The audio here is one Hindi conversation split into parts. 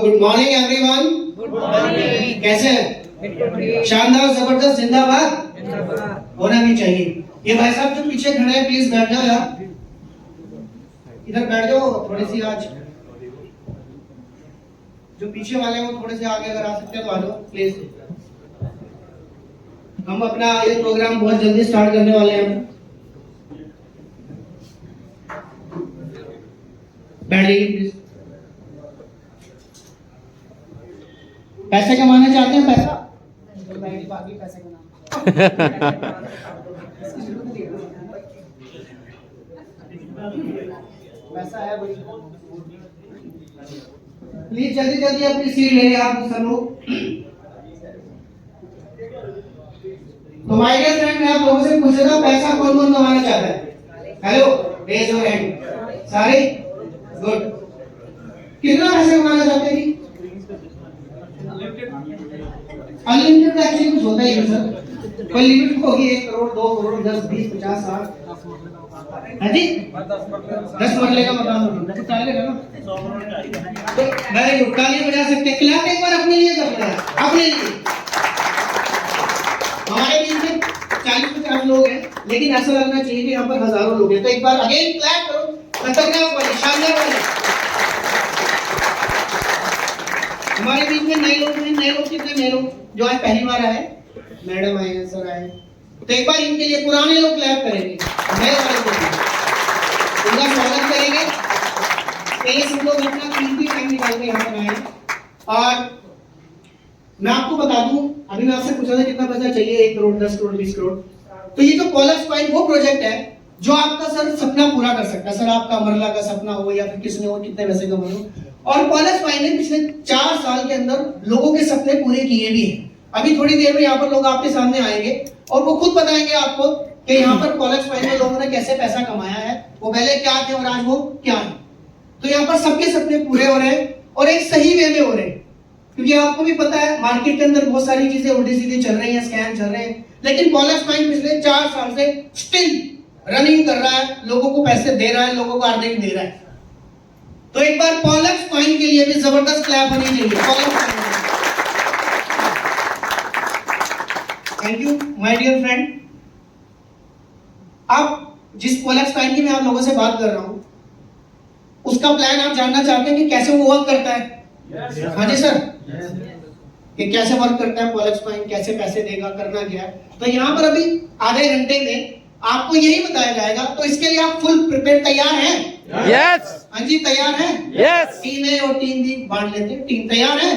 Good morning everyone. Good morning. कैसे हैं? शानदार, जबरदस्त, जिंदाबाद होना भी चाहिए। ये भाई साहब जो पीछे खड़े हैं प्लीज बैठ जाओ यार, इधर बैठ जाओ। थोड़ी सी आज जो पीछे वाले हैं वो थोड़े से आगे अगर आ सकते हैं तो आ जाओ प्लीज। हम अपना ये प्रोग्राम बहुत जल्दी स्टार्ट करने वाले हैं। बैठ जाइए प्लीज। पैसे कमाना चाहते हैं? पैसा तो बाकी पैसे कमाना पैसा है बड़ी। प्लीज जल्दी जल्दी अपनी सीट ले आप सब लोग। तो माय डियर फ्रेंड, मैं आप लोगों से पूछ रहा हूं पैसा कौन कौन कमाना चाहता है? Hello, raise your hand. सारे गुड। कितना पैसे कमाना चाहते हैं? अनलिमिटेड एक्चुअली कुछ होता ही नहीं सर। कोई लिमिट होगी 1 करोड़ 2 करोड़ 10 20 50 60। हाँ जी, 10 मरले का मकान होगा तो चालेगा ना? तो वेरी गुड, ताली बजा सकते हैं। क्लैप एक बार अपने लिए कर रहे हैं, अपने लिए। हमारे बीच में 40-50 लोग हैं, लेकिन ऐसा लगना चाहिए कि यहाँ पर हजारों लोग हैं। तो एक बार अगेन क्लैप करो, खतरनाक वाले, शानदार वाले। हमारे बीच में नए लोग हैं। नए लोग कितने? नए लोग जो आज पहली बार आए, मैडम आए हैं, सर आए, तो एक बार इनके लिए पुराने लोग क्लैप करेंगे, नए वाले को उनका स्वागत करेंगे। पहले सब लोग अपना कीमती टाइम निकाल के यहाँ पर आए। और मैं आपको बता दूं, अभी मैं आपसे पूछा था कितना पैसा चाहिए, 1 करोड़ 10 करोड़ 20 करोड़। तो ये जो पोलक्स पॉइंट वो प्रोजेक्ट है जो आपका सर सपना पूरा कर सकता है। सर आपका अमरला का सपना हो या फिर किसने हो, कितने पैसे कमा लो। और पोलक्स पॉइंट ने पिछले 4 साल के अंदर लोगों के सपने पूरे किए भी हैं। अभी थोड़ी देर में यहाँ पर लोग आपके सामने आएंगे और वो खुद बताएंगे आपको कि यहाँ पर पोलक्स पॉइंट में लोगों ने कैसे पैसा कमाया है, वो पहले क्या थे और आज वो क्या है। तो यहाँ पर सबके सपने पूरे हो रहे हैं और एक सही वे में हो रहे हैं। क्योंकि आपको भी पता है मार्केट के अंदर बहुत सारी चीजें उल्टी सीधी चल रही हैं, स्कैम चल रहे हैं, लेकिन पोलक्स पॉइंट पिछले 4 साल से स्टिल रनिंग कर रहा है, लोगों को पैसे दे रहा है, लोगों को अर्निंग दे रहा है। तो एक बार पोलक्स पॉइंट के लिए भी जबरदस्त क्लैप होनी चाहिए। Thank you my dear friend. अब जिस पोलक्स पॉइंट की मैं आप लोगों से बात कर रहा हूं, उसका प्लान आप जानना चाहते हैं कि कैसे वो वर्क करता है? हाँ जी सर, कि कैसे वर्क करता है पोलक्स पॉइंट, कैसे पैसे देगा, करना क्या है। तो यहाँ पर अभी आधे घंटे में आपको यही बताया जाएगा। तो इसके लिए आप फुल प्रिपेयर, तैयार हैं? यस। हाँ जी, तैयार हैं? यस। टीम ए और टीम बी बांट लेते हैं। टीम तैयार है?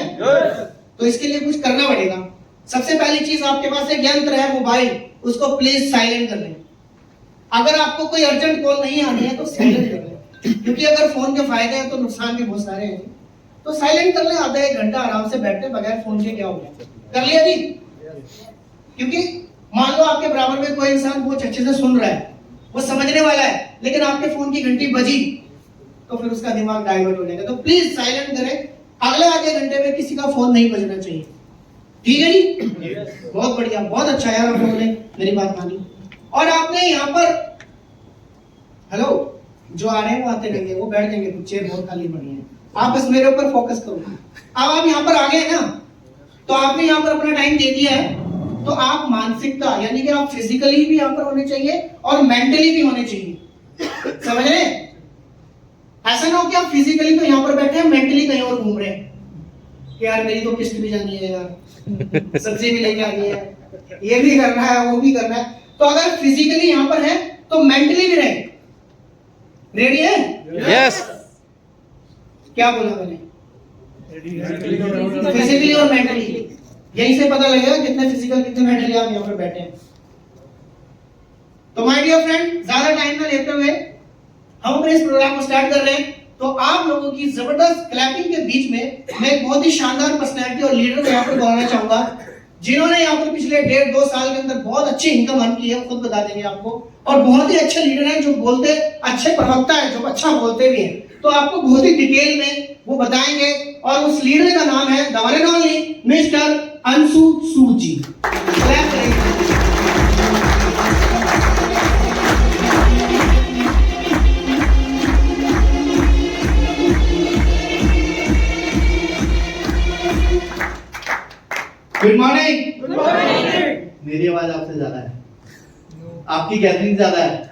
तो इसके लिए कुछ करना पड़ेगा। सबसे पहली चीज, आपके पास एक यंत्र है मोबाइल, उसको प्लीज साइलेंट कर लें। अगर आपको कोई अर्जेंट कॉल नहीं आनी है तो साइलेंट कर लें, क्योंकि अगर फोन के फायदे हैं तो नुकसान भी बहुत सारे हैं। तो साइलेंट कर लें, आधा 1 घंटा आराम से बैठे बगैर फोन के। क्या हो गया? कर लिया जी? क्योंकि मान लो आपके बराबर में कोई इंसान बहुत अच्छे से सुन रहा है, वो समझने वाला है, लेकिन आपके फोन की घंटी बजी तो फिर उसका दिमाग डाइवर्ट हो जाएगा। तो प्लीज साइलेंट करें। अगले आधे घंटे में किसी का फोन नहीं बजना चाहिए, ठीक है जी? बहुत बढ़िया, बहुत अच्छा यार, आप लोगों ने मेरी बात मानी। और आपने यहाँ पर, हेलो, जो आ रहे हैं वो आते रहेंगे, वो बैठ जाएंगे, कुछ चेयर बहुत खाली पड़ी है, आप बस मेरे ऊपर फोकस करो। अब आप यहाँ पर आ गए ना, तो आपने यहाँ पर अपना टाइम दे दिया है, तो आप मानसिकता यानी कि आप फिजिकली भी यहाँ पर होने चाहिए और मेंटली भी होने चाहिए। समझ रहे? ऐसा ना हो कि आप फिजिकली तो यहाँ पर बैठे हैं, मेंटली कहीं और घूम रहे हैं कि यार मेरी तो किस्त भी जानी है यार, सब्जी भी लेके आनी है, ये भी करना है, वो भी करना है। तो अगर फिजिकली यहाँ पर है तो मेंटली भी रहे। रेडी है? यस। क्या बोला मैंने? फिजिकली और मेंटली। यहीं से पता लगेगा कितने फिजिकल कितने मेंटली आप यहाँ पर बैठे हैं। तो माय डियर फ्रेंड, ज्यादा टाइम ना लेते हुए हम अपने इस प्रोग्राम को स्टार्ट कर रहे हैं। तो आप लोगों की जबरदस्त क्लैपिंग के बीच में मैं एक बहुत ही शानदार पर्सनैलिटी और लीडर को यहाँ पर बुलाना चाहूंगा, जिन्होंने यहाँ पर पिछले 1.5-2 साल के अंदर बहुत अच्छी इनकम अर्न की है, खुद बता देंगे आपको। और बहुत ही अच्छे लीडर हैं, जो बोलते, अच्छे प्रवक्ता है, जो अच्छा बोलते भी हैं। तो आपको बहुत ही डिटेल में वो बताएंगे। और उस लीडर का नाम है the one and only mister Anshu Sood ji. Clap करेंगे। Good morning. मेरी आवाज आपसे ज्यादा है, आपकी गैदरिंग ज्यादा है,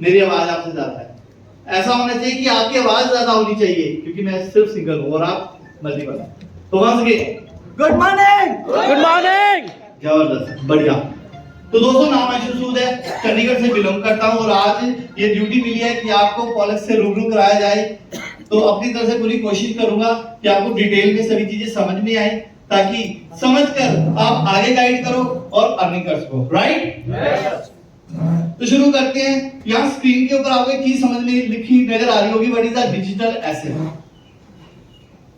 मेरी आवाज आपसे ज्यादा है। ऐसा होना चाहिए कि आपकी आवाज ज्यादा होनी चाहिए, क्योंकि मैं सिर्फ सिंगल हूं और आप मल्टीपल हैं। तो once again good morning. Good morning. जबरदस्त, बढ़िया। तो दोस्तों, नाम आशुष सूद है, चंडीगढ़ से बिलोंग करता हूं और आज ये ड्यूटी मिली है कि आपको कॉलेज से रूबरू कराया जाए। तो अपनी तरफ से पूरी कोशिश करूंगा कि आपको डिटेल में सभी चीजें समझ में आए, ताकि समझकर आप आगे गाइड करो और अर्निंग कर सको। राइट? तो शुरू करते हैं। यहाँ स्क्रीन के ऊपर आपको एक चीज समझ में लिखी नजर आ रही होगी, what is a digital asset.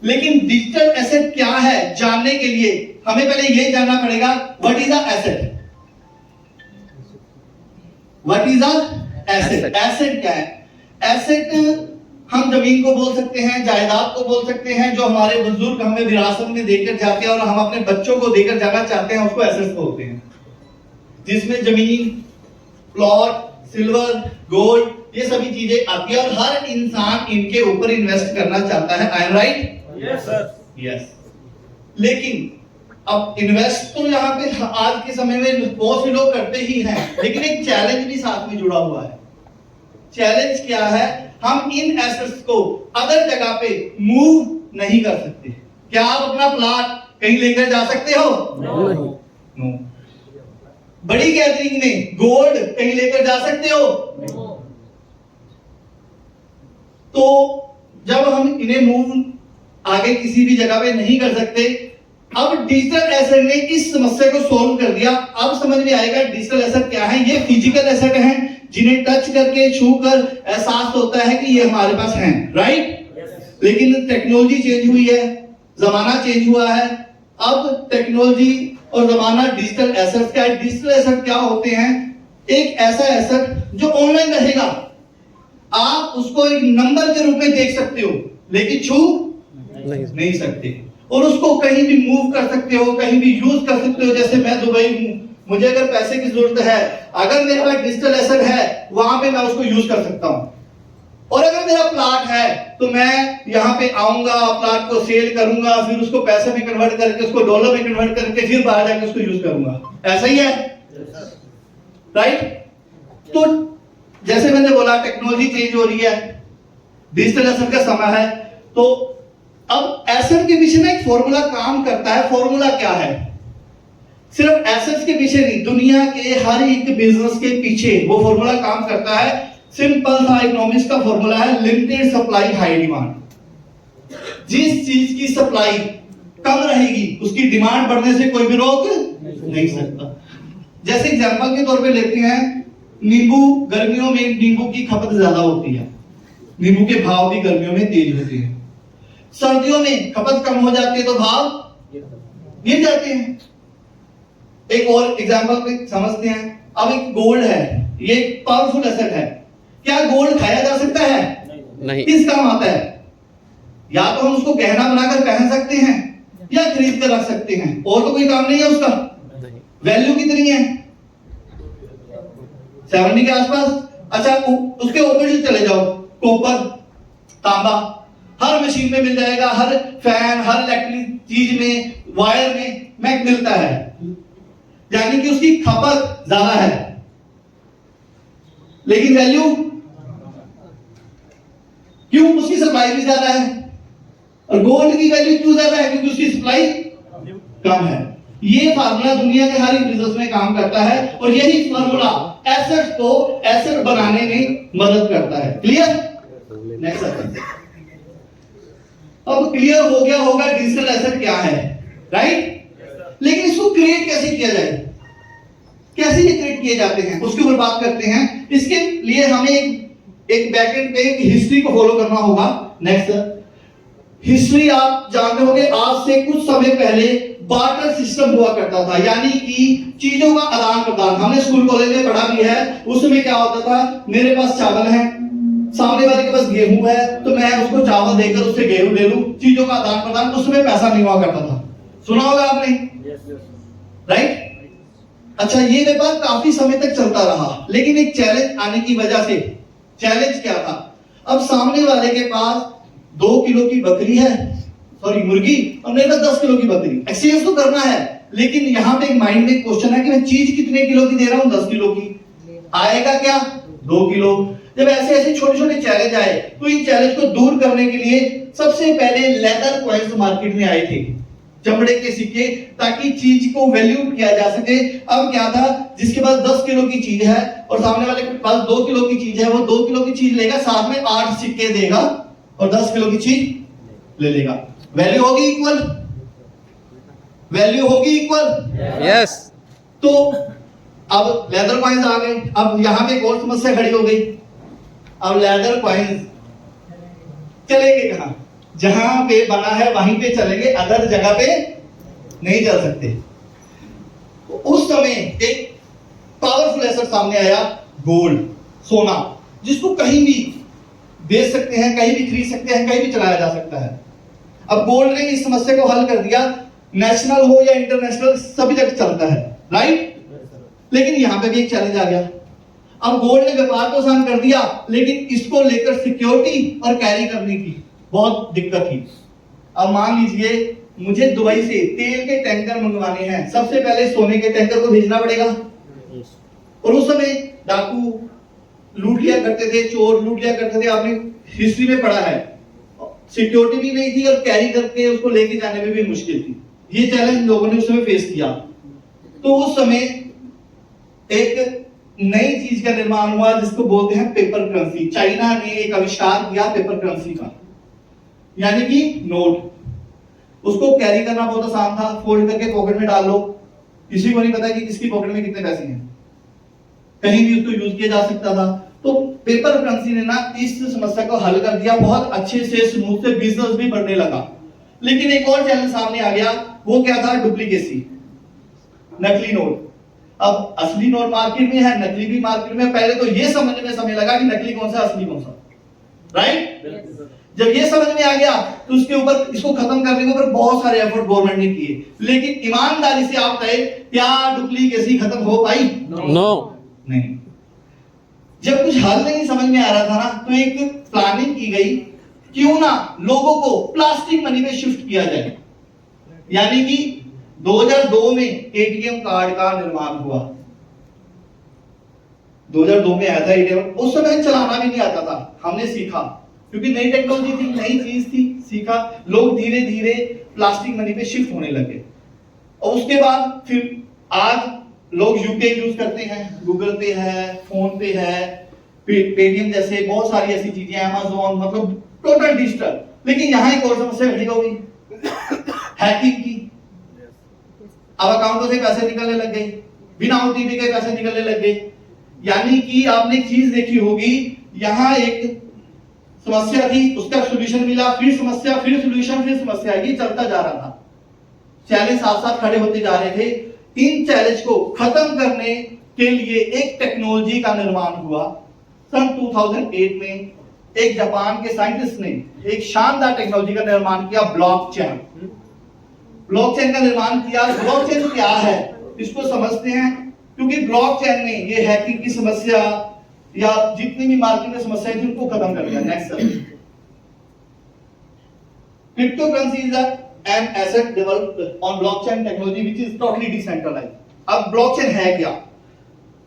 लेकिन डिजिटल एसेट क्या है जानने के लिए हमें पहले ये जानना पड़ेगा, what is a asset. What is a asset? Asset क्या है? एसेट हम जमीन को बोल सकते हैं, जायदाद को बोल सकते हैं, जो हमारे बुजुर्ग हमें विरासत में देकर जाते हैं और हम अपने बच्चों को देकर जाना चाहते हैं, उसको एसेट्स बोलते हैं। जिसमें जमीन, प्लॉट, सिल्वर, गोल्ड, ये सभी चीजें आती है और हर इंसान इनके ऊपर इन्वेस्ट करना चाहता है। I am right? Yes sir. Yes. लेकिन अब इन्वेस्ट तो यहाँ पे आज के समय में बहुत से लोग करते ही हैं, लेकिन एक चैलेंज भी साथ में जुड़ा हुआ है। चैलेंज क्या है? हम इन एसेट्स को अदर जगह पे मूव नहीं कर सकते। क्या आप अपना प्लॉट कहीं लेकर जा सकते हो? नो। बड़ी गैदरिंग में गोल्ड कहीं लेकर जा सकते हो? तो जब हम इन्हें मूव आगे किसी भी जगह पे नहीं कर सकते, अब डिजिटल एसेट ने इस समस्या को सोल्व कर दिया। अब समझ में आएगा डिजिटल एसेट क्या है। ये फिजिकल एसेट हैं जिन्हें टच करके, छू कर एहसास होता है कि ये हमारे पास हैं। राइट? लेकिन टेक्नोलॉजी चेंज हुई है, जमाना चेंज हुआ है। अब टेक्नोलॉजी और जमाना डिजिटल एसेट का है। डिजिटल एसेट क्या होते हैं? एक ऐसा एसेट जो ऑनलाइन रहेगा, आप उसको एक नंबर के रूप में देख सकते हो, लेकिन छू नहीं सकते, और उसको कहीं भी मूव कर सकते हो, कहीं भी यूज कर सकते हो। जैसे मैं दुबई हूं, मुझे अगर पैसे की जरूरत है, अगर मेरे पास डिजिटल एसेट है, वहां पे मैं उसको यूज कर सकता हूं। और अगर मेरा प्लॉट है तो मैं यहाँ पे आऊंगा, प्लॉट को सेल करूंगा, फिर उसको पैसे में कन्वर्ट करके, उसको डॉलर में कन्वर्ट करके, फिर बाहर जाके उसको यूज करूंगा। ऐसा ही है? राइट? तो जैसे मैंने बोला, टेक्नोलॉजी चेंज हो रही है, डिजिटल एसेट का समय है। तो अब एसेट के पीछे ना एक फॉर्मूला काम करता है। फॉर्मूला क्या है? सिर्फ एसेट्स के पीछे नहीं, दुनिया के हर एक बिजनेस के पीछे वो फॉर्मूला काम करता है। सिंपल सा इकोनॉमिक्स का फॉर्मूला है, लिमिटेड सप्लाई हाई डिमांड। जिस चीज की सप्लाई कम रहेगी, उसकी डिमांड बढ़ने से कोई भी रोक नहीं सकता। जैसे एग्जांपल के तौर पे लेते हैं, नींबू, गर्मियों में नींबू की खपत ज्यादा होती है, नींबू के भाव भी गर्मियों में तेज होते हैं। सर्दियों में खपत कम हो जाती है तो भाव गिर जाते हैं। एक और एग्जांपल पे समझते हैं। अब एक गोल्ड है, ये एक पावरफुल एसेट है। क्या गोल्ड खाया जा सकता है? नहीं। किस काम आता है? या तो हम उसको गहना बनाकर पहन सकते हैं, या खरीद कर रख सकते हैं, और तो कोई काम नहीं है उसका। वैल्यू कितनी है? 70 के आसपास। अच्छा, उसके ऑपोजिट चले जाओ, कॉपर, तांबा, हर मशीन में मिल जाएगा, हर फैन, हर इलेक्ट्रिक चीज में, वायर में मिलता है, यानी कि उसकी खपत ज्यादा है, लेकिन वैल्यू क्यों? उसकी सप्लाई भी ज्यादा है। और गोल्ड की वैल्यू क्यों ज्यादा है? क्योंकि उसकी सप्लाई कम है। ये फार्मूला दुनिया के हर एक बिजनेस में काम करता है, और यही फार्मूला एसेट को एसेट बनाने में मदद करता है। क्लियर? नेक्स्ट। अब क्लियर हो गया होगा डिजिटल एसेट क्या है, राइट? लेकिन इसको क्रिएट कैसे किया जाए, कैसे ये क्रिएट किए जाते हैं, उसके ऊपर बात करते हैं। इसके लिए हमें एक बैकएंड पे एक हिस्ट्री को फॉलो करना होगा। नेक्स्ट। हिस्ट्री आप जानते होंगे, आज से कुछ समय पहले बार्टर सिस्टम हुआ करता था, यानी कि चीजों का आदान प्रदान। हमने स्कूल कॉलेज में पढ़ा भी है। उस समय क्या होता था, मेरे पास चावल है, सामने वाले के पास गेहूं है, तो मैं उसको चावल देकर उससे गेहूं ले लूं। चीजों का आदान प्रदान। उस समय पैसा नहीं हुआ करता था, सुना होगा आपने, राइट? अच्छा, ये व्यापार काफी समय तक चलता रहा, लेकिन एक चैलेंज आने की वजह से, चैलेंज क्या था? अब सामने वाले के पास 2 किलो की बकरी है, सॉरी मुर्गी, और मेरे पास 10 किलो की बकरी। एक्सचेंज तो करना है, लेकिन यहाँ पे एक माइंड में क्वेश्चन है कि मैं चीज कितने किलो की दे रहा हूँ, 10 किलो की, आएगा क्या 2 किलो। जब ऐसे ऐसे छोटे छोटे चैलेंज आए तो इन चैलेंज को दूर करने के लिए सबसे पहले लेदर कॉइन्स मार्केट में आए थे, चमड़े के सिक्के, ताकि चीज को वैल्यू किया जा सके। अब क्या था, जिसके पास 10 किलो की चीज है और सामने वाले के पास 2 किलो की चीज है, वो 2 किलो की चीज लेगा, साथ में 8 सिक्के देगा और 10 किलो की चीज ले लेगा। वैल्यू होगी इक्वल, वैल्यू होगी इक्वल। यस। तो अब लेदर कॉइन्स आ गए। अब यहां पे एक और समस्या खड़ी हो गई। अब लेदर कॉइन्स चलेंगे कहां? जहां पे बना है वहीं पे चलेंगे, अदर जगह पे नहीं चल सकते। तो उस समय एक पावरफुल एसेट सामने आया, गोल्ड, सोना, जिसको कहीं भी बेच सकते हैं, कहीं भी खरीद सकते हैं, कहीं भी चलाया जा सकता है। अब गोल्ड ने इस समस्या को हल कर दिया, नेशनल हो या इंटरनेशनल सभी जगह चलता है, राइट। लेकिन यहां पे भी एक चैलेंज आ गया। अब गोल्ड ने व्यापार तो आसान कर दिया, लेकिन इसको लेकर सिक्योरिटी और कैरी करने की बहुत दिक्कत थी। अब मान लीजिए मुझे दुबई से तेल के टैंकर मंगवाने हैं, सबसे पहले सोने के टैंकर को भेजना पड़ेगा। और उस समय डाकू लूट लिया करते थे, चोर लूट लिया करते थे, आपने हिस्ट्री में पढ़ा है। सिक्योरिटी भी नहीं थी और कैरी करके उसको लेके जाने में भी मुश्किल थी। ये चैलेंज लोगों ने उस समय फेस किया। तो उस समय एक नई चीज का निर्माण हुआ जिसको बोलते हैं पेपर करेंसी। चाइना ने एक आविष्कार किया पेपर करेंसी का, यानी कि नोट। उसको कैरी करना बहुत आसान था, फोल्ड करके पॉकेट में डाल लो, किसी को नहीं पता कि किसकी पॉकेट में कितने पैसे हैं, कहीं भी उसको यूज किया जा सकता था। तो पेपर करेंसी ने ना इस समस्या को हल कर दिया, बहुत अच्छे से स्मूथ से बिजनेस भी बढ़ने लगा। लेकिन एक और चैलेंज सामने आ गया, वो क्या था? डुप्लीकेसी, नकली नोट। अब असली नोट मार्केट में है, नकली भी मार्केट में। पहले तो ये समझने में समय लगा कि नकली कौन सा असली कौन सा, राइट। जब ये समझ में आ गया तो उसके ऊपर, इसको खत्म करने के ऊपर बहुत सारे एफर्ट गवर्नमेंट ने किए। लेकिन ईमानदारी से आप कहें, क्या डुप्लीकेसी खत्म हो पाई? नो। नहीं। जब कुछ हल नहीं समझ में आ रहा था ना, तो एक प्लानिंग की गई, क्यों ना लोगों को प्लास्टिक मनी में शिफ्ट किया जाए। यानी कि 2002 में एटीएम कार्ड का निर्माण हुआ। 2002 में आया था एटीएम। उस समय चलाना भी नहीं आता था, हमने सीखा, क्योंकि नई टेक्नोलॉजी थी, नई चीज थी, सीखा। लोग धीरे धीरे प्लास्टिक मनी पे शिफ्ट होने लगे। और उसके बाद फिर आज लोग यूपीआई यूज करते हैं, गूगल पे है, फोन पे है, पेटीएम जैसे बहुत सारी ऐसी चीजें, अमेज़न, मतलब टोटल डिजिटल। लेकिन यहां एक और समस्या खड़ी हो गई, हैकिंग की। अब अकाउंटों से पैसे निकलने लग गए, बिना ओटीपी के पैसे निकलने लग गए। यानी कि आपने एक चीज देखी होगी, यहां एक समस्या थी, उसका सॉल्यूशन मिला, फिर समस्या, फिर सॉल्यूशन, फिर समस्या, ये चलता जा रहा था। चैलेंज साथ साथ खड़े होते जा रहे थे। इन चैलेंज को खत्म करने के लिए एक टेक्नोलॉजी का निर्माण हुआ। सन 2008 में एक जापान के साइंटिस्ट ने एक शानदार टेक्नोलॉजी का निर्माण किया, ब्लॉकचेन। ब्लॉकचेन का निर्माण किया। ब्लॉकचेन क्या है इसको समझते हैं, क्योंकि ब्लॉकचेन ने ये हैकिंग की समस्या या जितनी भी मार्केट में समस्याएं थी उनको खत्म कर दिया। Next cryptocurrency is an asset developed on blockchain technology which is totally decentralized. अब ब्लॉकचेन है क्या?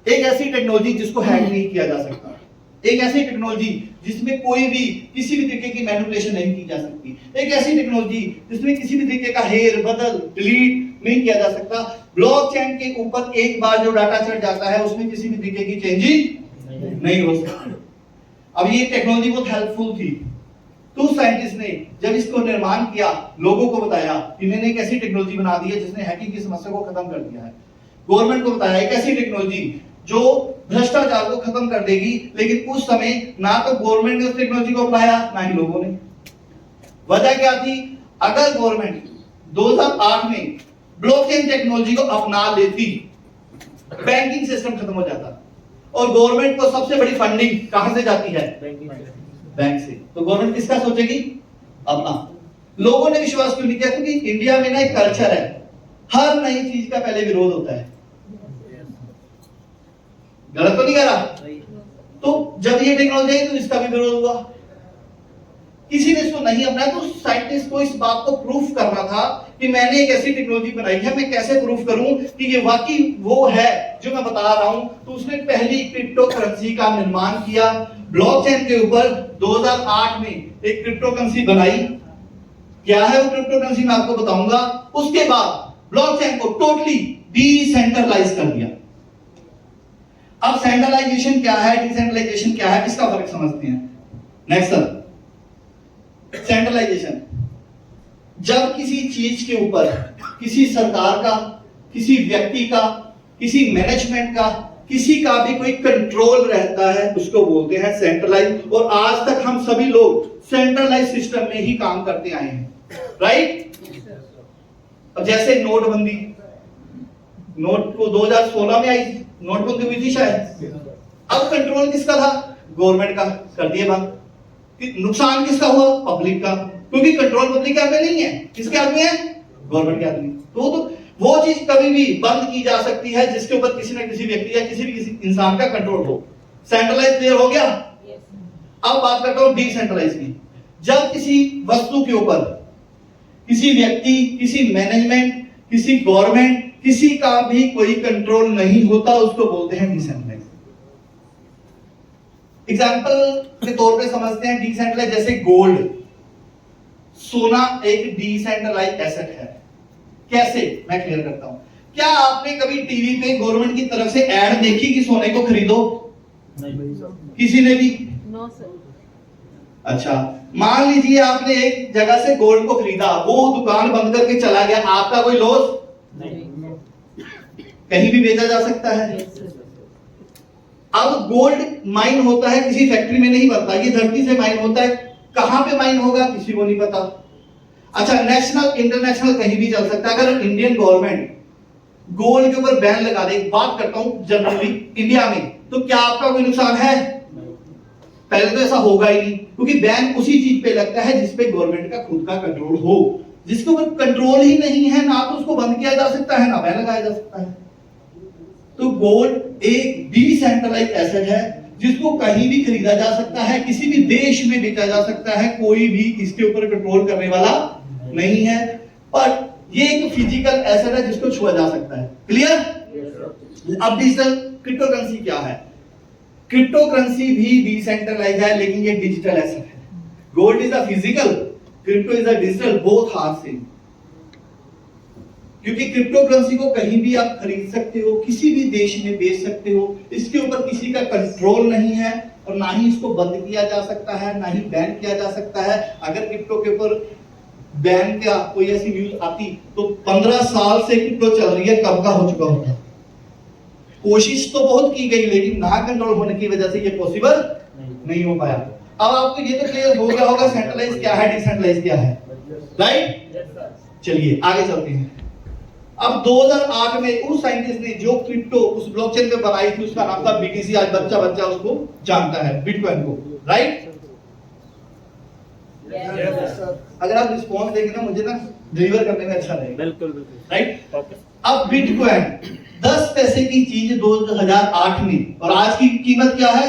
एक ऐसी टेक्नोलॉजी जिसको हैक नहीं किया जा सकता, एक ऐसी टेक्नोलॉजी जिसमें कोई भी किसी भी तरीके की मैनिपुलेशन नहीं की जा सकती, एक ऐसी टेक्नोलॉजी जिसमें किसी भी तरीके का हेर बदल डिलीट नहीं किया जा सकता। ब्लॉकचेन के ऊपर एक बार जो डाटा चढ़ जाता है उसमें किसी भी तरीके की चेंजिंग नहीं हो सकती। अब ये टेक्नोलॉजी बहुत हेल्पफुल थी। तो साइंटिस्ट ने जब इसको निर्माण किया, लोगों को बताया, इन्होंने एक ऐसी टेक्नोलॉजी बना दी है जिसने हैकिंग की समस्या को खत्म कर दिया है। गवर्नमेंट को बताया एक ऐसी टेक्नोलॉजी जो भ्रष्टाचार को खत्म कर देगी। लेकिन उस समय ना तो गवर्नमेंट ने उस टेक्नोलॉजी को अपनाया, ना ही लोगों ने। वजह क्या थी? अगर गवर्नमेंट 2008 में ब्लॉकचेन टेक्नोलॉजी को अपना लेती, बैंकिंग सिस्टम खत्म हो जाता। और गवर्नमेंट को सबसे बड़ी फंडिंग कहां से जाती है? बैंक से। तो गवर्नमेंट किसका सोचेगी? अपना। लोगों ने विश्वास क्यों नहीं किया? क्योंकि इंडिया में ना एक कल्चर है, हर नई चीज का पहले विरोध होता है। गलत तो नहीं कह रहा? तो जब ये टेक्नोलॉजी आई तो इसका भी विरोध हुआ। किसी ने इसको नहीं अपनाया, तो साइंटिस्ट को इस बात को प्रूफ करना था कि मैंने एक ऐसी टेक्नोलॉजी बनाई है, मैं कैसे प्रूफ करूं कि ये वाकई वो है जो मैं बता रहा हूं। तो उसने पहली क्रिप्टो करेंसी का निर्माण किया ब्लॉकचेन के ऊपर। 2008 में एक क्रिप्टो करेंसी बनाई। क्या है वो क्रिप्टो करेंसी, मैं आपको बताऊंगा। उसके बाद ब्लॉकचेन को टोटली डिसेंट्रलाइज कर दिया। अब सेंट्रलाइजेशन क्या है, डिसेंट्रलाइजेशन क्या है, इसका फर्क समझते हैं। नेक्स्ट सर, सेंट्रलाइजेशन, जब किसी चीज के ऊपर किसी सरकार का, किसी व्यक्ति का, किसी मैनेजमेंट का, किसी का भी कोई कंट्रोल रहता है, उसको बोलते हैं सेंट्रलाइज। और आज तक हम सभी लोग सेंट्रलाइज सिस्टम में ही काम करते आए हैं, राइट। अब जैसे नोटबंदी, नोट को 2016 में आई नोटबंदी हुई थी शायद। अब कंट्रोल किसका था, गवर्नमेंट का, कर दिए बंद। नुकसान किसका हुआ, पब्लिक का, क्योंकि कंट्रोल पब्लिक के हाथ में नहीं है, किसके हाथ में है, गवर्नमेंट के हाथ में। तो वो चीज कभी भी बंद की जा सकती है जिसके ऊपर किसी न किसी व्यक्ति या किसी भी किसी इंसान का कंट्रोल हो। सेंट्रलाइज क्लियर हो गया। अब बात करता हूं डिसेंट्रलाइज की। जब किसी वस्तु के ऊपर किसी व्यक्ति, किसी मैनेजमेंट, किसी गवर्नमेंट, किसी का भी कोई कंट्रोल नहीं होता, उसको बोलते हैं डिसेंट्रलाइज। एग्जाम्पल के तौर पे समझते हैं डिसेंट्रलाइज, जैसे गोल्ड, सोना एक डिसेंट्रलाइज एसेट है। कैसे, मैं क्लियर करता हूं। क्या आपने कभी टीवी पे गवर्नमेंट की तरफ से ऐड देखी कि सोने को खरीदो? नहीं। किसी ने भी? No sir. अच्छा, मान लीजिए आपने एक जगह से गोल्ड को खरीदा, वो दुकान बंद करके चला गया, आपका कोई लॉस नहीं, कहीं भी बेचा जा सकता है। अब गोल्ड माइन होता है, किसी फैक्ट्री में नहीं बनता, ये धरती से माइन होता है। कहां पे माइन होगा किसी को नहीं पता। अच्छा, नेशनल इंटरनेशनल कहीं भी चल सकता है। अगर इंडियन गवर्नमेंट गोल्ड के ऊपर बैन लगा दे, बात करता हूं जनरली इंडिया में, तो क्या आपका कोई नुकसान है? पहले तो ऐसा होगा ही नहीं, क्योंकि बैन उसी चीज पे लगता है जिस पे गवर्नमेंट का खुद का कंट्रोल हो। जिसके ऊपर कंट्रोल ही नहीं है, ना तो उसको बंद किया जा सकता है, ना बैन लगाया जा सकता है। तो गोल्ड एक डिसेंट्रलाइज एसेट है जिसको कहीं भी खरीदा जा सकता है, किसी भी देश में बेचा जा सकता है, कोई भी इसके ऊपर कंट्रोल करने वाला नहीं है। पर ये एक फिजिकल एसेट है जिसको छुआ जा सकता है। क्लियर? अब डिजिटल क्रिप्टो करेंसी क्या है? क्रिप्टो करेंसी भी डिसेंट्रलाइज है, लेकिन ये डिजिटल एसेट है। Gold is a physical, crypto is a digital, both are same. क्योंकि क्रिप्टो करेंसी को कहीं भी आप खरीद सकते हो, किसी भी देश में बेच सकते हो, इसके ऊपर किसी का कंट्रोल नहीं है, और ना ही इसको बंद किया जा सकता है, ना ही बैन किया जा सकता है। अगर क्रिप्टो के ऊपर बैन का कोई ऐसी न्यूज आती तो 15 साल से क्रिप्टो चल रही है, कब का हो चुका होता। कोशिश तो बहुत की गई, लेकिन ना कंट्रोल होने की वजह से ये पॉसिबल नहीं हो पाया। अब आपको ये तो क्लियर हो गया होगा सेंट्रलाइज क्या है, डिसेंट्रलाइज क्या है, राइट? चलिए आगे चलते हैं। अब 2008 में उस साइंटिस्ट ने जो क्रिप्टो उस ब्लॉकचेन पे बनाई थी, उसका नाम था बीटीसी। आज बच्चा बच्चा उसको जानता है, बिटकॉइन को, राइट? अगर आप रिस्पॉन्स देंगे ना, मुझे ना डिलीवर करने में अच्छा लगेगा। बिल्कुल बिल्कुल, राइट? अब बिटकॉइन 10 पैसे की चीज 2008 में, और आज की कीमत क्या है?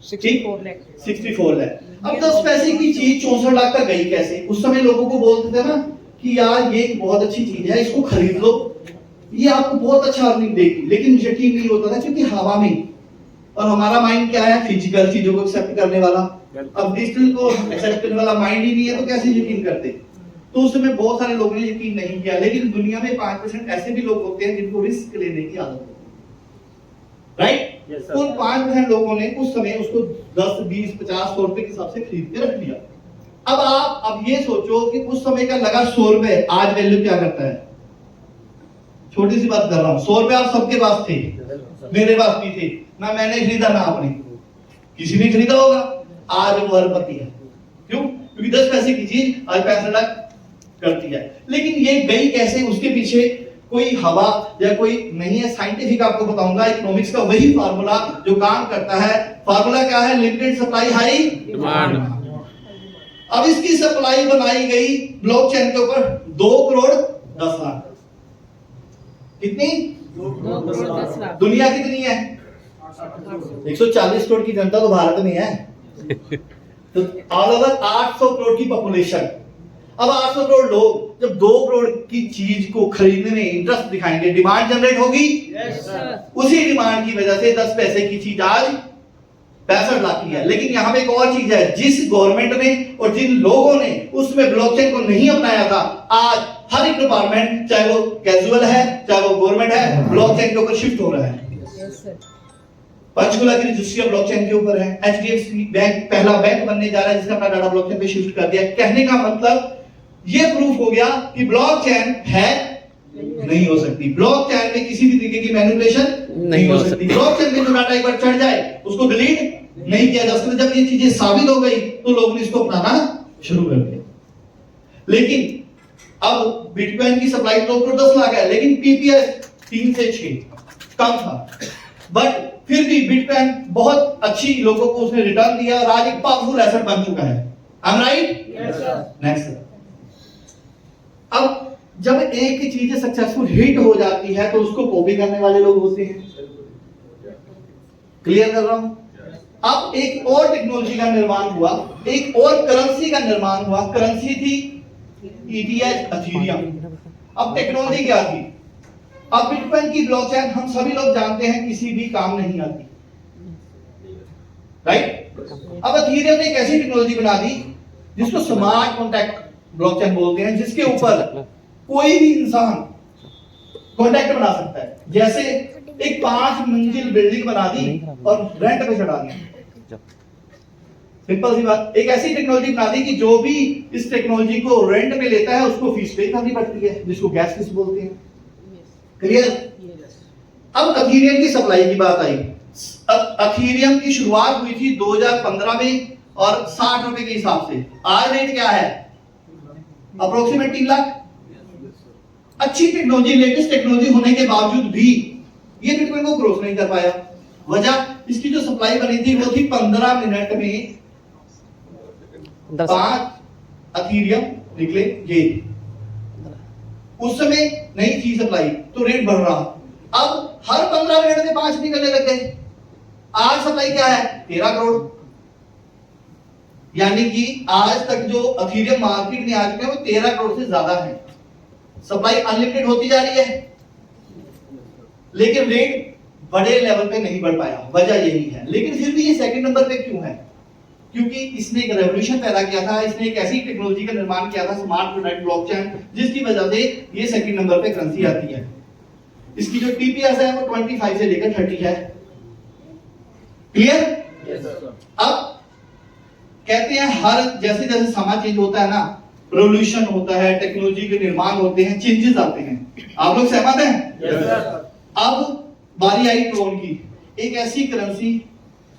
64 लाख। अब 10 पैसे की चीज 64 लाख का गई कैसे? उस समय लोगों को बोलते थे ना कि यार ये एक बहुत अच्छी चीज है, इसको खरीद लो, ये आपको बहुत अच्छा अर्निंग देगी, लेकिन यकीन नहीं होता था क्योंकि हवा में। और हमारा माइंड क्या है? फिजिकल चीजों को एक्सेप्ट करने वाला। अब डिजिटल को एक्सेप्ट करने वाला माइंड ही नहीं है, तो कैसे यकीन करते? तो उस समय बहुत सारे लोगों ने यकीन नहीं किया। लेकिन दुनिया में 5% ऐसे भी लोग होते हैं जिनको रिस्क लेने की आदत होती है, राइट? तो 5% लोगों ने उस समय उसको 10, 20, 50, 100 रुपए के हिसाब से खरीद के रख लिया। अब आप ये सोचो कि उस समय का लगा 100 रुपए, आज वैल्यू क्या करता है? छोटी सी बात कर रहा हूं, 100 रुपए आप सबके पास थे, मेरे पास भी थे, ना मैंने खरीदा ना आपने, किसी ने खरीदा होगा। आज वो अरबपति है। क्यों? क्योंकि 10 पैसे की चीज आज 65 लाख करती है। लेकिन ये गई कैसे? उसके पीछे कोई हवा या कोई नहीं है। साइंटिफिक आपको बताऊंगा, इकोनॉमिक्स का वही फार्मूला जो काम करता है। फार्मूला क्या है? Limited supply high demand. अब इसकी सप्लाई बनाई गई ब्लॉकचेन के ऊपर 2 करोड़ 10 लाख। कितनी? 2 करोड़ 10 लाख। दुनिया कितनी है? 140 करोड़ की जनता तो भारत में है। तो ऑल ओवर 800 करोड़ की पॉपुलेशन। अब 800 करोड़ लोग जब 2 करोड़ की चीज को खरीदने में इंटरेस्ट दिखाएंगे, डिमांड जनरेट होगी। उसी डिमांड की वजह से 10 पैसे की चीज आज 65 लाख की है। लेकिन यहां पे एक और चीज है, जिस गवर्नमेंट ने और जिन लोगों ने उसमें ब्लॉकचेन को नहीं अपनाया था, आज हर एक डिपार्टमेंट, चाहे वो कैजुअल है चाहे वो गवर्नमेंट है, ब्लॉकचेन के ऊपर शिफ्ट हो रहा है। पंचकुला की रजिस्ट्री ब्लॉकचेन के ऊपर है। एचडीएफसी बैंक पहला बैंक बनने जा रहा है जिसने अपना डाटा ब्लॉकचेन पे शिफ्ट कर दिया। कहने का मतलब ये प्रूफ हो गया कि ब्लॉकचेन है नहीं हो सकती, ब्लॉकचेन में किसी भी तरीके की मैनिपुलेशन नहीं हो सकती। ब्लॉकचेन में जो डाटा एक बार चढ़ जाए उसको डिलीट नहीं किया जा सकता। जब ये चीजें साबित हो गई तो लोगों ने इसको अपनाना शुरू कर दिया। लेकिन अब बिटकॉइन की सप्लाई तो 10 लाख है, लेकिन पीपीएस 3 से 6 कम था, बट फिर भी बिटकॉइन बहुत अच्छी लोगों को उसने रिटर्न दिया और आज एक पावरफुल एसेट बन चुका है। I am right? Yes sir. Next, अब जब एक चीज सक्सेसफुल हिट हो जाती है तो उसको कॉपी करने वाले लोग होते हैं। क्लियर कर रहा हूं? अब एक और टेक्नोलॉजी का निर्माण हुआ, एक और करेंसी का निर्माण हुआ। करेंसी थी ETH एथेरियम। अब टेक्नोलॉजी क्या थी? अब बिटकॉइन की ब्लॉकचेन हम सभी लोग जानते हैं किसी भी काम नहीं आती, राइट? अब एथेरियम ने एक ऐसी टेक्नोलॉजी बना दी जिसको स्मार्ट कॉन्ट्रैक्ट ब्लॉकचेन बोलते हैं, जिसके ऊपर कोई भी इंसान कॉन्ट्रैक्ट बना सकता है। जैसे एक 5 मंजिल बिल्डिंग बना दी और रेंट पे चढ़ा दिया, सिंपल सी बात। एक ऐसी टेक्नोलॉजी बना दी कि जो भी इस टेक्नोलॉजी को रेंट में लेता है उसको फीस पे करनी पड़ती है, जिसको गैस फीस बोलते हैं। क्लियर? अब एथेरियम की सप्लाई की बात आई। एथेरियम की शुरुआत हुई थी 2015 में और 60 रुपए के हिसाब से। आज रेट क्या है? अप्रोक्सीमेट 3 लाख। अच्छी टेक्नोलॉजी, लेटेस्ट टेक्नोलॉजी होने के बावजूद भी ये बिटकॉइन को क्रॉस नहीं कर पाया। वजह, इसकी जो सप्लाई बनी थी वो थी 15 मिनट में 5 एथेरियम निकले। ये उस समय नहीं थी सप्लाई तो रेट बढ़ रहा। अब हर 15 मिनट में 5 निकलने लग गए। आज सप्लाई क्या है? 13 करोड़। यानी कि आज तक जो एथेरियम मार्केट में आ चुके हैं वो 13 करोड़ से ज्यादा है। सप्लाई अनलिमिटेड होती जा रही है, लेकिन रेट बड़े लेवल पे नहीं बढ़ पाया। वजह यही है। लेकिन फिर भी ये सेकंड नंबर पे क्यों है? क्योंकि इसने एक रेवोल्यूशन पैदा किया था। इसने एक ऐसी टेक्नोलॉजी का निर्माण किया था, स्मार्ट कॉन्ट्रैक्ट ब्लॉकचेन, जिसकी वजह से ये सेकंड नंबर पे करेंसी आती है। इसकी जो टीपीएस है वो 25 से लेकर 30 है। क्लियर? Yes sir. अब कहते हैं हर जैसे जैसे समाज चेंज होता है ना, रेवोल्यूशन होता है, टेक्नोलॉजी के निर्माण होते हैं, चेंजेस आते हैं। आप लोग सहमत हैं? Yes sir. अब बारी आई ट्रोन की। एक ऐसी करेंसी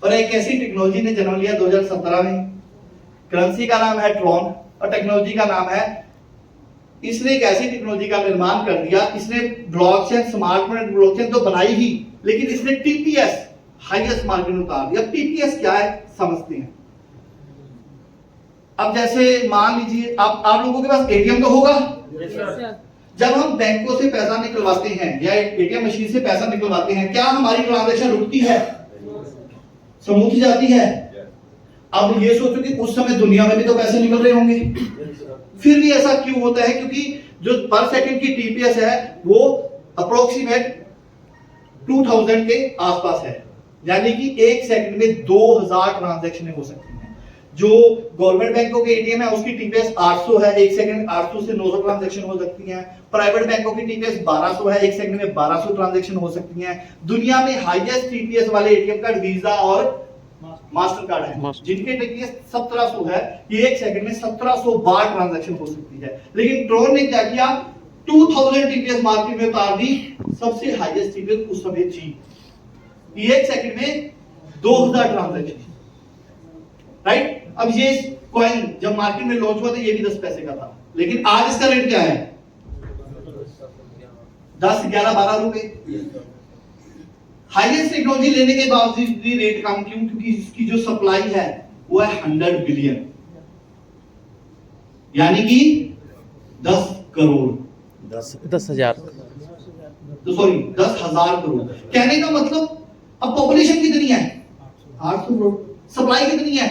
और एक ऐसी टेक्नोलॉजी ने जन्म लिया 2017 में। करेंसी का नाम है ट्रोन और टेक्नोलॉजी का नाम है, इसने एक ऐसी टेक्नोलॉजी का निर्माण कर दिया। इसने ब्लॉकचेन, स्मार्ट कॉन्ट्रैक्ट ब्लॉकचेन तो बनाई ही, लेकिन इसने टीपीएस हाईएस्ट मार्केट में उतार दिया। टीपीएस क्या है समझते हैं। अब जैसे मान लीजिए आप लोगों के पास एटीएम तो होगा। yes, जब हम बैंकों से पैसा निकलवाते हैं या एटीएम मशीन से पैसा निकलवाते हैं, क्या हमारी ट्रांजैक्शन रुकती है? स्मूथ जाती है। अब ये सोचो कि उस समय दुनिया में भी तो पैसे निकल रहे होंगे, फिर भी ऐसा क्यों होता है? क्योंकि जो पर सेकंड की टीपीएस है वो अप्रोक्सीमेट 2000 के आसपास है। यानी कि एक सेकंड में 2000 ट्रांजैक्शन हो सकती हैं। जो गवर्नमेंट बैंकों के एटीएम है उसकी टीपीएस 800 है, एक सेकंड 800 से 900 ट्रांजैक्शन हो सकती हैं। प्राइवेट बैंकों की टीपीएस 1200 है, एक सेकंड में 1200 ट्रांजैक्शन हो सकती हैं। दुनिया में हाईएस्ट टीपीएस वाले एटीएम कार्ड वीजा और मास्टर कार्ड है, जिनके टीपीएस 1700 है। ये एक सेकंड में 1700 बार ट्रांजैक्शन हो सकती है। लेकिन ट्रोन ने क्या किया? 2000 टीपीएस मार्केट में उतार दी। सबसे हाईएस्ट टीपीएस उस समय थी। एक सेकंड में 2000 ट्रांजैक्शन, राइट? अब ये कॉइन जब मार्केट में लॉन्च हुआ तो ये भी 10 पैसे का था, लेकिन आज इसका रेट क्या है? 10, 11, 12 रुपए। हाईएस्ट टेक्नोलॉजी लेने के बावजूद भी रेट कम क्यों? क्योंकि इसकी जो सप्लाई है वो है 100 बिलियन, यानी कि 10 करोड़, 10,000 तो सॉरी 10,000 करोड़। कहने का मतलब अब पॉपुलेशन कितनी है? 800 करोड़। सप्लाई कितनी है?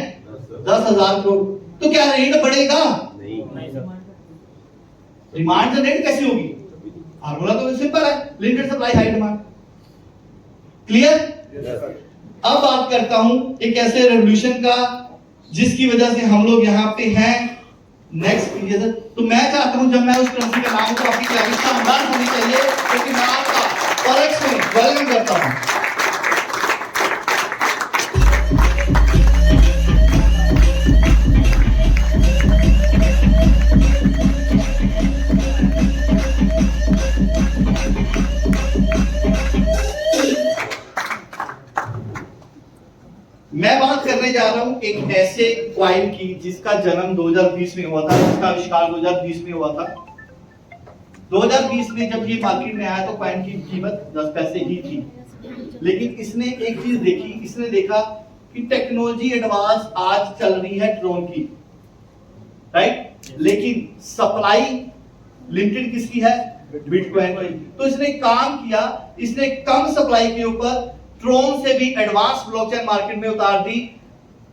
10,000 करोड़, तो क्या रेट बढ़ेगा? डिमांड जनरेट कैसे होगी? फार्मूला तो सिंपल है, limited supply high demand. Clear? अब बात करता हूं एक ऐसे रेवोल्यूशन का जिसकी वजह से हम लोग यहां पे हैं। नेक्स्ट पीरियड, तो मैं चाहता हूं जब मैं उस करेंसी का नाम तो आपकी क्लैरिटी शानदार होनी चाहिए, क्योंकि मैं आपका फॉरेक्स में वेलकम करता हूं। मैं बात करने जा रहा हूं एक ऐसे क्वाइन की जिसका जन्म 2020 में हुआ था, जिसका आविष्कार 2020 में हुआ था। 2020 में जब ये मार्केट में आया तो क्वाइन की कीमत 10 पैसे ही थी, लेकिन इसने एक चीज देखी, इसने देखा कि टेक्नोलॉजी एडवांस आज चल रही है ट्रोन की, राइट, लेकिन सप्लाई लिमिटेड किसकी है? बिटकॉइन की। तो इसने काम किया, इसने कम सप्लाई के ऊपर ट्रोन से भी एडवांस ब्लॉकचेन मार्केट में उतार दी।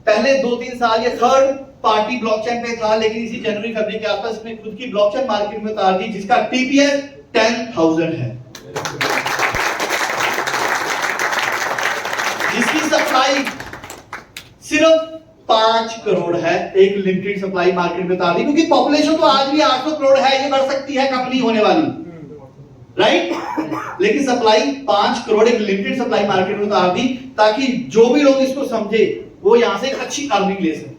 पहले 2-3 साल ये थर्ड पार्टी ब्लॉकचेन पे था, लेकिन इसी जनवरी फरवरी के आसपास इसने खुद की ब्लॉकचेन मार्केट में उतार दी, जिसका टीपीएस 10,000 है, जिसकी सप्लाई सिर्फ 5 करोड़ है। एक लिमिटेड सप्लाई मार्केट में उतार दी, क्योंकि पॉपुलेशन तो आज भी 800 करोड़ है, ये बढ़ सकती है कंपनी होने वाली, राइट, लेकिन सप्लाई 5 करोड़ एक लिमिटेड सप्लाई मार्केट में उतार दी, ताकि जो भी लोग इसको समझे वो यहां से अच्छी अर्निंग ले सके।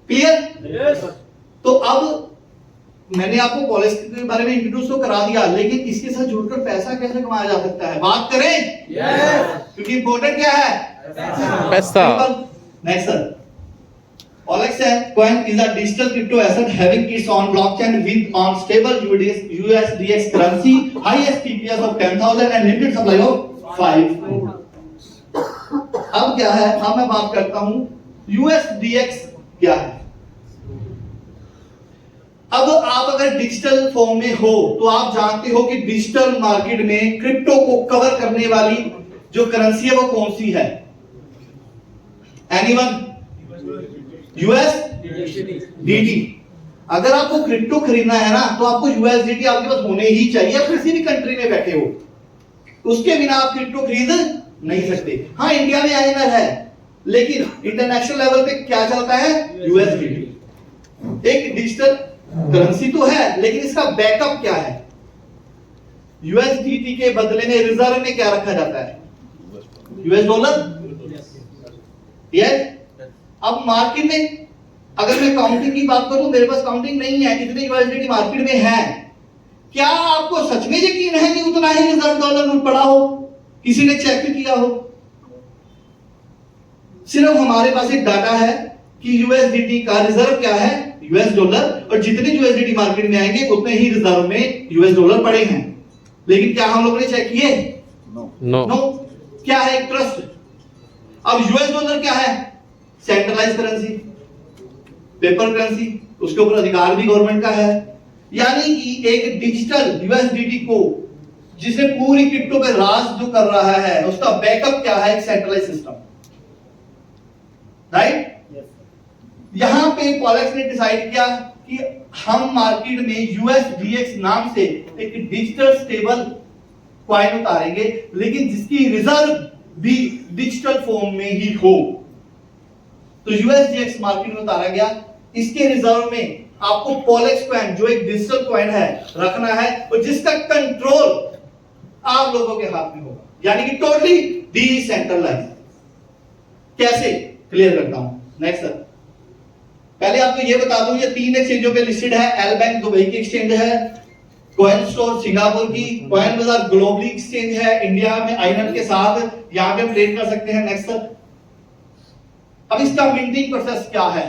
क्लियर? तो अब मैंने आपको पॉलिसी के बारे में इंट्रोड्यूस तो करा दिया, लेकिन इसके साथ जुड़कर पैसा कैसे कमाया जा सकता है, बात करें? क्योंकि इंपॉर्टेंट क्या है? पैसा। Next sir, OLX coin is a digital crypto asset having its own blockchain with on stable USDX currency, highest TPS of 10,000 and limited supply of 5 crore। अब क्या है? अब मैं बात करता हूं USDX क्या है। अब आप अगर डिजिटल फॉर्म में हो तो आप जानते हो कि डिजिटल मार्केट में क्रिप्टो को कवर करने वाली जो करेंसी है वो कौन सी है? एनीवन? USDT। अगर आपको क्रिप्टो खरीदना है ना तो आपको USDT आपके पास होने ही चाहिए, आप किसी भी कंट्री में बैठे हो, उसके बिना आप क्रिप्टो खरीद नहीं सकते। हाँ, इंडिया में INR है, लेकिन इंटरनेशनल लेवल पे क्या चलता है? USDT। एक डिजिटल करेंसी तो है, लेकिन इसका बैकअप क्या है? USDT के बदले में रिजर्व में क्या रखा जाता है? US dollar. यस। अब मार्केट में अगर मैं काउंटिंग की बात करूं, मेरे पास काउंटिंग नहीं है, इतने USDT मार्केट में है, क्या आपको सच में यकीन है कि उतना ही रिजर्व डॉलर नोट पड़ा हो? किसी ने चेक किया हो? सिर्फ हमारे पास एक डाटा है कि USDT का रिजर्व क्या है? US डॉलर, और जितने USDT मार्केट में आएंगे उतने ही रिजर्व में US डॉलर पड़े हैं। लेकिन क्या हम लोगों ने चेक किए? नो। क्या है? एक ट्रस्ट। अब US डॉलर क्या है? सेंट्रलाइज करेंसी, पेपर करेंसी, उसके ऊपर अधिकार भी गवर्नमेंट का है। यानी कि एक डिजिटल USDT को, जिसे पूरी क्रिप्टो पे राज जो कर रहा है, उसका बैकअप क्या है? एक सेंट्रलाइज सिस्टम, राइट। यहां पे पॉलेक्स ने डिसाइड किया कि हम मार्केट में USDX नाम से एक डिजिटल स्टेबल कॉइन उतारेंगे, लेकिन जिसकी रिजर्व भी डिजिटल फॉर्म में ही हो। तो USDX मार्केट में उतारा गया। इसके रिजर्व में आपको पॉलेक्स कॉइन, जो एक डिजिटल कॉइन है, रखना है, और जिसका कंट्रोल आप लोगों के हाथ में होगा, यानी कि टोटली डिसेंट्रलाइज। कैसे? क्लियर करता हूं। नेक्स्ट सर, पहले आपको ये बता दूं, ये 3 एक्सचेंजों पे लिस्टेड है। एल बैंक दुबई की एक्सचेंज है, कॉइन स्टोर सिंगापुर की, कॉइन बाजार ग्लोबली एक्सचेंज है इंडिया में आईएनएल के साथ, यहां पे ट्रेड कर सकते हैं। नेक्स्ट सर, अब इसका मिंटिंग प्रोसेस क्या है?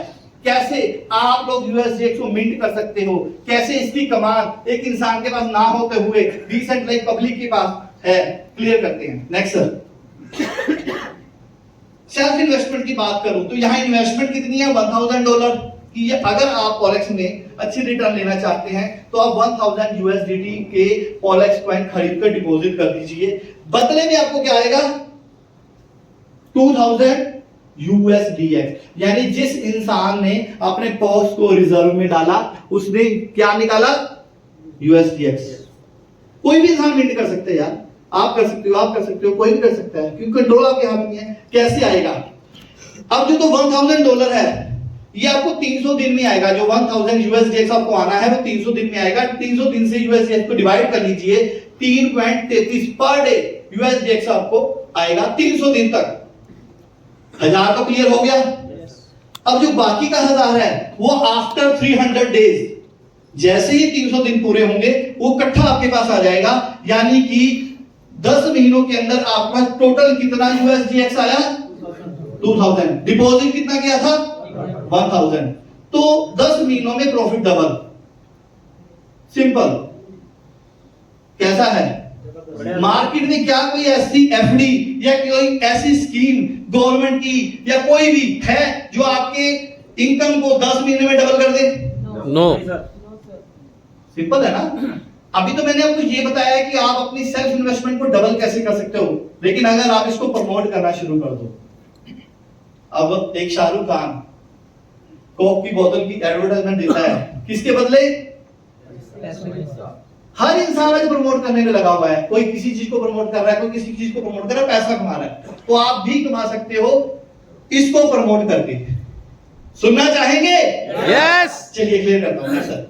कैसे आप लोग USDX को मिंट कर सकते हो? कैसे इसकी कमांड एक इंसान के पास ना होते हुए डिसेंट्रलाइज पब्लिक के पास है? क्लियर करते हैं। नेक्स्ट सर, सेल्फ इन्वेस्टमेंट की बात करूं तो यहां इन्वेस्टमेंट कितनी है? $1,000 की। अगर आप पॉलेक्स में अच्छी रिटर्न लेना चाहते हैं तो आप 1000 USDT के पॉलेक्स कॉइन खरीद कर डिपॉजिट कर दीजिए। बदले में आपको क्या आएगा? 2000 USDX, यानी जिस इंसान ने अपने पॉक्स को रिजर्व में डाला उसने क्या निकाला? USDX। कोई भी इंसान मिंट कर सकते हैं यार, आप कर सकते हो, आप कर सकते हो, कोई भी कर सकता है, क्योंकि कंट्रोल आपके हाथ में है। कैसे आएगा? अब जो तो $1000 है ये आपको 300 दिन में आएगा। जो 1000 USDX आपको आना है वो 300 दिन में आएगा। 300 दिन से USDX को डिवाइड कर लीजिए, 3.33 पर डे USDX आपको आएगा 300 दिन तक। 1000 तो क्लियर हो गया। अब जो बाकी का 1000 है वो आफ्टर 300 डेज, जैसे ही 300 दिन पूरे होंगे वो इकट्ठा आपके पास आ जाएगा। यानी कि 10 महीनों के अंदर आपका टोटल कितना USDX आया? 2000। डिपॉजिट कितना किया था? 1000। तो 10 महीनों में प्रॉफिट डबल। सिंपल। कैसा है? मार्केट में क्या कोई ऐसी FD या कोई ऐसी स्कीम गवर्नमेंट की या कोई भी है जो आपके इनकम को 10 महीने में डबल कर दे? नो। सिंपल है ना। अभी तो मैंने आपको ये बताया है कि आप अपनी सेल्फ इन्वेस्टमेंट को डबल कैसे कर सकते हो, लेकिन अगर आप इसको प्रमोट करना शुरू कर दो। अब एक शाहरुख खान कोक की बोतल की एडवर्टाइजमेंट देता है, किसके बदले? हर इंसान आज प्रमोट करने में लगा हुआ है। कोई किसी चीज को प्रमोट कर रहा है, कोई किसी चीज को प्रमोट कर रहा है, पैसा कमा रहा है। तो आप भी कमा सकते हो इसको प्रमोट करके। सुनना चाहेंगे? यस। चलिए क्लियर करता हूं सर।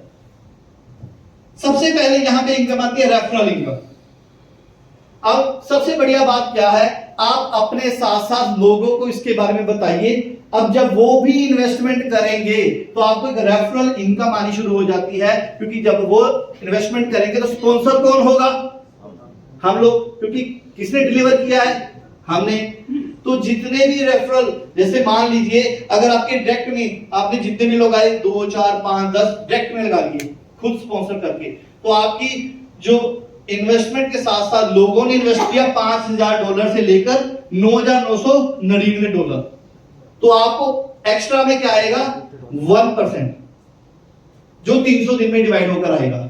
सबसे पहले यहां पे इनकम आती है रेफरल इनकम। अब सबसे बढ़िया बात क्या है, आप अपने साथ साथ लोगों को इसके बारे में बताइए। अब जब वो भी इन्वेस्टमेंट करेंगे तो आपको एक रेफरल इनकम आनी शुरू हो जाती है, क्योंकि जब वो इन्वेस्टमेंट करेंगे तो स्पॉन्सर कौन होगा? हम लोग, क्योंकि किसने डिलीवर किया है? हमने। तो जितने भी रेफरल, जैसे मान लीजिए अगर आपके डायरेक्ट में आपने जितने भी लोग आए 2 4 5 10 डायरेक्ट में लगा लिए खुद स्पॉन्सर करके, तो आपकी जो इन्वेस्टमेंट के साथ साथ लोगों ने इन्वेस्ट किया $5000 से लेकर $9999, तो आपको एक्स्ट्रा में क्या आएगा? 1%, जो 300 दिन में डिवाइड होकर आएगा।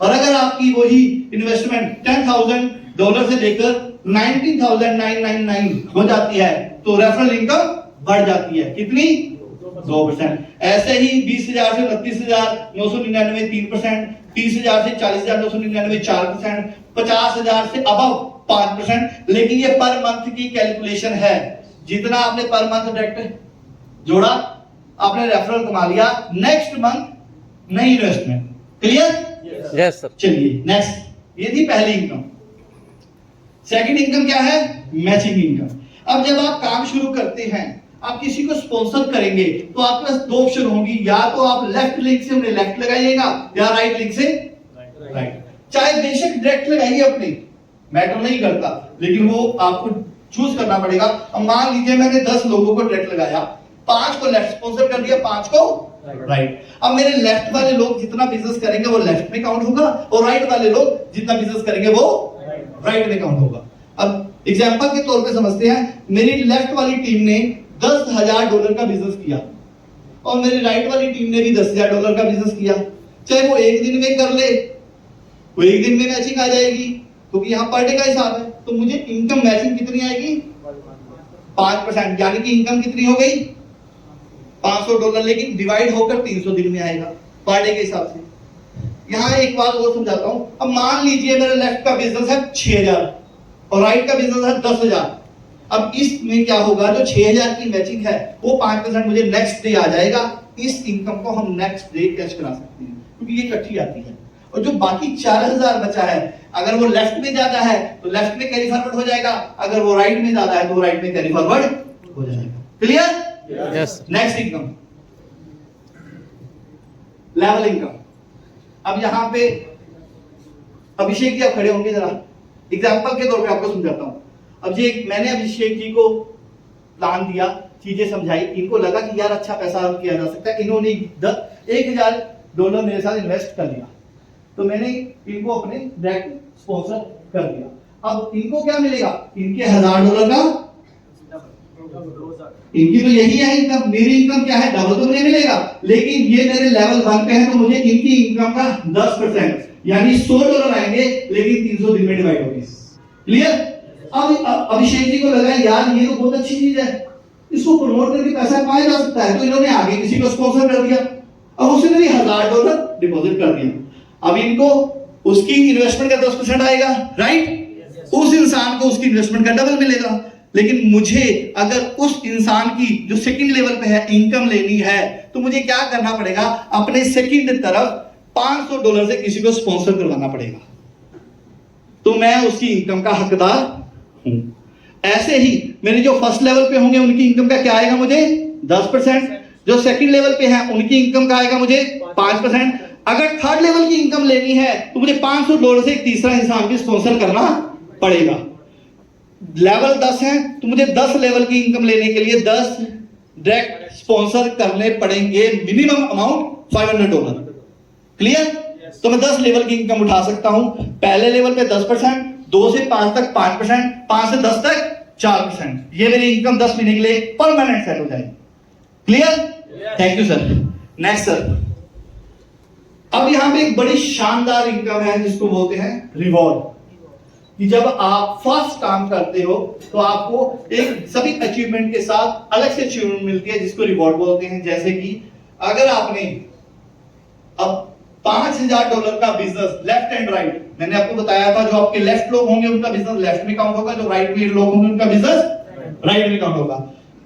और अगर आपकी वही इन्वेस्टमेंट $10,000 से लेकर $19,999 हो जाती है तो रेफरल इनकम बढ़ जाती है। कितनी? 2%। ऐसे ही 20,000 से 29,999 3%, 30,000 से 40,999 4%, 50,000 से अबव 5%। लेकिन ये पर मंथ की कैलकुलेशन है। जितना आपने पर मंथ डायरेक्ट जोड़ा आपने रेफरल कमा लिया, नेक्स्ट मंथ नई इन्वेस्टमेंट। क्लियर? Yes sir. चलिए नेक्स्ट, ये थी पहली इनकम। सेकंड इनकम क्या है? Matching income. अब जब आप काम शुरू करते हैं, आप किसी को स्पॉन्सर करेंगे तो आपके पास 2 ऑप्शन होंगी, या तो आप लेफ्ट लिंक से उन्हें लेफ्ट लगाइएगा या राइट लिंक से राइट। चाहे बेशक डायरेक्ट लगाइए अपने, मैटर नहीं करता, लेकिन वो आपको चूज करना पड़ेगा। अब मान लीजिए मैंने 10 लोगों को डायरेक्ट लगाया, 5 को लेफ्ट स्पॉन्सर कर दिया, 5 को राइट। अब मेरे लेफ्ट वाले लोग जितना बिजनेस करेंगे वो लेफ्ट में काउंट होगा, और राइट वाले लोग जितना बिजनेस करेंगे वो राइट में काउंट होगा। अब एग्जांपल के तौर पे समझते हैं, मेरी लेफ्ट वाली टीम ने $10,000 का बिजनेस किया और मेरी राइट वाली टीम ने भी $10,000 का बिजनेस किया। चाहे वो एक दिन में कर ले, वो एक दिन में मैचिंग आ जाएगी, क्योंकि यहाँ पर डे का हिसाब है। तो मुझे इनकम मैचिंग कितनी आएगी? 5%, यानी कि इनकम कितनी हो गई? $500, लेकिन डिवाइड होकर 300 दिन में आएगा पर डे के हिसाब से। यहाँ एक बात और समझाता हूं। अब मान लीजिए मेरे लेफ्ट का बिजनेस है 6,000 और राइट का बिजनेस है 10,000। अब इसमें क्या होगा, जो 6,000 की मैचिंग है वो 5% मुझे नेक्स्ट डे आ जाएगा। इस इनकम को हम नेक्स्ट डे कैश करा सकते हैं, क्योंकि ये इकट्ठी आती है। और जो बाकी 4,000 बचा है, अगर वो लेफ्ट में ज्यादा है तो लेफ्ट में कैरी फॉरवर्ड हो जाएगा, अगर वो राइट में ज्यादा है तो वो राइट में कैरी फॉरवर्ड हो जाएगा। Clear? Yes. Next income, level income. अब यहां पे अभिषेक जी आप खड़े होंगे, जरा एग्जांपल के तौर पे आपको समझाता हूं। अब ये मैंने अभिषेक जी को प्लान दिया, चीजें समझाई, इनको लगा कि यार अच्छा पैसा किया जा सकता है। इन्होंने $1,000 मेरे साथ इन्वेस्ट कर लिया, तो मैंने इनको अपने डायरेक्ट स्पॉन्सर कर दिया। अब इनको क्या मिलेगा? इनके $1,000 का, इनकी तो यही है इनकम। मेरी इनकम क्या है? डबल तो मुझे मिलेगा, लेकिन ये मेरे लेवल 1 पे है तो मुझे इनकी इनकम का 10% यानी $100 आएंगे, लेकिन 300 दिन में डिवाइड होगी। क्लियर? अब अभिषेक जी को लगा यार ये तो बहुत अच्छी चीज है, इसको प्रमोट करके पैसा कमाया जा सकता है। तो इन्होंने आगे किसी को स्पॉन्सर कर दिया, अब उसने भी $1000 डिपॉजिट कर दिया। अब इनको उसकी इन्वेस्टमेंट का 10% आएगा, राइट? उस इंसान को उसकी इन्वेस्टमेंट का डबल मिलेगा। लेकिन मुझे अगर उस इंसान की जो सेकंड लेवल पे है इनकम लेनी है तो मुझे क्या करना पड़ेगा, अपने सेकंड तरफ $500 से किसी को स्पॉन्सर करवाना पड़ेगा, तो मैं उसकी इनकम का हकदार हूं। ऐसे ही मेरे जो फर्स्ट लेवल पे होंगे उनकी इनकम का क्या आएगा मुझे 10%, जो सेकंड लेवल पे हैं उनकी इनकम का आएगा मुझे 5%। अगर थर्ड लेवल की इनकम लेनी है तो मुझे $500 से एक तीसरा इंसान भी स्पॉन्सर करना पड़ेगा। लेवल 10 है तो मुझे 10 लेवल की इनकम लेने के लिए 10 डायरेक्ट स्पॉन्सर करने पड़ेंगे, मिनिमम अमाउंट $500। क्लियर? तो मैं 10 लेवल की इनकम उठा सकता हूं। पहले लेवल पे 10%, 2 से 5 तक 5%, 5 से 10 तक 4%। ये मेरी इनकम 10 महीने के लिए परमानेंट सेट हो जाएगी। Clear? Thank you sir. Next sir, अब यहां पे एक बड़ी शानदार इनकम है जिसको बोलते हैं रिवॉर्ड। कि जब आप फर्स्ट काम करते हो तो आपको एक सभी अचीवमेंट के साथ अलग से अचीवमेंट मिलती है जिसको रिवॉर्ड बोलते हैं। जैसे कि अगर आपने अब $5000 का बिजनेस लेफ्ट एंड राइट, मैंने आपको बताया था जो आपके लेफ्ट लोग होंगे उनका बिजनेस लेफ्ट में काउंट होगा, जो राइट में लोग होंगे उनका बिजनेस राइट में काउंट होगा।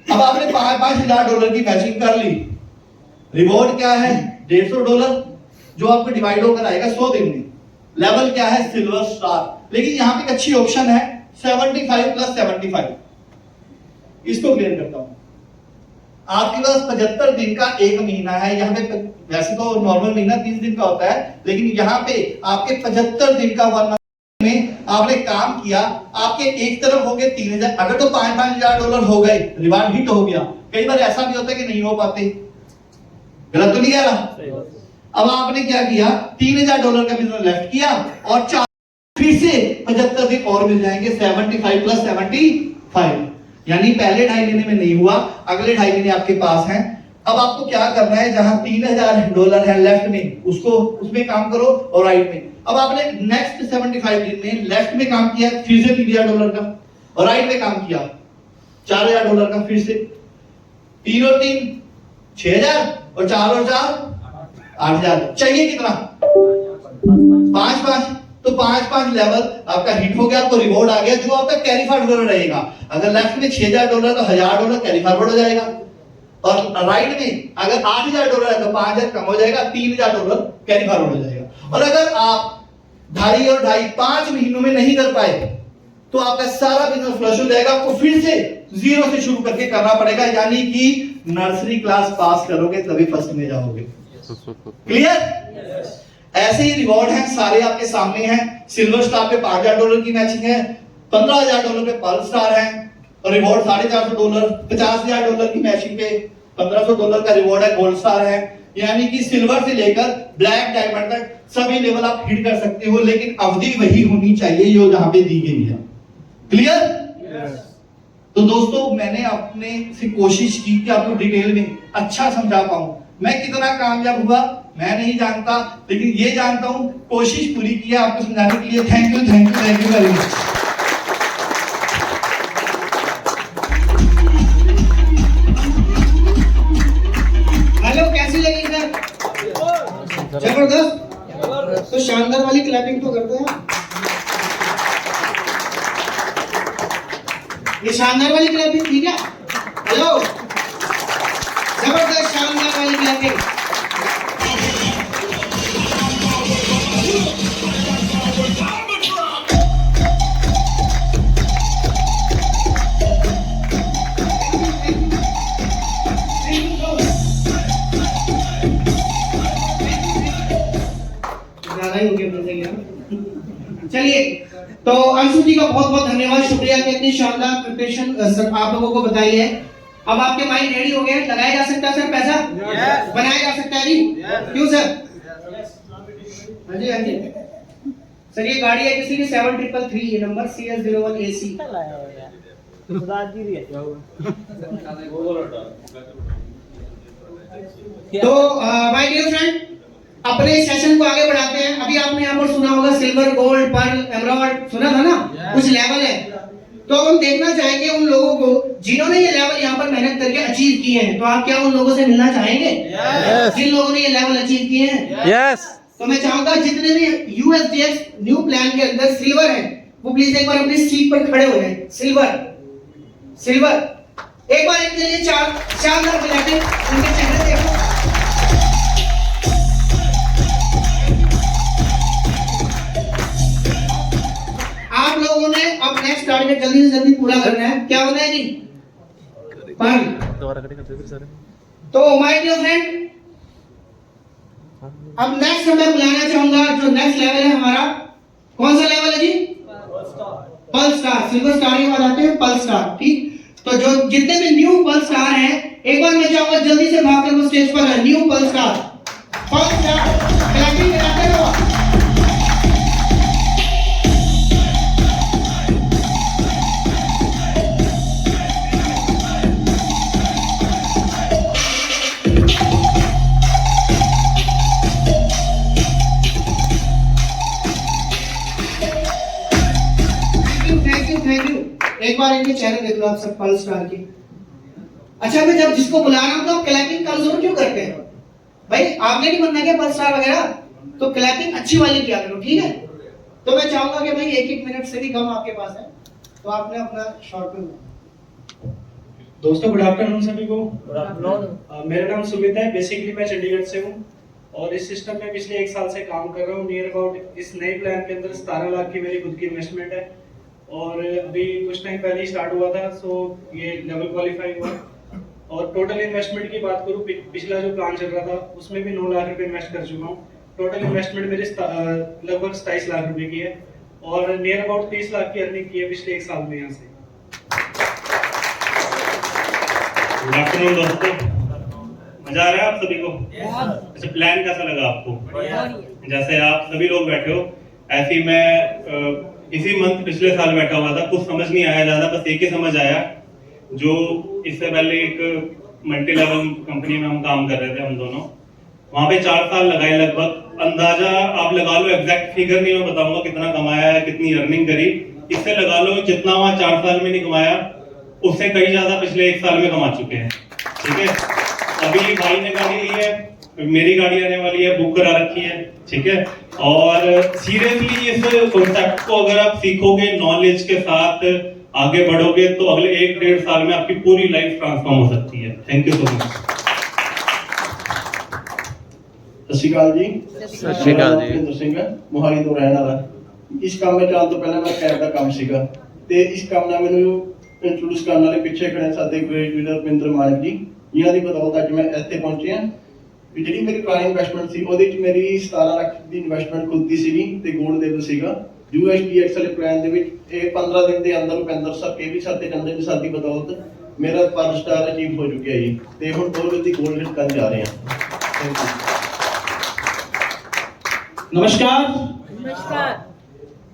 अब आपने $5000 की मैचिंग कर ली, रिवॉर्ड क्या है $150 जो आपको डिवाइड होकर आएगा 100 दिन में। लेवल क्या है सिल्वर स्टार। लेकिन यहां पे एक अच्छी ऑप्शन है 75 + 75। इसको क्लियर करता हूं। आपके पास 75 दिन का एक महीना है। यहाँ पे वैसे तो नॉर्मल महीना 30 दिन का होता है, लेकिन यहाँ पे आपके 75 दिन का 1 मंथ में आपने काम किया, आपके एक तरफ हो गए 3000। अगर तो $5,000 हो गए, रिवार्ड हिट हो गया। कई बार ऐसा भी होता है कि नहीं हो पाते, गलत तो नहीं कह रहा। अब आपने क्या किया, $3000 का बिजनेस लेफ्ट किया और 4 फिर से 75 दिन और मिल जाएंगे, 75 + 75। यानी पहले 2.5 महीने में नहीं हुआ, अगले 2.5 महीने आपके पास हैं। अब आपको क्या करना है, जहां $3000 है लेफ्ट में उसको उसमें काम करो और राइट में। अब आपने नेक्स्ट 75 दिन में लेफ्ट में काम किया फिर से $3000 का और राइट में काम किया $4000 का, फिर से 3 और 3 6000 और 4 और 4 8000। चाहिए कितना 5 तो 5 लेवल आपका हिट हो गया, आपको रिवॉर्ड आ गया जो आपका कैरी फॉरवर्ड रहेगा। अगर लेफ्ट में $6000 तो $1000 कैरी फॉरवर्ड हो जाएगा, और राइट में अगर $8000 है तो 5000 कम हो जाएगा, $3000 कैरी फॉरवर्ड हो जाएगा। और अगर आप 2.5 और 2.5 5 महीनों में नहीं कर पाए तो आपका सारा बिजनेस फ्लश हो जाएगा। आपको फिर से 0 से शुरू करके करना पड़ेगा, यानी कि नर्सरी क्लास पास करोगे तभी फर्स्ट में जाओगे। क्लियर? ऐसे ही रिवॉर्ड हैं सारे आपके सामने हैं। सिल्वर स्टार पे $5000 की मैचिंग है, $15000 पे पर्ल स्टार है और रिवॉर्ड $450। $50000 की मैचिंग पे $1500 का रिवॉर्ड है, गोल्ड स्टार है। यानी कि सिल्वर से लेकर ब्लैक डायमंड तक सभी लेवल आप हिट कर सकते हो, लेकिन अवधि वही होनी चाहिए जो जहां पे दी गई है। क्लियर? तो दोस्तों मैंने अपने से कोशिश की कि आपको डिटेल में अच्छा समझा पाऊं। मैं कितना कामयाब हुआ मैं नहीं जानता, लेकिन ये जानता हूं कोशिश पूरी की है आपको समझाने के लिए। Thank you very much. Hello, कैसी लगी सर? जबरदस्त। तो शानदार वाली क्लैपिंग तो करते हैं। ये शानदार वाली क्लैपिंग ठीक है। हेलो, जबरदस्त शानदार वाली क्लैपिंग। चलिए, तो अंशु जी का बहुत बहुत धन्यवाद, शुक्रिया कि इतनी शानदार प्रिपरेशन आप लोगों को बताई है। अब आपके माइंड रेडी हो गए, लगाया जा सकता है सर पैसा? yes. बनाया जा सकता है जी? yes. क्यों सर? हाँ जी हाँ जी सर। ये गाड़ी है किसी की 7333, ये नंबर CS01AC। तो माय डियर फ्रेंड, अपने सेशन को आगे बढ़ाते हैं। अभी आपने यहाँ पर सुना होगा सिल्वर, गोल्ड, पर्ल, एमराल्ड, सुना था ना? कुछ लेवल है। तो हम देखना चाहेंगे उन लोगों को जिन्होंने ये लेवल यहाँ पर मेहनत करके अचीव किए हैं। तो आप क्या उन लोगों से मिलना चाहेंगे? जिन लोगों ने ये लेवल अचीव किए हैं। यस। तो मैं चाहूंगा जितने भी USDX न्यू प्लान के अंदर सिल्वर है वो प्लीज एक बार अपनी सीट पर खड़े हो जाए। सिल्वर एक बार इनके लिए शानदार क्लैपिंग, उनके चेहरे देखो। आप लोगों ने अब नेक्स्ट टारगेट जल्दी से जल्दी पूरा करना है। क्या होना है जी? दोबारा करेंगे फिर सर। तो माय डियर फ्रेंड, अब नेक्स्ट मैं बुलाना चाहूंगा जो नेक्स्ट लेवल है हमारा। कौन सा लेवल है जी? Plus star. सिल्वर स्टार के बाद आते हैं पल्स स्टार। ठीक, तो जो जितने भी न्यू पल्स स्टार हैं एक बार मैं चाहूंगा जल्दी से भागकर वो स्टेज पर है। New pulse star, pulse star clapping कराते रहो। Thank you. एक बार इनके चेहरे देख लो आप सब पल्स स्टार की। अच्छा, मैं जब जिसको बुला रहा हूं तो आप क्लैपिंग कर जरूर क्यों करते हैं भाई? आपने नहीं बनना क्या पल्स स्टार वगैरह? तो क्लैपिंग अच्छी वाली किया करो, ठीक है? तो मैं चाहूंगा कि भाई 1-1 मिनट से भी कम आपके पास है तो आपने अपना शॉर्ट फिल्म। दोस्तों गुड आफ्टरनून सभी को। मेरा नाम सुमित है। बेसिकली मैं चंडीगढ़ से हूँ और इस सिस्टम में पिछले 1 साल से काम कर रहा हूँ। नियर अबाउट इस नए प्लान के अंदर 17 लाख की मेरी खुद की इन्वेस्टमेंट है और अभी कुछ टाइम पहले ही स्टार्ट हुआ था। सो ये लेवल क्वालिफाई हुआ और टोटल इन्वेस्टमेंट की बात करूँ, पिछला जो प्लान चल रहा था उसमें भी 9 लाख रुपए इन्वेस्ट कर चुका हूँ। टोटल इन्वेस्टमेंट मेरी लगभग 27 लाख रुपए की है और नियर अबाउट 30 लाख की अर्निंग की है पिछले 1 साल में यहाँ से। गुड आफ्टरनून दोस्तों, मजा आ रहा है आप सभी को? अच्छा, प्लान कैसा लगा आपको? जैसे आप सभी लोग बैठे हो ऐसे ही मैं इसी मंथ पिछले साल बैठा हुआ था। कुछ समझ नहीं आया ज्यादा, बस एक ही समझ आया। जो इससे पहले एक मल्टी लेवल कंपनी में हम काम कर रहे थे हम दोनों, वहां पे 4 साल लगाए लगभग। अंदाजा आप लगा लो, एग्जैक्ट फिगर नहीं मैं बताऊंगा कितना कमाया है, कितनी अर्निंग करी। इससे लगा लो जितना वहां 4 साल में नहीं कमाया उससे कई ज्यादा पिछले 1 साल में कमा चुके हैं। ठीक है, अभी भाई ने गाड़ी ली है, मेरी गाड़ी आने वाली है, बुक करा रखी है। ठीक है, और सीरियसली इस कॉन्सेप्ट को अगर आप सीखोगे, नॉलेज के साथ आगे बढ़ोगे तो अगले 1-1.5 साल में आपकी पूरी लाइफ ट्रांसफॉर्म हो सकती है। Thank you so much. ਸਤਿ ਸ਼੍ਰੀ ਅਕਾਲ ਜੀ। ਸਤਿ ਸ਼੍ਰੀ ਅਕਾਲ ਜੀ। ਭਿੰਦਰ ਸਿੰਘ ਮੋਹਾਲੀ ਤੋਂ ਰਹਿਣ ਵਾਲਾ। ਇਸ ਕੰਮ ਵਿੱਚ ਆਉਣ ਤੋਂ ਪਹਿਲਾਂ ਮੈਂ ਕੈਬ ਦਾ ਕੰਮ ਸੀਗਾ ਤੇ ਇਸ ਕੰਮ ਨਾਲ ਮੈਨੂੰ ਇੰਟਰੋਡਿਊਸ ਕਰਨ ਵਾਲੇ ਪਿੱਛੇ ਖੜੇ ਸਾਡੇ ਗ੍ਰੈਜੂਏਟ ਰਵਿੰਦਰ ਮਾਨਕ ਜੀ, ਜਿਨ੍ਹਾਂ ਦੀ ਬਦੌਲਤ ਅੱਜ ਮੈਂ ਇੱਥੇ ਪਹੁੰਚਿਆ। ਵੀ ਜਿਹੜੀ ਮੇਰੀ ਪੁਰਾਣੀ ਇਨਵੈਸਟਮੈਂਟ ਸੀ ਉਹਦੇ ਵਿੱਚ ਮੇਰੀ 17 ਲੱਖ ਦੀ ਇਨਵੈਸਟਮੈਂਟ ਖੁਦ ਦੀ ਸੀਗੀ ਤੇ ਗੋਲਡ ਲੈਵਲ ਸੀਗਾ। USDX ਵਾਲੇ ਪਲਾਨ ਦੇ ਵਿੱਚ ਇਹ 15 ਦਿਨ ਦੇ ਅੰਦਰ ਸਰ ਇਹ ਵੀ ਸਾਡੇ ਕੰਦੇ ਦੀ ਸਾਡੀ ਬਦੌਲਤ ਮੇਰਾ 5 ਸਟਾਰ ਅਚੀਵ ਹੋ ਚੁੱਕਿਆ ਜੀ ਤੇ ਹੁਣ 2 ਲੱਖ ਦੀ ਗੋਲਡ ਹਿੱਟ ਕਰਨ ਜਾ ਰਹੇ ਹਾਂ। Thank you. नमस्कार।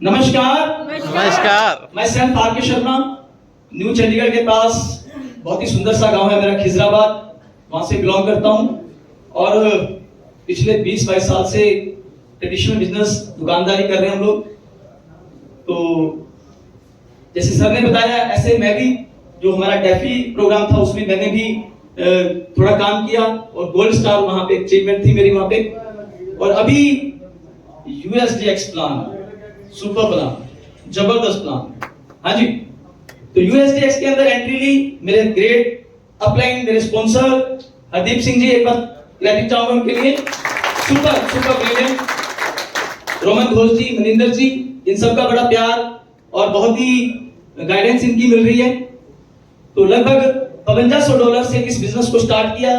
नमस्कार। मैं Sam R K. Sharma, New Chandigarh के पास बहुत ही सुंदर सा गांव है मेरा खिजराबाद, वहां से बिलोंग करता हूं और पिछले 20-22 साल से ट्रेडिशनल बिजनेस दुकानदारी कर रहे हैं हम लोग। तो जैसे सर ने बताया ऐसे मैं भी जो हमारा डेफी प्रोग्राम था उसमें मैंने भी थोड़ा काम किया और गोल्ड स्टार वहां पे अचीवमेंट थी मेरी वहां पे। और अभी USDX प्लान, सुपर प्लान, जबरदस्त प्लान। हाँ जी, तो USDX के अंदर एंट्री ली मेरे ग्रेट अपलाइन, मेरे स्पॉन्सर हरदीप सिंह जी, एक बार क्लैपिंग चाहूंगा उनके लिए। Super brilliant. रोमन घोष जी, मनिंदर जी, इन सब का बड़ा प्यार और बहुत ही गाइडेंस इनकी मिल रही है। तो लगभग $5500 से इस बिजनेस को स्टार्ट किया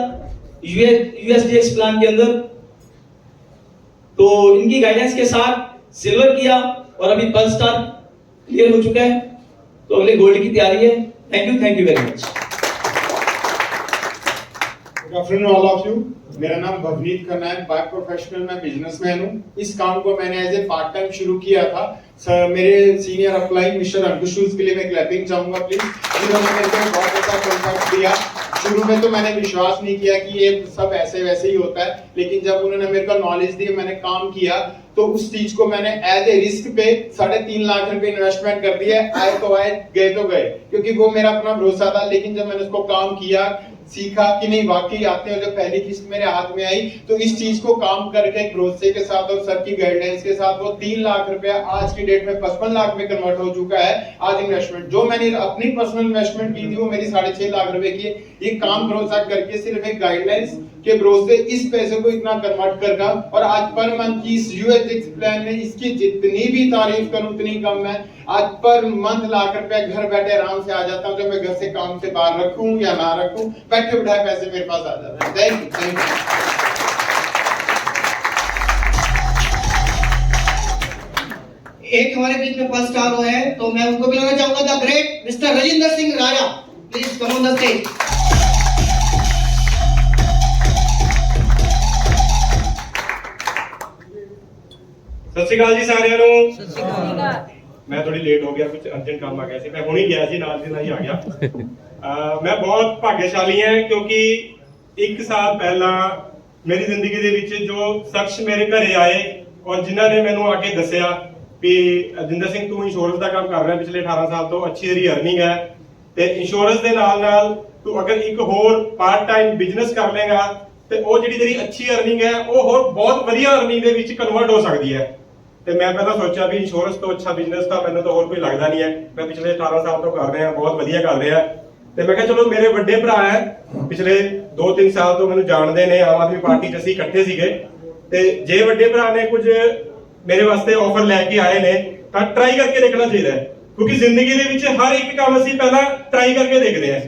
USDX प्लान के अंदर। तो इनकी गाइडेंस के साथ सिल्वर किया और अभी पल्स स्टार क्लियर हो चुका है, तो अगले गोल्ड की तैयारी है। Thank you very much. Good afternoon all of you. मेरा नाम भवनीत खन्ना है, बाय प्रोफेशनल मैं बिजनेसमैन हूँ। इस काम को मैंने एज ए पार्ट टाइम शुरू किया था। सर मेरे सीनियर अपलाइन मिस्टर अंकुश के लिए मैं क्लैपिंग चाहूंगा प्लीज, जिन्होंने मेरे को बहुत अच्छा कॉन्ट्रैक्ट दिया। शुरू में तो मैंने विश्वास नहीं किया कि ये सब ऐसे वैसे ही होता है, लेकिन जब उन्होंने मेरे को नॉलेज दी, मैंने काम किया, तो उस चीज को मैंने एज ए रिस्क पे 3.5 लाख रुपए इन्वेस्टमेंट कर दिया। आए तो आए, गए तो गए, क्योंकि वो मेरा अपना भरोसा था। लेकिन जब मैंने उसको काम किया, सीखा कि नहीं वाकई आते हैं, जब पहली किस्त मेरे हाथ में आई, तो इस चीज को काम करके एक भरोसे के साथ और सर की गाइडलाइंस के साथ वो 3 लाख रुपया आज की डेट में 55 लाख में कन्वर्ट हो चुका है। आज इन्वेस्टमेंट जो मैंने अपनी पर्सनल इन्वेस्टमेंट की थी वो मेरी 6.5 लाख रुपए की है। ये काम भरोसा करके सिर्फ एक गाइडलाइंस के भरोसे इस पैसे को इतना कन्वर्ट करना, और आज पर मंथ की इस यूएचएक्स प्लान में इसकी जितनी भी तारीफ करूं उतनी कम है। आज पर मंथ लाख रुपया घर बैठे आराम से आ जाता हूं, जब मैं घर से काम से बाहर रखूं या ना रखूं, बैठे बिठाए पैसे मेरे पास आ जाते हैं। Thank you. एक हमारे बीच में फर्स्ट स्टार हुए हैं, तो मैं उनको बुलाना चाहूंगा, the great mister Rajendra Singh Raja. Please come on the stage. ਸਤਿ ਸ਼੍ਰੀ ਅਕਾਲ ਜੀ ਸਾਰਿਆਂ ਨੂੰ। ਮੈਂ ਥੋੜੀ ਲੇਟ ਹੋ ਗਿਆ, ਕੁਝ ਅਰਜੈਂਟ ਕੰਮ ਆ ਗਿਆ ਸੀ, ਮੈਂ ਹੁਣੇ ਗਿਆ ਸੀ, ਨਾਲ ਦੀ ਨਾਲ ਹੀ ਆ ਗਿਆ। ਮੈਂ ਬਹੁਤ ਭਾਗਿਆਸ਼ਾਲੀ ਹਾਂ ਕਿਉਂਕਿ 1 ਸਾਲ ਪਹਿਲਾਂ ਮੇਰੀ ਜ਼ਿੰਦਗੀ ਦੇ ਵਿੱਚ ਜੋ ਸ਼ਖਸ ਮੇਰੇ ਘਰੇ ਆਏ ਔਰ ਜਿਨ੍ਹਾਂ ਨੇ ਮੈਨੂੰ ਆ ਕੇ ਦੱਸਿਆ ਵੀ ਅਜਿੰਦਰ ਸਿੰਘ ਤੂੰ ਇੰਸ਼ੋਰੈਂਸ ਦਾ ਕੰਮ ਕਰ ਰਿਹਾ ਪਿਛਲੇ 18 ਸਾਲ ਤੋਂ, ਅੱਛੀ ਤੇਰੀ ਅਰਨਿੰਗ ਹੈ ਤੇ ਇੰਸ਼ੋਰੈਂਸ ਦੇ ਨਾਲ ਤੂੰ ਅਗਰ ਇੱਕ ਹੋਰ ਪਾਰਟ ਟਾਈਮ ਬਿਜ਼ਨਸ ਕਰ ਲੇਗਾ ਤੇ ਉਹ ਜਿਹੜੀ ਤੇਰੀ ਅੱਛੀ ਅਰਨਿੰਗ ਹੈ ਉਹ ਹੋਰ ਬਹੁਤ ਵਧੀਆ ਅਰਨਿੰਗ ਦੇ ਵਿੱਚ ਕਨਵਰਟ ਹੋ ਸਕਦੀ ਹੈ। ਤੇ ਮੈਂ ਪਹਿਲਾਂ ਸੋਚਿਆ ਵੀ ਇੰਸ਼ੋਰੈਂਸ ਤੋਂ ਅੱਛਾ ਬਿਜ਼ਨਸ ਤਾਂ ਮੈਨੂੰ ਤਾਂ ਹੋਰ ਕੋਈ ਲੱਗਦਾ ਨਹੀਂ ਹੈ, ਮੈਂ ਪਿਛਲੇ 18 ਸਾਲ ਤੋਂ ਕਰ ਰਿਹਾ, ਬਹੁਤ ਵਧੀਆ ਕਰ ਰਿਹਾ। ਤੇ ਮੈਂ ਕਿਹਾ ਚਲੋ ਮੇਰੇ ਵੱਡੇ ਭਰਾ ਹੈ, ਪਿਛਲੇ 2-3 ਸਾਲ ਤੋਂ ਮੈਨੂੰ ਜਾਣਦੇ ਨੇ, ਆਮ ਆਦਮੀ ਪਾਰਟੀ 'ਚ ਅਸੀਂ ਇਕੱਠੇ ਸੀਗੇ, ਤੇ ਜੇ ਵੱਡੇ ਭਰਾ ਨੇ ਕੁਝ ਮੇਰੇ ਵਾਸਤੇ ਆਫਰ ਲੈ ਕੇ ਆਏ ਨੇ ਤਾਂ ਟਰਾਈ ਕਰਕੇ ਦੇਖਣਾ ਚਾਹੀਦਾ ਹੈ, ਕਿਉਂਕਿ ਜ਼ਿੰਦਗੀ ਦੇ ਵਿੱਚ ਹਰ ਇੱਕ ਕੰਮ ਅਸੀਂ ਪਹਿਲਾਂ ਟਰਾਈ ਕਰਕੇ ਦੇਖਦੇ ਹਾਂ।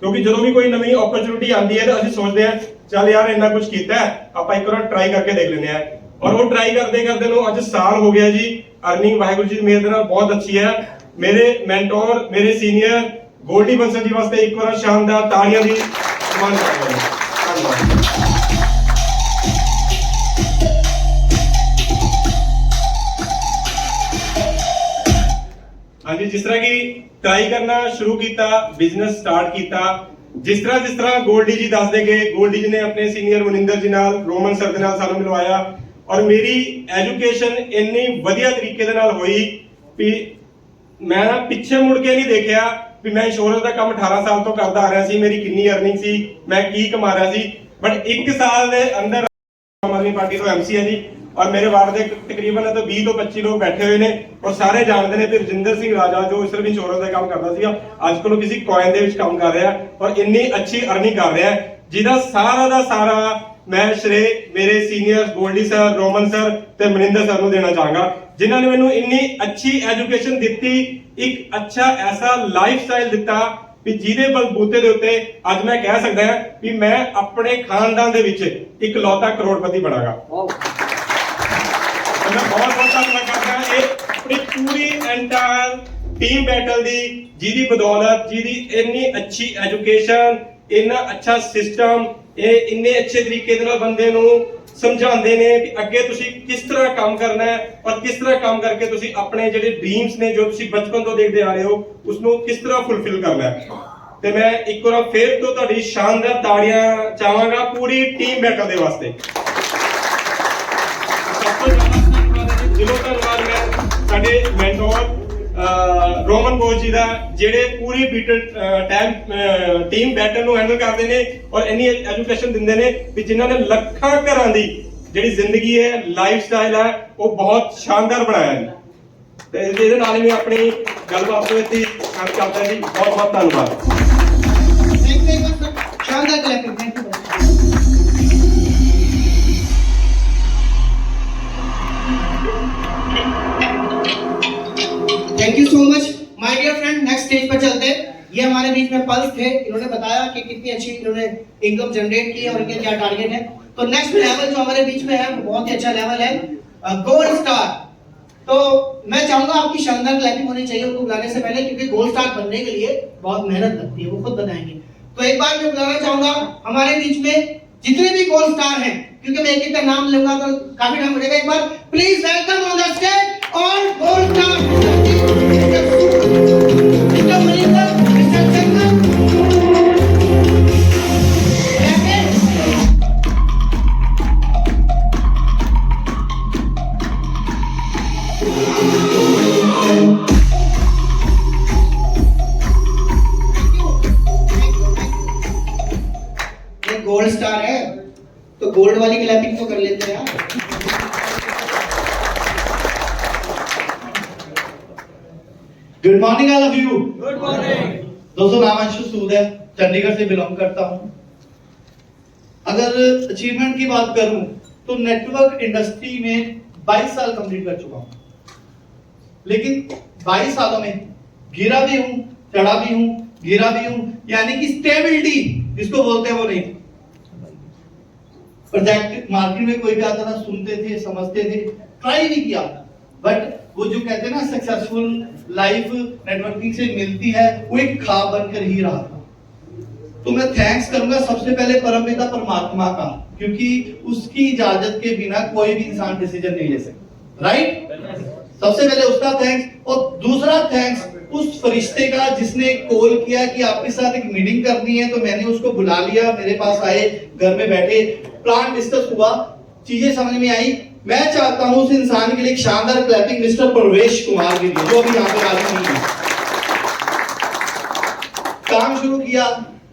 ਕਿਉਂਕਿ ਜਦੋਂ ਵੀ ਕੋਈ ਨਵੀਂ ਓਪਰਚੁਨਿਟੀ ਆਉਂਦੀ ਹੈ ਤਾਂ ਅਸੀਂ ਸੋਚਦੇ ਹਾਂ ਚੱਲ ਯਾਰ ਇੰਨਾ ਕੁਝ ਕੀਤਾ ਆਪਾਂ ਇੱਕ ਵਾਰ ਟਰਾਈ ਕਰਕੇ ਦੇਖ ਲੈਂਦੇ ਹਾਂ, ਔਰ ਉਹ ਟਰਾਈ ਕਰਦੇ ਨੂੰ ਅੱਜ ਸਾਲ ਹੋ ਗਿਆ ਜੀ। ਅਰਨਿੰਗ ਵਾਹਿਗੁਰੂ ਜੀ ਦੀ ਮਿਹਰ ਦੇ ਨਾਲ ਬਹੁਤ ਅੱਛੀ ਹੈ। ਮੇਰੇ ਮੈਂਟੋਰ, ਮੇਰੇ ਸੀਨੀਅਰ ਗੋਲਡੀ ਬੰਸਲ ਜੀ ਵਾਸਤੇ ਇੱਕ ਵਾਰ ਸ਼ਾਨਦਾਰ ਤਾੜੀਆਂ ਦੀ ਸਨਮਾਨ ਕਰਦੇ ਹਾਂ। ਧੰਨਵਾਦ। ਹਾਂਜੀ, ਜਿਸ ਤਰ੍ਹਾਂ ਕਿ ਟਰਾਈ ਕਰਨਾ ਸ਼ੁਰੂ ਕੀਤਾ, ਬਿਜ਼ਨਸ ਸਟਾਰਟ ਕੀਤਾ, ਜਿਸ ਤਰ੍ਹਾਂ ਗੋਲਡੀ ਜੀ ਦੱਸਦੇ ਗਏ, ਗੋਲਡੀ ਜੀ ਨੇ ਆਪਣੇ ਸੀਨੀਅਰ ਮਨਿੰਦਰ ਜੀ ਨਾਲ, ਰੋਮਨ ਸਰ ਦੇ ਨਾਲ ਸਾਨੂੰ ਮਿਲਵਾਇਆ, ਔਰ ਮੇਰੀ ਐਜੂਕੇਸ਼ਨ ਇੰਨੀ ਵਧੀਆ ਤਰੀਕੇ ਦੇ ਨਾਲ ਹੋਈ ਵੀ ਮੈਂ ਨਾ ਪਿੱਛੇ ਮੁੜ ਕੇ ਨਹੀਂ ਦੇਖਿਆ ਵੀ ਮੈਂ ਇੰਸ਼ੋਰੈਂਸ ਦਾ ਕੰਮ 18 ਸਾਲ ਤੋਂ ਕਰਦਾ ਆ ਰਿਹਾ ਸੀ, ਮੇਰੀ ਕਿੰਨੀ ਅਰਨਿੰਗ ਸੀ, ਮੈਂ ਕੀ ਕਮਾ ਰਿਹਾ ਸੀ, ਬਟ 1 ਸਾਲ ਦੇ ਅੰਦਰ ਆਮ ਆਦਮੀ ਪਾਰਟੀ ਤੋਂ ਐਮਸੀ ਹੈ ਜੀ, ਔਰ ਮੇਰੇ ਵਾਰਡ ਦੇ ਤਕਰੀਬਨ 20 ਤੋਂ 25 ਲੋਕ ਬੈਠੇ ਹੋਏ ਨੇ, ਔਰ ਸਾਰੇ ਜਾਣਦੇ ਨੇ ਕਿ ਰਜਿੰਦਰ ਸਿੰਘ ਰਾਜਾ ਜੋ ਸਿਰਫ ਇੰਸ਼ੋਰੈਂਸ ਦਾ ਕੰਮ ਕਰਦਾ ਸੀਗਾ, ਅੱਜ ਕੱਲ੍ਹ ਕਿਸੇ ਕੋਇਨ ਦੇ ਵਿੱਚ ਕੰਮ ਕਰ ਰਿਹਾ ਔਰ ਇੰਨੀ ਅੱਛੀ ਅਰਨਿੰਗ ਕਰ ਰਿਹਾ, ਜਿਹਦਾ ਸਾਰਾ ਦਾ ਸਾਰਾ ਮੈਂ ਸ਼੍ਰੇ ਮੇਰੇ senior Goldy sir, Roman sir ਤੇ ਮਨਿੰਦਰ ਸਰ ਨੂੰ ਦੇਣਾ ਚਾਹਾਂਗਾ, ਜਿਨ੍ਹਾਂ ਨੇ ਮੈਨੂੰ ਇੰਨੀ ਅੱਛੀ ਐਜੂਕੇਸ਼ਨ ਦਿੱਤੀ, ਇੱਕ ਅੱਛਾ ਐਸਾ ਲਾਈਫ ਸਟਾਈਲ ਦਿੱਤਾ ਵੀ ਜਿਹਦੇ ਬਲਬੂਤੇ ਦੇ ਉੱਤੇ ਅੱਜ ਮੈਂ ਕਹਿ ਸਕਦਾ ਹਾਂ ਵੀ ਮੈਂ ਆਪਣੇ ਖਾਨਦਾਨ ਦੇ ਵਿੱਚ ਇੱਕ ਲੌਤਾ ਕਰੋੜਪਤੀ ਬਣਾਗਾ। मैं बहुत धन्यवाद करता हूं अपनी पूरी एंटायर टीम बैटल दी, जिहदी बदौलत, जिहदी इन्नी अच्छी एजुकेशन, इन्ना अच्छा सिस्टम, इन्ने अच्छे तरीके दे नाल बंदे नूं समझाते ने कि अगे तुसी किस तरह काम करना है और किस तरह काम करके तुसी अपने जिहड़े ड्रीम्स ने जो तुसी बचपन तो देखते आ रहे हो उसनूं किस तरह फुलफिल करना है। ते मैं एक बार फिर तो तुहाडी शानदार ताड़ियां चाहांगा पूरी टीम बैटल दे वास्ते। दिलों धन्यवाद मैं साडे मैंटोर रोमन बोस जी दा, जेड़े पूरी टीम बैटल नूं हैंडल करदे ने और इन्नी एजुकेशन दिंदे ने कि जिन्हां ने ਲੱਖਾਂ घरां दी ਜਿਹੜੀ ਜ਼ਿੰਦਗੀ ਹੈ, ਲਾਈਫ ਸਟਾਈਲ ਹੈ, ਉਹ ਬਹੁਤ ਸ਼ਾਨਦਾਰ ਬਣਾਇਆ ਹੈ। ਤੇ ਇਹਦੇ ਨਾਲ ਹੀ ਮੈਂ ਆਪਣੀ ਗੱਲਬਾਤ ਨੂੰ ਇੱਥੇ ਖਤਮ ਕਰਦਾ ਜੀ। ਬਹੁਤ ਬਹੁਤ ਧੰਨਵਾਦ। थैंक यू सर, शानदार clapping, thank you. Thank you so much my dear friend. Next stage पर चलते हैं। ये हमारे बीच में पल्स थे, इन्होंने बताया कि कितनी अच्छी इन्होंने इनकम जनरेट की है और इनके क्या टारगेट है। तो नेक्स्ट लेवल जो हमारे बीच में है वो बहुत ही अच्छा लेवल है, गोल्ड स्टार। तो मैं चाहूंगा आपकी शानदार क्लैपिंग होनी चाहिए उनको बुलाने से पहले, क्योंकि गोल्ड स्टार बनने के लिए बहुत मेहनत लगती है, वो खुद बताएंगे। तो एक बार मैं बुलाना चाहूंगा हमारे बीच में जितने भी गोल्ड स्टार हैं, क्योंकि मैं एक एक का नाम लूंगा तो काफी टाइम लगेगा। एक बार please welcome on the stage all gold star mister Maninder, mister Chandan. वाली क्लैपिंग तो कर लेते हैं यार। Good morning all of you. Good morning दोस्तों, नाम अंशु सूद है, चंडीगढ़ से बिलोंग करता हूं। अगर अचीवमेंट की बात करूं तो नेटवर्क इंडस्ट्री में 22 साल कंप्लीट कर चुका हूं, लेकिन 22 सालों में गिरा भी हूं, चढ़ा भी हूं, गिरा भी हूं, यानी कि स्टेबिलिटी जिसको बोलते हैं वो नहीं। प्रोजेक्ट मार्केट में कोई भी आता था, सुनते थे, समझते थे, ट्राई नहीं किया, बट वो जो कहते हैं ना सक्सेसफुल लाइफ नेटवर्किंग से मिलती है, वो एक ख्वाब बनकर ही रहा था। तो मैं थैंक्स करूंगा सबसे पहले परमपिता परमात्मा का, क्योंकि उसकी इजाजत के बिना कोई भी इंसान डिसीजन नहीं ले सकता, राइट? सबसे पहले उसका थैंक्स, और दूसरा थैंक्स उस फरिश्ते का जिसने कॉल किया कि आपके साथ एक मीटिंग करनी है। तो मैंने उसको बुला लिया, मेरे पास आए, घर में बैठे, प्लान डिस्कस हुआ, चीजें समझ में आई। मैं चाहता हूं उस इंसान के लिए एक शानदार क्लैपिंग मिस्टर प्रवेश कुमार के लिए, जो अभी यहाँ पे राजी नहीं है। काम शुरू किया,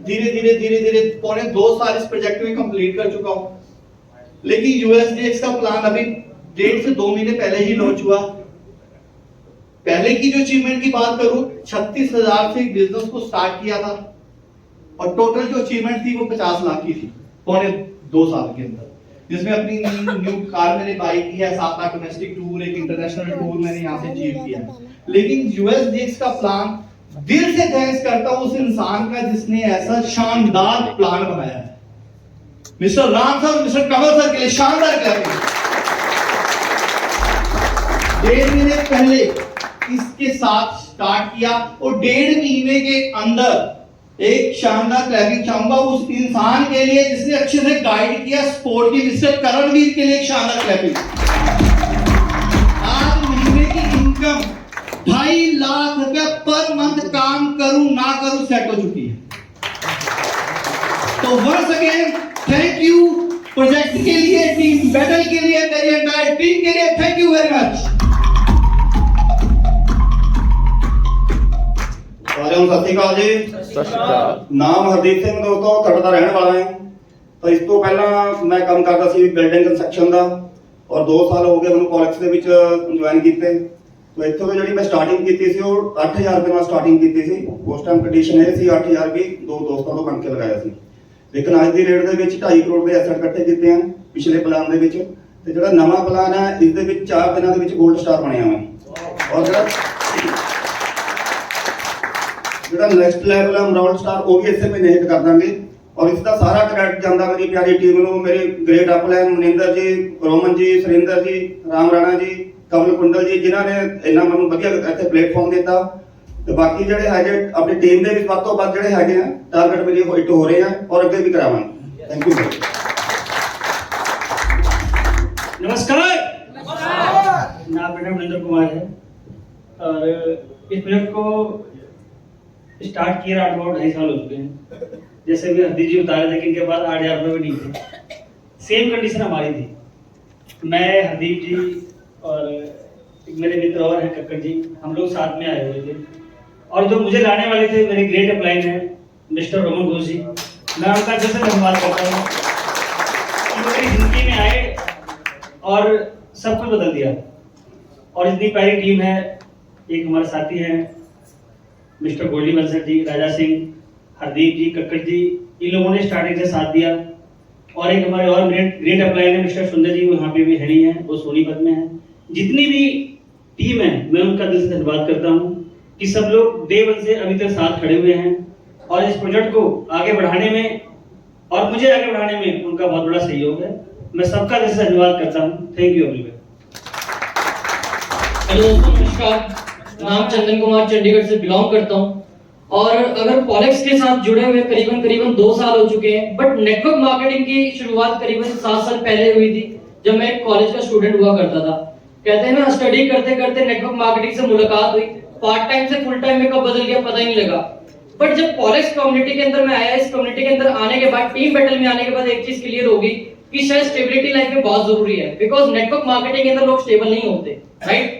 धीरे धीरे धीरे धीरे पौने 2 साल इस प्रोजेक्ट में कंप्लीट कर चुका हूं, लेकिन यूएसडीएक्स का प्लान अभी 1.5 से 2 महीने पहले ही लॉन्च हुआ। पहले की जो अचीवमेंट की बात करूं, 36,000 से बिजनेस को स्टार्ट किया था, और टोटल जो अचीवमेंट थी वो 50 लाख की थी पौने 2 साल के अंदर, जिसमें अपनी न्यू कार मैंने बाई की है, 7 डोमेस्टिक टूर, एक इंटरनेशनल टूर मैंने यहाँ से अचीव किया। लेकिन यूएसडीएक्स का प्लान, दिल से थैंक्स करता हूं उस इंसान का जिसने ऐसा शानदार प्लान बनाया है। मिस्टर राम सर, मिस्टर कमल सर के लिए शानदार क्लैपिंग। 1.5 महीने पहले इसके साथ स्टार्ट किया, और 1.5 महीने के अंदर एक शानदार क्लैपिंग चाहूंगा उस इंसान के लिए जिसने अच्छे से गाइड किया स्पोर्ट की, मिस्टर करणवीर के लिए एक शानदार क्लैपिंग। आज महीने की इनकम 2.5 लाख रुपया पर मंथ, काम करूं ना करूं सेट हो चुकी है। तो once again thank you project के लिए, टीम बैटल के लिए, मेरी एंटायर टीम के लिए, थैंक यू वेरी मच। ਸਾਰਿਆਂ ਨੂੰ ਸਤਿ ਸ਼੍ਰੀ ਅਕਾਲ ਜੀ। ਸਤਿ ਸ਼੍ਰੀ ਅਕਾਲ। ਨਾਮ ਹਰਦੀਪ ਸਿੰਘ ਦੋਸਤੋ, ਖਰੜ ਦਾ ਰਹਿਣ ਵਾਲਾ ਹਾਂ। ਤਾਂ ਇਸ ਤੋਂ ਪਹਿਲਾਂ ਮੈਂ ਕੰਮ ਕਰਦਾ ਸੀ ਬਿਲਡਿੰਗ ਕੰਸਟਰਕਸ਼ਨ ਦਾ, ਔਰ 2 ਸਾਲ ਹੋ ਗਏ ਮੈਨੂੰ ਪੋਲਿਕਸ ਦੇ ਵਿੱਚ ਜੁਆਇਨ ਕੀਤੇ। तो ਇੱਥੋਂ ਤੋਂ ਜਿਹੜੀ ਮੈਂ ਸਟਾਰਟਿੰਗ ਕੀਤੀ ਸੀ ਉਹ 8000 ਰੁਪਏ ਨਾਲ ਸਟਾਰਟਿੰਗ ਕੀਤੀ ਸੀ। ਉਸ ਟਾਈਮ ਕੰਡੀਸ਼ਨ ਇਹ ਸੀ 8000 ਵੀ ਦੋ ਦੋਸਤਾਂ ਤੋਂ ਬਣ ਕੇ ਲਗਾਇਆ ਸੀ, ਲੇਕਿਨ ਅੱਜ ਦੀ ਰੇਟ ਦੇ ਵਿੱਚ 2.5 ਕਰੋੜ ਦੇ ਐਸੈਟ ਇਕੱਠੇ ਕੀਤੇ ਆ ਪਿਛਲੇ ਪਲਾਨ ਦੇ ਵਿੱਚ। ਤੇ ਜਿਹੜਾ ਨਵਾਂ ਪਲਾਨ ਹੈ ਇਸ ਦੇ ਵਿੱਚ 4 ਦਿਨਾਂ ਦੇ ਵਿੱਚ 골ਡ ਸਟਾਰ ਬਣਿਆ ਵਾ, ਔਰ ਜਿਹੜਾ ਨੈਕਸਟ ਲੈਵਲ ਹੈ ਅਮਰਾਲਡ ਸਟਾਰ ਉਹ ਵੀ ਇਸੇ ਮਹੀਨੇ ਹਿੱਟ ਕਰ ਦਾਂਗੇ। और इसका सारा क्रेडिट जाता मेरी प्यारी टीम को, मेरे ग्रेट अपलाइन मनिंदर जी, रोमन जी, सुरिंदर जी, राम राणा जी, कमल कुंडल जी, जिन्होंने इन्ना मैं वधिया इत्थे प्लेटफॉर्म दिता। तो बाकी जिहड़े हैगे अपनी टीम दे विच वध तों वध जिहड़े हैगे टारगेट मेरे हिट हो रहे हैं और अगे भी करावांगे। Thank you. नमस्कार, नाम मेरा मनिंदर कुमार है और इस प्रोजेक्ट को स्टार्ट किया 2.5 साल हो चुके हैं। जैसे भी हरदीप जी बता रहे थे कि इनके पास 8,000 रुपये भी नहीं थे, सेम कंडीशन हमारी थी। मैं, हरदीप जी और मेरे मित्र और हैं कक्कड़ जी, हम लोग साथ में आए हुए थे। और जो मुझे लाने वाले थे मेरे ग्रेट अपलाइन है मिस्टर रोमन घोष जी, मैं उनका जैसे धन्यवाद करता हूँ कि वो मेरी जिंदगी में आए और सब कुछ बदल दिया। और इतनी प्यारी टीम है, एक हमारे साथी हैं मिस्टर गोल्डी बंसर जी, राजा सिंह, हरदीप जी, कक्कड़ जी, इन लोगों ने स्टार्टिंग से साथ दिया। और एक हमारे और ग्रेट अपलाइन है मिस्टर सुंदर जी, वो यहाँ पे भी हेड ही हैं, वो सोनीपत में है। जितनी भी टीम है मैं उनका दिल से धन्यवाद करता हूँ कि सब लोग डे 1 से अभी तक साथ खड़े हुए हैं और इस प्रोजेक्ट को आगे बढ़ाने में और मुझे आगे बढ़ाने में उनका बहुत बड़ा सहयोग है। मैं सबका दिल से धन्यवाद करता हूँ। Thank you everyone. हेलो दोस्तों, नमस्कार। नाम चंदन कुमार, चंडीगढ़ से बिलोंग करता हूँ। और अगर पॉलिक्स के साथ जुड़े हुए करीबन 2 साल हो चुके हैं, बट नेटवर्क मार्केटिंग की शुरुआत करीबन 7 साल पहले हुई थी, जब मैं एक कॉलेज का स्टूडेंट हुआ करता था। कहते हैं ना, स्टडी करते करते नेटवर्क मार्केटिंग से मुलाकात हुई, पार्ट टाइम से फुल टाइम में कब बदल गया पता ही नहीं लगा। बट जब पॉलिक्स कम्युनिटी के अंदर मैं आया, इस कम्युनिटी के अंदर आने के बाद, टीम बैटल में आने के बाद एक चीज क्लियर होगी कि शायद स्टेबिलिटी लाइफ में बहुत जरूरी है, बिकॉज नेटवर्क मार्केटिंग के अंदर लोग स्टेबल नहीं होते, राइट।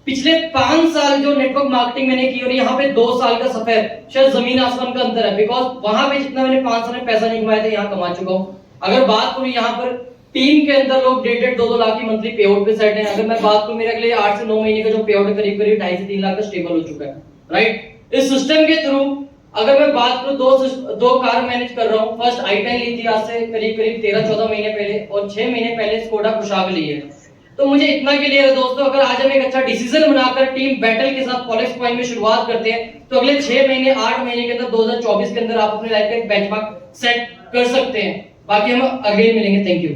पिछले 5 साल जो नेटवर्क मार्केटिंग मैंने की और यहाँ पे 2 साल का सफर, शायद जमीन आसमान का अंतर है। बिकॉज वहां पे जितना मैंने 5 साल में पैसा नहीं कमाया था, यहाँ कमा चुका हूँ। अगर बात करूँ यहाँ पर टीम के अंदर लोग 1.5-2 लाख की मंथली पे आउट पे सेट हैं। अगर मैं बात करूं, मेरे अगले 8 से 9 महीने का जो पे आउट है करीब 2.5 से 3 लाख का स्टेबल हो चुका है, राइट। इस सिस्टम के थ्रू अगर मैं बात करूं, दो कार मैनेज कर रहा हूं। फर्स्ट i10 ली थी आज से करीब 13-14 महीने पहले, और 6 महीने पहले स्कोडा कुशाक ली है। तो मुझे इतना क्लियर है दोस्तों, अगर आज हम एक अच्छा डिसीजन बनाकर टीम बैटल के साथ पॉलिक्स पॉइंट में शुरुआत करते हैं, तो अगले 6 महीने 8 महीने के अंदर 2024 के अंदर आप अपनी लाइफ का एक बेंचमार्क सेट कर सकते हैं। बाकी हम अगले मिलेंगे। Thank you.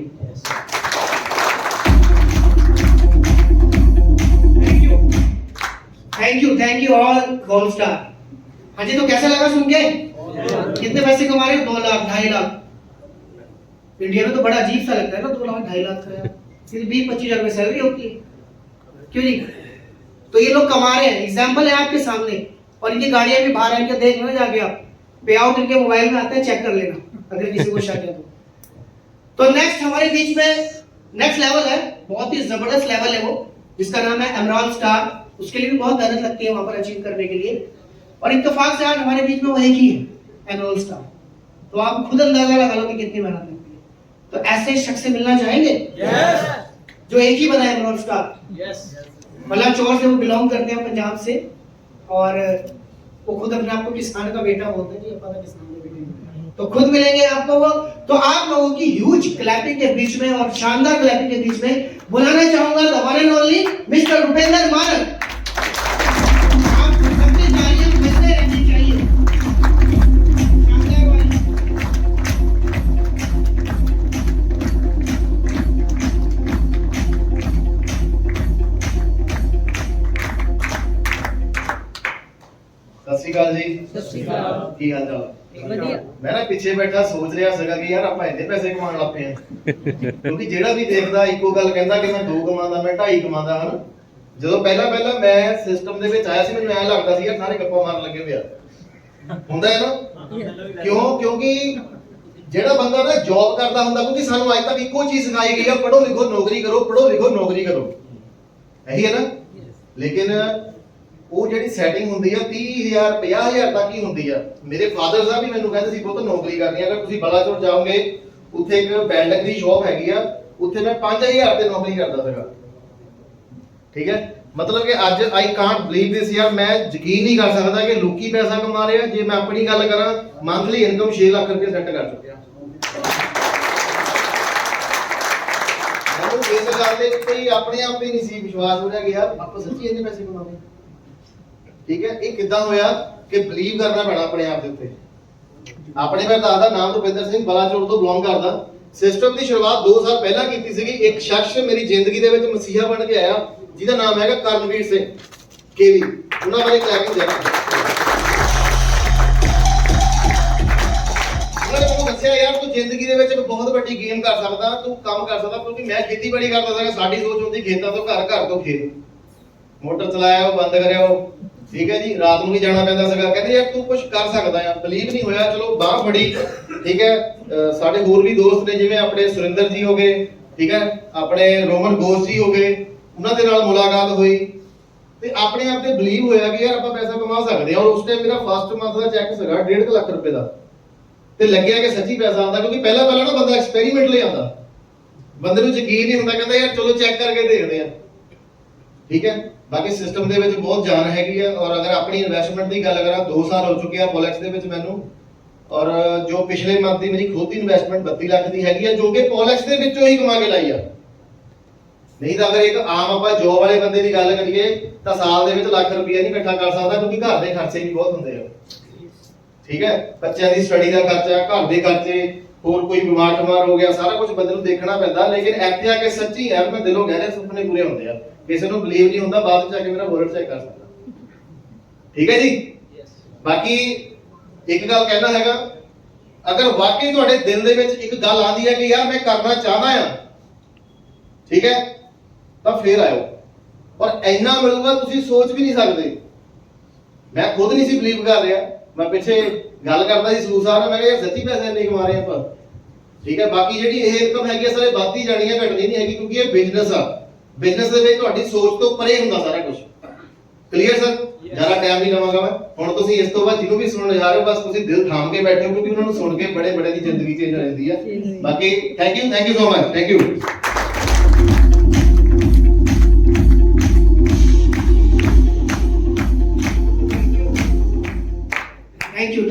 Thank you all gold star. हाँ जी, तो कैसा लगा सुन के? कितने पैसे कमा रहे हो? 2 लाख, 2.5 लाख। इंडिया में तो बड़ा अजीब सा लगता है ना, 2 लाख 2.5 लाख का, सिर्फ 20-25 हजार रुपए सैलरी होती है, क्यों जी? तो ये लोग कमा रहे हैं, एग्जाम्पल है आपके सामने। और इनकी गाड़ियां भी बाहर इनके देख लो जाके, आप पे आउट इनके मोबाइल में आता है, चेक कर लेना अगर किसी को शक है तो नेक्स्ट हमारे बीच में नेक्स्ट लेवल है, बहुत ही जबरदस्त लेवल है वो, जिसका नाम है एमराल्ड स्टार। उसके लिए भी बहुत मेहनत लगती है वहां पर अचीव करने के लिए, और इत्तेफाक से आज हमारे बीच में वो एक ही है, एमराल्ड स्टार। तो आप खुद अंदाजा लगा लो कि कितनी मेहनत लगती है। तो ऐसे शख्स से मिलना चाहेंगे जो एक ही बना है, एमराल्ड स्टार। बलाचौर से वो बिलोंग करते हैं, पंजाब से, और वो खुद अपने आप को किसान का बेटा बोलते हैं, पता किसान का बेटा। तो खुद मिलेंगे आपको वो। तो आप लोगों की ह्यूज क्लैपिंग के बीच में और शानदार क्लैपिंग के बीच में बुलाना चाहूंगा the one and only mister Rupendra मानक। आप सबकी तालियां बजते रहनी चाहिए। शानदार वाली। ਸਤਿ ਸ਼੍ਰੀ ਅਕਾਲ ਜੀ। सत श्री अकाल। ਕੀ ਹਾਲ ਚਾਲ? ਵਧੀਆ। ਮੈਂ ਨਾ ਪਿੱਛੇ ਬੈਠਾ ਸੋਚ ਰਿਹਾ ਸੀਗਾ ਕਿ ਯਾਰ ਆਪਾਂ ਇੰਨੇ ਪੈਸੇ ਕਮਾਉਣ ਲੱਗ ਪਏ ਆ। ਕਿਉਂਕਿ ਜਿਹੜਾ ਵੀ ਦੇਖਦਾ ਇੱਕੋ ਗੱਲ ਕਹਿੰਦਾ ਕਿ ਮੈਂ 2 ਕਮਾਉਂਦਾ, ਮੈਂ 2.5 ਕਮਾਉਂਦਾ ਹਨ। ਜਦੋਂ ਪਹਿਲਾਂ ਮੈਂ ਸਿਸਟਮ ਦੇ ਵਿੱਚ ਆਇਆ ਸੀ, ਮੈਨੂੰ ਐਂ ਲੱਗਦਾ ਸੀ ਯਾਰ ਸਾਰੇ ਗੱਪਾਂ ਮਾਰਨ ਲੱਗੇ ਹੋਏ ਆ। ਹੁੰਦਾ ਹੈ ਨਾ? ਕਿਉਂਕਿ ਜਿਹੜਾ ਬੰਦਾ ਨਾ ਜੌਬ ਕਰਦਾ ਹੁੰਦਾ, ਕਿਉਂਕਿ ਸਾਨੂੰ ਅੱਜ ਤੱਕ ਇੱਕੋ ਚੀਜ਼ ਸਿਖਾਈ ਗਈ ਆ, ਪੜ੍ਹੋ ਲਿਖੋ ਨੌਕਰੀ ਕਰੋ, ਪੜ੍ਹੋ ਲਿਖੋ ਨੌਕਰੀ ਕਰੋ, ਇਹੀ ਹੈ ਨਾ। ਲੇਕਿਨ ਉਹ ਜਿਹੜੀ ਸੈਟਿੰਗ ਹੁੰਦੀ ਆ 30,000 50,000 ਤੱਕ ਹੀ ਹੁੰਦੀ ਆ। ਮੇਰੇ ਫਾਦਰ ਸਾਹਿਬ ਵੀ ਮੈਨੂੰ ਕਹਿੰਦੇ ਸੀ ਬਹੁਤ ਨੌਕਰੀ ਕਰਨੀ ਆ। ਅਗਰ ਤੁਸੀਂ ਬਲਾਚੌਰ ਜਾਓਗੇ, ਉੱਥੇ ਇੱਕ ਬੈਲਡਕ ਦੀ ਸ਼ੌਪ ਹੈਗੀ ਆ, ਉੱਥੇ ਮੈਂ 5,000 ਤੇ ਨੌਕਰੀ ਕਰਦਾ ਸੀਗਾ। ਠੀਕ ਹੈ, ਮਤਲਬ ਕਿ ਅੱਜ ਆਈ ਕਾਂਟ ਬਲੀਵ ਦਿਸ ਯਾਰ, ਮੈਂ ਯਕੀਨ ਨਹੀਂ ਕਰ ਸਕਦਾ ਕਿ ਲੋਕੀ ਪੈਸਾ ਕਮਾ ਰਹੇ ਆ। ਜੇ ਮੈਂ ਆਪਣੀ ਗੱਲ ਕਰਾਂ, ਮੰਥਲੀ ਇਨਕਮ 6 ਲੱਖ ਰੁਪਏ ਸੈੱਟ ਕਰ ਚੁੱਕਿਆ। ਮੈਨੂੰ ਇਸ ਗੱਲ ਦੇ ਉੱਤੇ ਹੀ ਆਪਣੇ ਆਪ ਹੀ ਨਹੀਂ ਸੀ ਵਿਸ਼ਵਾਸ ਹੋ ਰਿਹਾ ਕਿ ਯਾਰ ਆਪਾਂ ਸੱਚੀ ਇੰਨੇ ਪੈਸੇ ਕਮਾਉਂਦੇ। ਠੀਕ ਹੈ, ਇਹ ਕਿੱਦਾਂ ਹੋਇਆ ਕਿ ਬਲੀਵ ਕਰਨਾ ਪੈਣਾ ਆਪਣੇ ਆਪ ਦੇ ਉੱਤੇ। ਆਪਣੇ ਮੈਂ ਦੱਸਦਾ, ਨਾਮ ਰੁਪਿੰਦਰ ਸਿੰਘ, ਬਲਾਚੌਰ ਤੋਂ ਬਿਲੋਂਗ ਕਰਦਾ। ਸਿਸਟਮ ਦੀ ਸ਼ੁਰੂਆਤ 2 ਸਾਲ ਪਹਿਲਾਂ ਕੀਤੀ ਸੀਗੀ। ਇੱਕ ਸ਼ਖਸ ਮੇਰੀ ਜ਼ਿੰਦਗੀ ਦੇ ਵਿੱਚ ਮਸੀਹਾ ਬਣ ਕੇ ਆਇਆ, ਜਿਹਦਾ ਨਾਮ ਹੈਗਾ ਕਰਨਵੀਰ ਸਿੰਘ ਕੇਵੀ। ਉਹਨਾਂ ਬਾਰੇ ਕਲੈਰਿਟੀ ਦੇਣਾ। ਉਹਨਾਂ ਨੇ ਮੈਨੂੰ ਦੱਸਿਆ ਯਾਰ ਤੂੰ ਜ਼ਿੰਦਗੀ ਦੇ ਵਿੱਚ ਇੱਕ ਬਹੁਤ ਵੱਡੀ ਗੇਮ ਕਰ ਸਕਦਾ, ਤੂੰ ਕੰਮ ਕਰ ਸਕਦਾ। ਕਿਉਂਕਿ ਮੈਂ ਖੇਤੀਬਾੜੀ ਕਰਦਾ ਸੀਗਾ, ਸਾਡੀ ਸੋਚ ਹੁੰਦੀ ਖੇਤਾਂ ਤੋਂ ਘਰ, ਘਰ ਤੋਂ ਖੇਤ। ਮੋਟਰ ਚਲਾਇਆ ਉਹ ਬੰਦ ਕਰਿਆ ਉਹ, ਠੀਕ ਹੈ ਜੀ, ਰਾਤ ਨੂੰ ਵੀ ਜਾਣਾ ਪੈਂਦਾ ਸੀਗਾ। ਕਹਿੰਦੇ ਯਾਰ ਤੂੰ ਕੁਝ ਕਰ ਸਕਦਾ ਆ। ਬਲੀਵ ਨਹੀਂ ਹੋਇਆ, ਚਲੋ ਬਾਹ ਫੜੀ। ਠੀਕ ਹੈ, ਸਾਡੇ ਹੋਰ ਵੀ ਦੋਸਤ ਨੇ, ਜਿਵੇਂ ਆਪਣੇ ਸੁਰਿੰਦਰ ਜੀ ਹੋ ਗਏ, ਠੀਕ ਹੈ, ਆਪਣੇ ਰੋਮਨ ਗੋਸ ਜੀ ਹੋ ਗਏ, ਉਹਨਾਂ ਦੇ ਨਾਲ ਮੁਲਾਕਾਤ ਹੋਈ ਤੇ ਆਪਣੇ ਆਪ ਤੇ ਬਲੀਵ ਹੋਇਆ ਕਿ ਯਾਰ ਆਪਾਂ ਪੈਸਾ ਕਮਾ ਸਕਦੇ ਆ। ਔਰ ਉਸ ਟਾਈਮ ਮੇਰਾ ਫਸਟ ਮੰਥ ਦਾ ਚੈੱਕ ਸੀਗਾ 1.5 ਲੱਖ ਰੁਪਏ ਦਾ, ਤੇ ਲੱਗਿਆ ਕਿ ਸੱਚੀ ਪੈਸਾ ਆਉਂਦਾ। ਕਿਉਂਕਿ ਪਹਿਲਾਂ ਨਾ ਬੰਦਾ ਐਕਸਪੈਰੀਮੈਂਟ ਲਈ ਆਉਂਦਾ, ਬੰਦੇ ਨੂੰ ਯਕੀਨ ਨਹੀਂ ਹੁੰਦਾ, ਕਹਿੰਦਾ ਯਾਰ ਚਲੋ ਚੈੱਕ ਕਰਕੇ ਦੇਖਦੇ ਆ। ਠੀਕ ਹੈ, ਬਾਕੀ ਸਿਸਟਮ ਦੇ ਵਿੱਚ ਬਹੁਤ ਜਾਨ ਹੈਗੀ ਆ। ਔਰ ਅਗਰ ਆਪਣੀ ਇਨਵੈਸਟਮੈਂਟ ਦੀ ਗੱਲ ਕਰਾਂ, 2 ਸਾਲ ਹੋ ਚੁੱਕੇ ਆ ਪੋਲਿਕਸ ਦੇ ਵਿੱਚ ਮੈਨੂੰ। ਔਰ ਜੋ ਪਿਛਲੇ ਮੰਥ ਦੀ ਮੇਰੀ ਖੁਦ ਦੀ ਇਨਵੈਸਟਮੈਂਟ 32 ਲੱਖ ਦੀ ਹੈਗੀ ਆ, ਜੋ ਕਿ ਪੋਲਿਕਸ ਦੇ ਵਿੱਚੋਂ ਹੀ ਕਮਾ ਕੇ ਲਾਈ ਆ। ਨਹੀਂ ਤਾਂ ਅਗਰ ਇੱਕ ਆਮ ਆਪਾਂ ਜੋਬ ਵਾਲੇ ਬੰਦੇ ਦੀ ਗੱਲ ਕਰੀਏ ਤਾਂ ਸਾਲ ਦੇ ਵਿੱਚ ਲੱਖ ਰੁਪਇਆ ਨਹੀਂ ਇਕੱਠਾ ਕਰ ਸਕਦਾ, ਕਿਉਂਕਿ ਘਰ ਦੇ ਖਰਚੇ ਵੀ ਬਹੁਤ ਹੁੰਦੇ ਆ। ਠੀਕ ਹੈ, ਬੱਚਿਆਂ ਦੀ ਸਟੱਡੀ ਦਾ ਖਰਚਾ, ਘਰ ਦੇ ਖਰਚੇ, ਹੋਰ ਕੋਈ ਬਿਮਾਰ ਹੋ ਗਿਆ, ਸਾਰਾ ਕੁਝ ਬੰਦੇ ਨੂੰ ਦੇਖਣਾ ਪੈਂਦਾ। ਲੇਕਿਨ ਇੱਥੇ ਆ ਕੇ ਸੱਚੀ ਯਾਰ ਮੈਂ ਦਿਲੋਂ ਕਹਿ ਰਿਹਾ, ਸੁਪਨੇ ਪੂਰੇ ਹੁੰਦੇ ਆ। ਕਿਸੇ ਨੂੰ ਬਲੀਵ ਨਹੀਂ ਹੁੰਦਾ, ਬਾਅਦ ਵਿੱਚ ਆ ਕੇ ਮੇਰਾ ਵੋਲਟ ਚੈੱਕ ਕਰ ਸਕਦਾ। ਠੀਕ ਹੈ ਜੀ। ਬਾਕੀ ਇੱਕ ਗੱਲ ਕਹਿਣਾ ਹੈਗਾ, ਅਗਰ ਵਾਕਈ ਤੁਹਾਡੇ ਦਿਲ ਦੇ ਵਿੱਚ ਇੱਕ ਗੱਲ ਆਉਂਦੀ ਹੈ ਕਿ ਯਾਰ ਮੈਂ ਕਰਨਾ ਚਾਹਦਾ ਆ, ਠੀਕ ਹੈ, ਤਾਂ ਫੇਰ ਆਇਓ। ਔਰ ਇੰਨਾ ਮਿਲੂਗਾ ਤੁਸੀਂ ਸੋਚ ਵੀ ਨਹੀਂ ਸਕਦੇ। ਮੈਂ ਖੁਦ ਨਹੀਂ ਸੀ ਬਲੀਵ ਕਰ ਰਿਹਾ। ਮੈਂ ਪਿੱਛੇ ਗੱਲ ਕਰਦਾ ਸੀ ਸਲੂਕ ਸਾਹਿਬ ਨਾਲ, ਮੈਂ ਕਿਹਾ ਯਾਰ ਸੱਚੀ ਪੈਸੇ ਇੰਨੇ ਕਮਾ ਰਹੇ ਆਪਾਂ। ਠੀਕ ਹੈ, ਬਾਕੀ ਜਿਹੜੀ ਇਹ ਇਨਕਮ ਹੈਗੀ ਸਾਰੇ ਵੱਧਦੀ ਜਾਣੀ ਹੈ, ਘਟਣੀ ਨਹੀਂ ਹੈਗੀ, ਕਿਉਂਕਿ ਇਹ ਬਿਜ਼ਨਸ ਆ। ਬਿਜ਼ਨਸ ਦੇ ਵਿੱਚ ਤੁਹਾਡੀ ਸੋਚ ਤੋਂ ਪਰੇ ਹੁੰਦਾ ਸਾਰਾ ਕੁਝ। Clear sir? ਜ਼ਿਆਦਾ ਟਾਈਮ ਨਹੀਂ ਲਵਾਂਗਾ ਮੈਂ। ਹੁਣ ਤੁਸੀਂ ਇਸ ਤੋਂ ਬਾਅਦ ਜਿਹਨੂੰ ਵੀ ਸੁਣਨ ਜਾ ਰਹੇ ਹੋ ਬਸ ਤੁਸੀਂ ਦਿਲ ਥਾਮ ਕੇ ਬੈਠੇ ਹੋ, ਕਿਉਂਕਿ ਉਹਨਾਂ ਨੂੰ ਸੁਣ ਕੇ ਬੜੇ ਬੜੇ ਦੀ ਜ਼ਿੰਦਗੀ ਚੇਂਜ ਹੋ ਜਾਂਦੀ ਹੈ। ਬਾਕੀ thank you so much, thank you.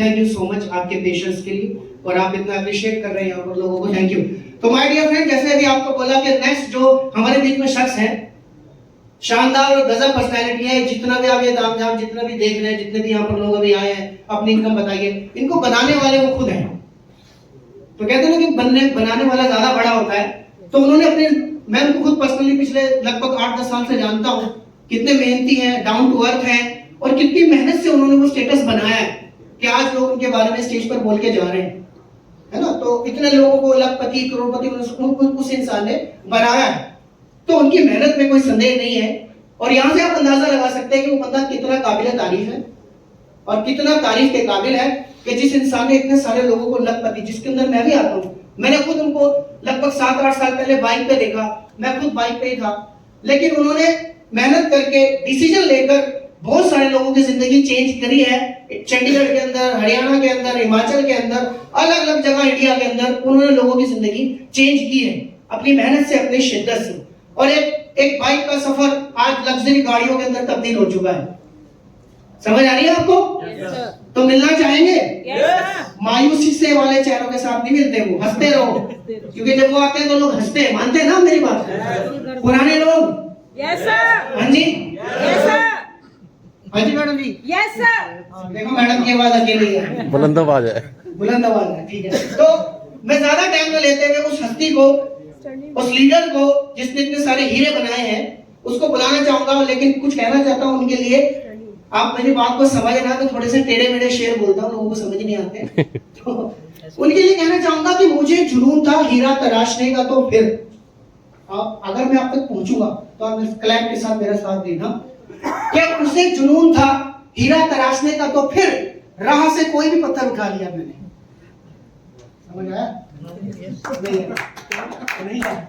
Thank you so much आपके पेशेंस के लिए, और आप इतना अप्रिशिएट कर रहे हैं यहाँ पर लोगों को, थैंक यू। तो माय डियर फ्रेंड, जैसे अभी आपको बोला कि नेक्स्ट जो हमारे बीच में शख्स है, शानदार और गजब पर्सनालिटी है, जितना भी आप ये तामझाम जितना भी देख रहे हैं, जितने भी यहाँ पर लोग अभी आए हैं, अपनी इनकम बताइए, इनको बनाने वाले वो खुद हैं। तो कहते हैं ना कि बनाने वाला ज्यादा बड़ा होता है। तो उन्होंने अपने, मैं उनको खुद पर्सनली पिछले लगभग 8-10 साल से जानता हूँ, कितने मेहनती हैं, डाउन टू अर्थ हैं, और कितनी मेहनत से उन्होंने वो स्टेटस बनाया है कि आज लोग उनके बारे में स्टेज पर बोल के जा रहे हैं, है ना। तो इतने लोगों को लखपति करोड़पति उस इंसान ने बनाया है, तो उनकी मेहनत में कोई संदेह नहीं है। और यहाँ से आप अंदाजा लगा सकते हैं कि वो बंदा कितना काबिल तारीफ है और कितना तारीफ के काबिल है कि जिस इंसान ने इतने सारे लोगों को लखपति, जिसके अंदर मैं भी आता हूँ, मैंने खुद उनको लगभग 7-8 साल पहले बाइक पे देखा, मैं खुद बाइक पे ही था, लेकिन उन्होंने मेहनत करके डिसीजन लेकर बहुत सारे लोगों की जिंदगी चेंज करी है। चंडीगढ़ के अंदर, हरियाणा के अंदर, हिमाचल के अंदर, अलग अलग जगह इंडिया के अंदर उन्होंने लोगों की जिंदगी चेंज की है अपनी मेहनत से, अपनी शिद्दत से। और एक बाइक का सफर आज लग्जरी गाड़ियों के अंदर तब्दील हो चुका है। समझ आ रही है आपको? तो मिलना चाहेंगे? मायूसी से वाले चेहरों के साथ नहीं मिलते, वो हंसते रहो, क्योंकि जब वो आते हैं तो लोग हंसते हैं। मानते हैं ना मेरी बात? पुराने लोग, हाँ जी, हाँ जी मैडम जी, यस सर। देखो मैडम की आवाज अकेली है, बुलंद आवाज है, बुलंद आवाज है, ठीक है। तो मैं ज्यादा टाइम न लेते हुए उस हस्ती को, उस लीडर को जिसने इतने सारे हीरे बनाए हैं, उसको बुलाना चाहूंगा, लेकिन कुछ कहना चाहता हूँ उनके लिए। आप मेरी बात को समझना, तो थोड़े से टेढ़े मेढ़े शेर बोलता हूँ, लोगों को समझ नहीं आते। तो उनके लिए कहना चाहूंगा कि मुझे जुनून था हीरा तराशने का, तो फिर अगर मैं आप तक पहुंचूंगा तो आप क्लैप के साथ मेरा साथ देना। क्या उसे जुनून था हीरा तराशने का, तो फिर राह से कोई भी पत्थर उठा लिया मैंने। समझ आया? नहीं आया?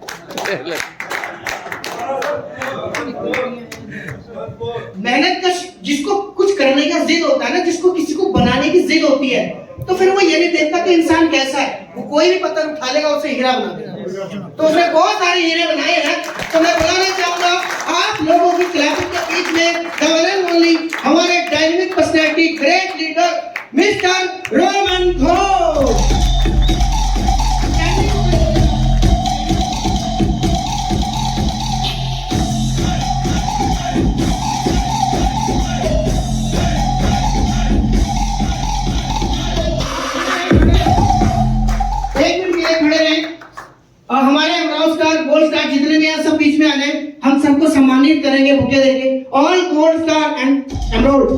मेहनत का, जिसको कुछ करने का जिद होता है ना, जिसको किसी को बनाने की जिद होती है, तो फिर वो ये नहीं देखता कि इंसान कैसा है, वो कोई भी पत्थर उठा लेगा, उसे हीरा बना देगा। तो उसने बहुत सारे हीरे बनाए हैं। तो मैं बुलाना चाहूंगा आप लोगों की क्लैपिंग के बीच में द वन एंड ओनली हमारे dynamic personality, great leader mister Roman Ghosh. और हमारे अमराव स्टार, गोल्ड स्टार जितने भी हैं सब बीच में आ जाए, हम सबको सम्मानित करेंगे, बुके देंगे। All gold star and emerald.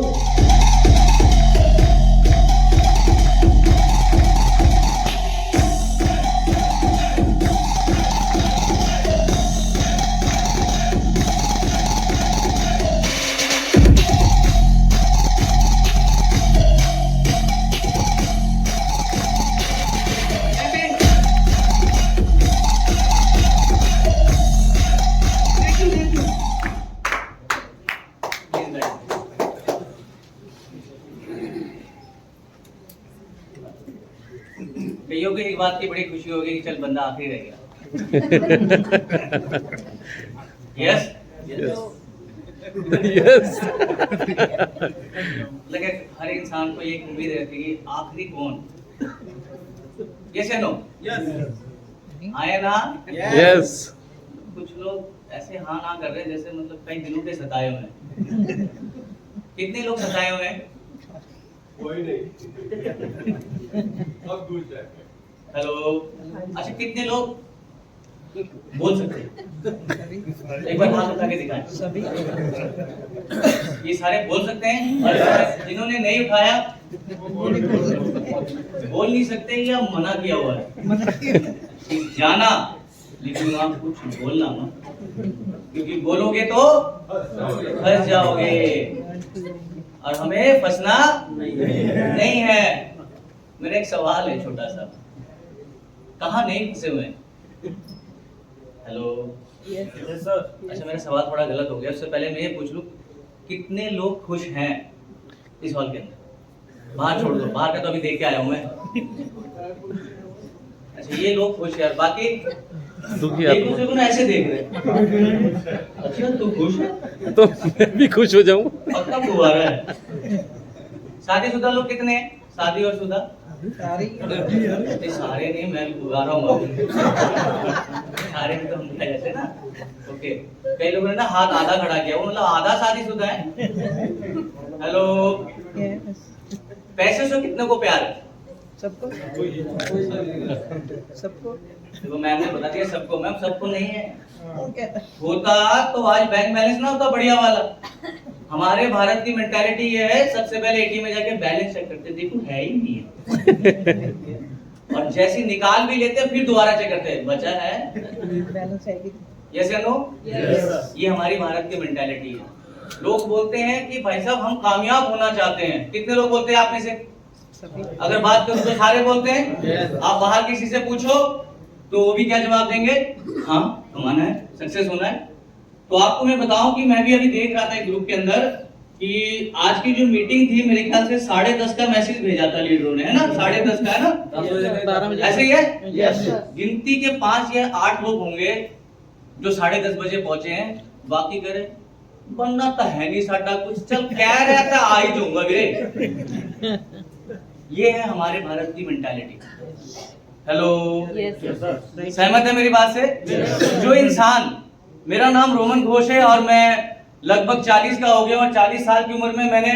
कईयों को एक बात की बड़ी खुशी होगी कि चल बंदा आखिरी रह गया। Yes yes. लगे हर इंसान को एक उम्मीद रहती है कि आखिरी कौन। यस या नो? यस। आए ना? यस। कुछ लोग ऐसे हाँ ना कर रहे हैं जैसे मतलब कई दिनों के सताए हुए हैं। कितने लोग सताए हुए हैं? कोई नहीं। अब दूर जाए। हेलो। अच्छा कितने लोग बोल सकते हैं? एक बार हाथ उठा के दिखाएं। सभी। ये सारे बोल सकते हैं और जिन्होंने नहीं उठाया बोल नहीं सकते या मना किया हुआ है जाना, लेकिन आप कुछ बोलना मत, क्योंकि बोलोगे तो फंस जाओगे और हमें फंसना नहीं है। मेरा एक सवाल है छोटा सा, कहाँ नहीं फंसे हुए? हेलो। Yes sir. अच्छा मेरा सवाल थोड़ा गलत हो गया, उससे पहले मैं ये पूछ लूं कितने लोग खुश हैं इस हॉल के अंदर? बाहर छोड़ दो, बाहर का तो अभी देख के आया हूं मैं। अच्छा ये लोग खुश हैं, बाकी दुखी एक दूसरे को ना ऐसे देख रहे। अच्छा तू खुश है तो मैं भी खुश हो जाऊं। और कब हुआ रहा है? शादीशुदा लोग कितने हैं? शादी और शुदा सारे नहीं, मैं भी बुला रहा हूँ अभी। सारे तो हम ऐसे ना। ओके, कई लोगों ने ना हाथ आधा खड़ा किया, वो मतलब आधा शादीशुदा है। हेलो, पैसे से कितने को प्यार है? सबको। देखो मैम ने बता दिया सबको, मैम सबको नहीं है। होता तो आज बैंक बैलेंस ना होता बढ़िया वाला। हमारे भारत की मेंटालिटी ये है, सबसे पहले एटीएम में जाके बैलेंस चेक करते, देखो है ही नहीं है। और जैसे निकाल भी लेते हैं फिर दोबारा चेक करते हैं, बचा है। यस या नो? ये हमारी भारत की मेंटालिटी है। लोग बोलते हैं कि भाई साहब हम कामयाब होना चाहते हैं। कितने लोग बोलते हैं आप में से? अगर बात करूं तो सारे बोलते हैं। आप बाहर किसी से पूछो तो वो भी क्या जवाब देंगे? हाँ कमाना है, सक्सेस होना है। तो आपको मैं बताऊं कि मैं भी अभी देख रहा था एक ग्रुप के अंदर कि आज की जो मीटिंग थी मेरे ख्याल से 10:30 का मैसेज भेजा था लीडरों ने, है ना? 10:30 का है ना? ऐसे ही है। गिनती के 5 या 8 लोग होंगे जो 10:30 बजे पहुंचे हैं। बाकी करे बनना तो है नहीं साडा कुछ, चल कह रहा था आ ही जाऊंगा वीरे। ये है हमारे भारत की मेंटालिटी। हेलो, सहमत है मेरी बात से? जो इंसान, मेरा नाम रोमन घोष है और मैं लगभग 40 का हो गया और 40 साल की उम्र में मैंने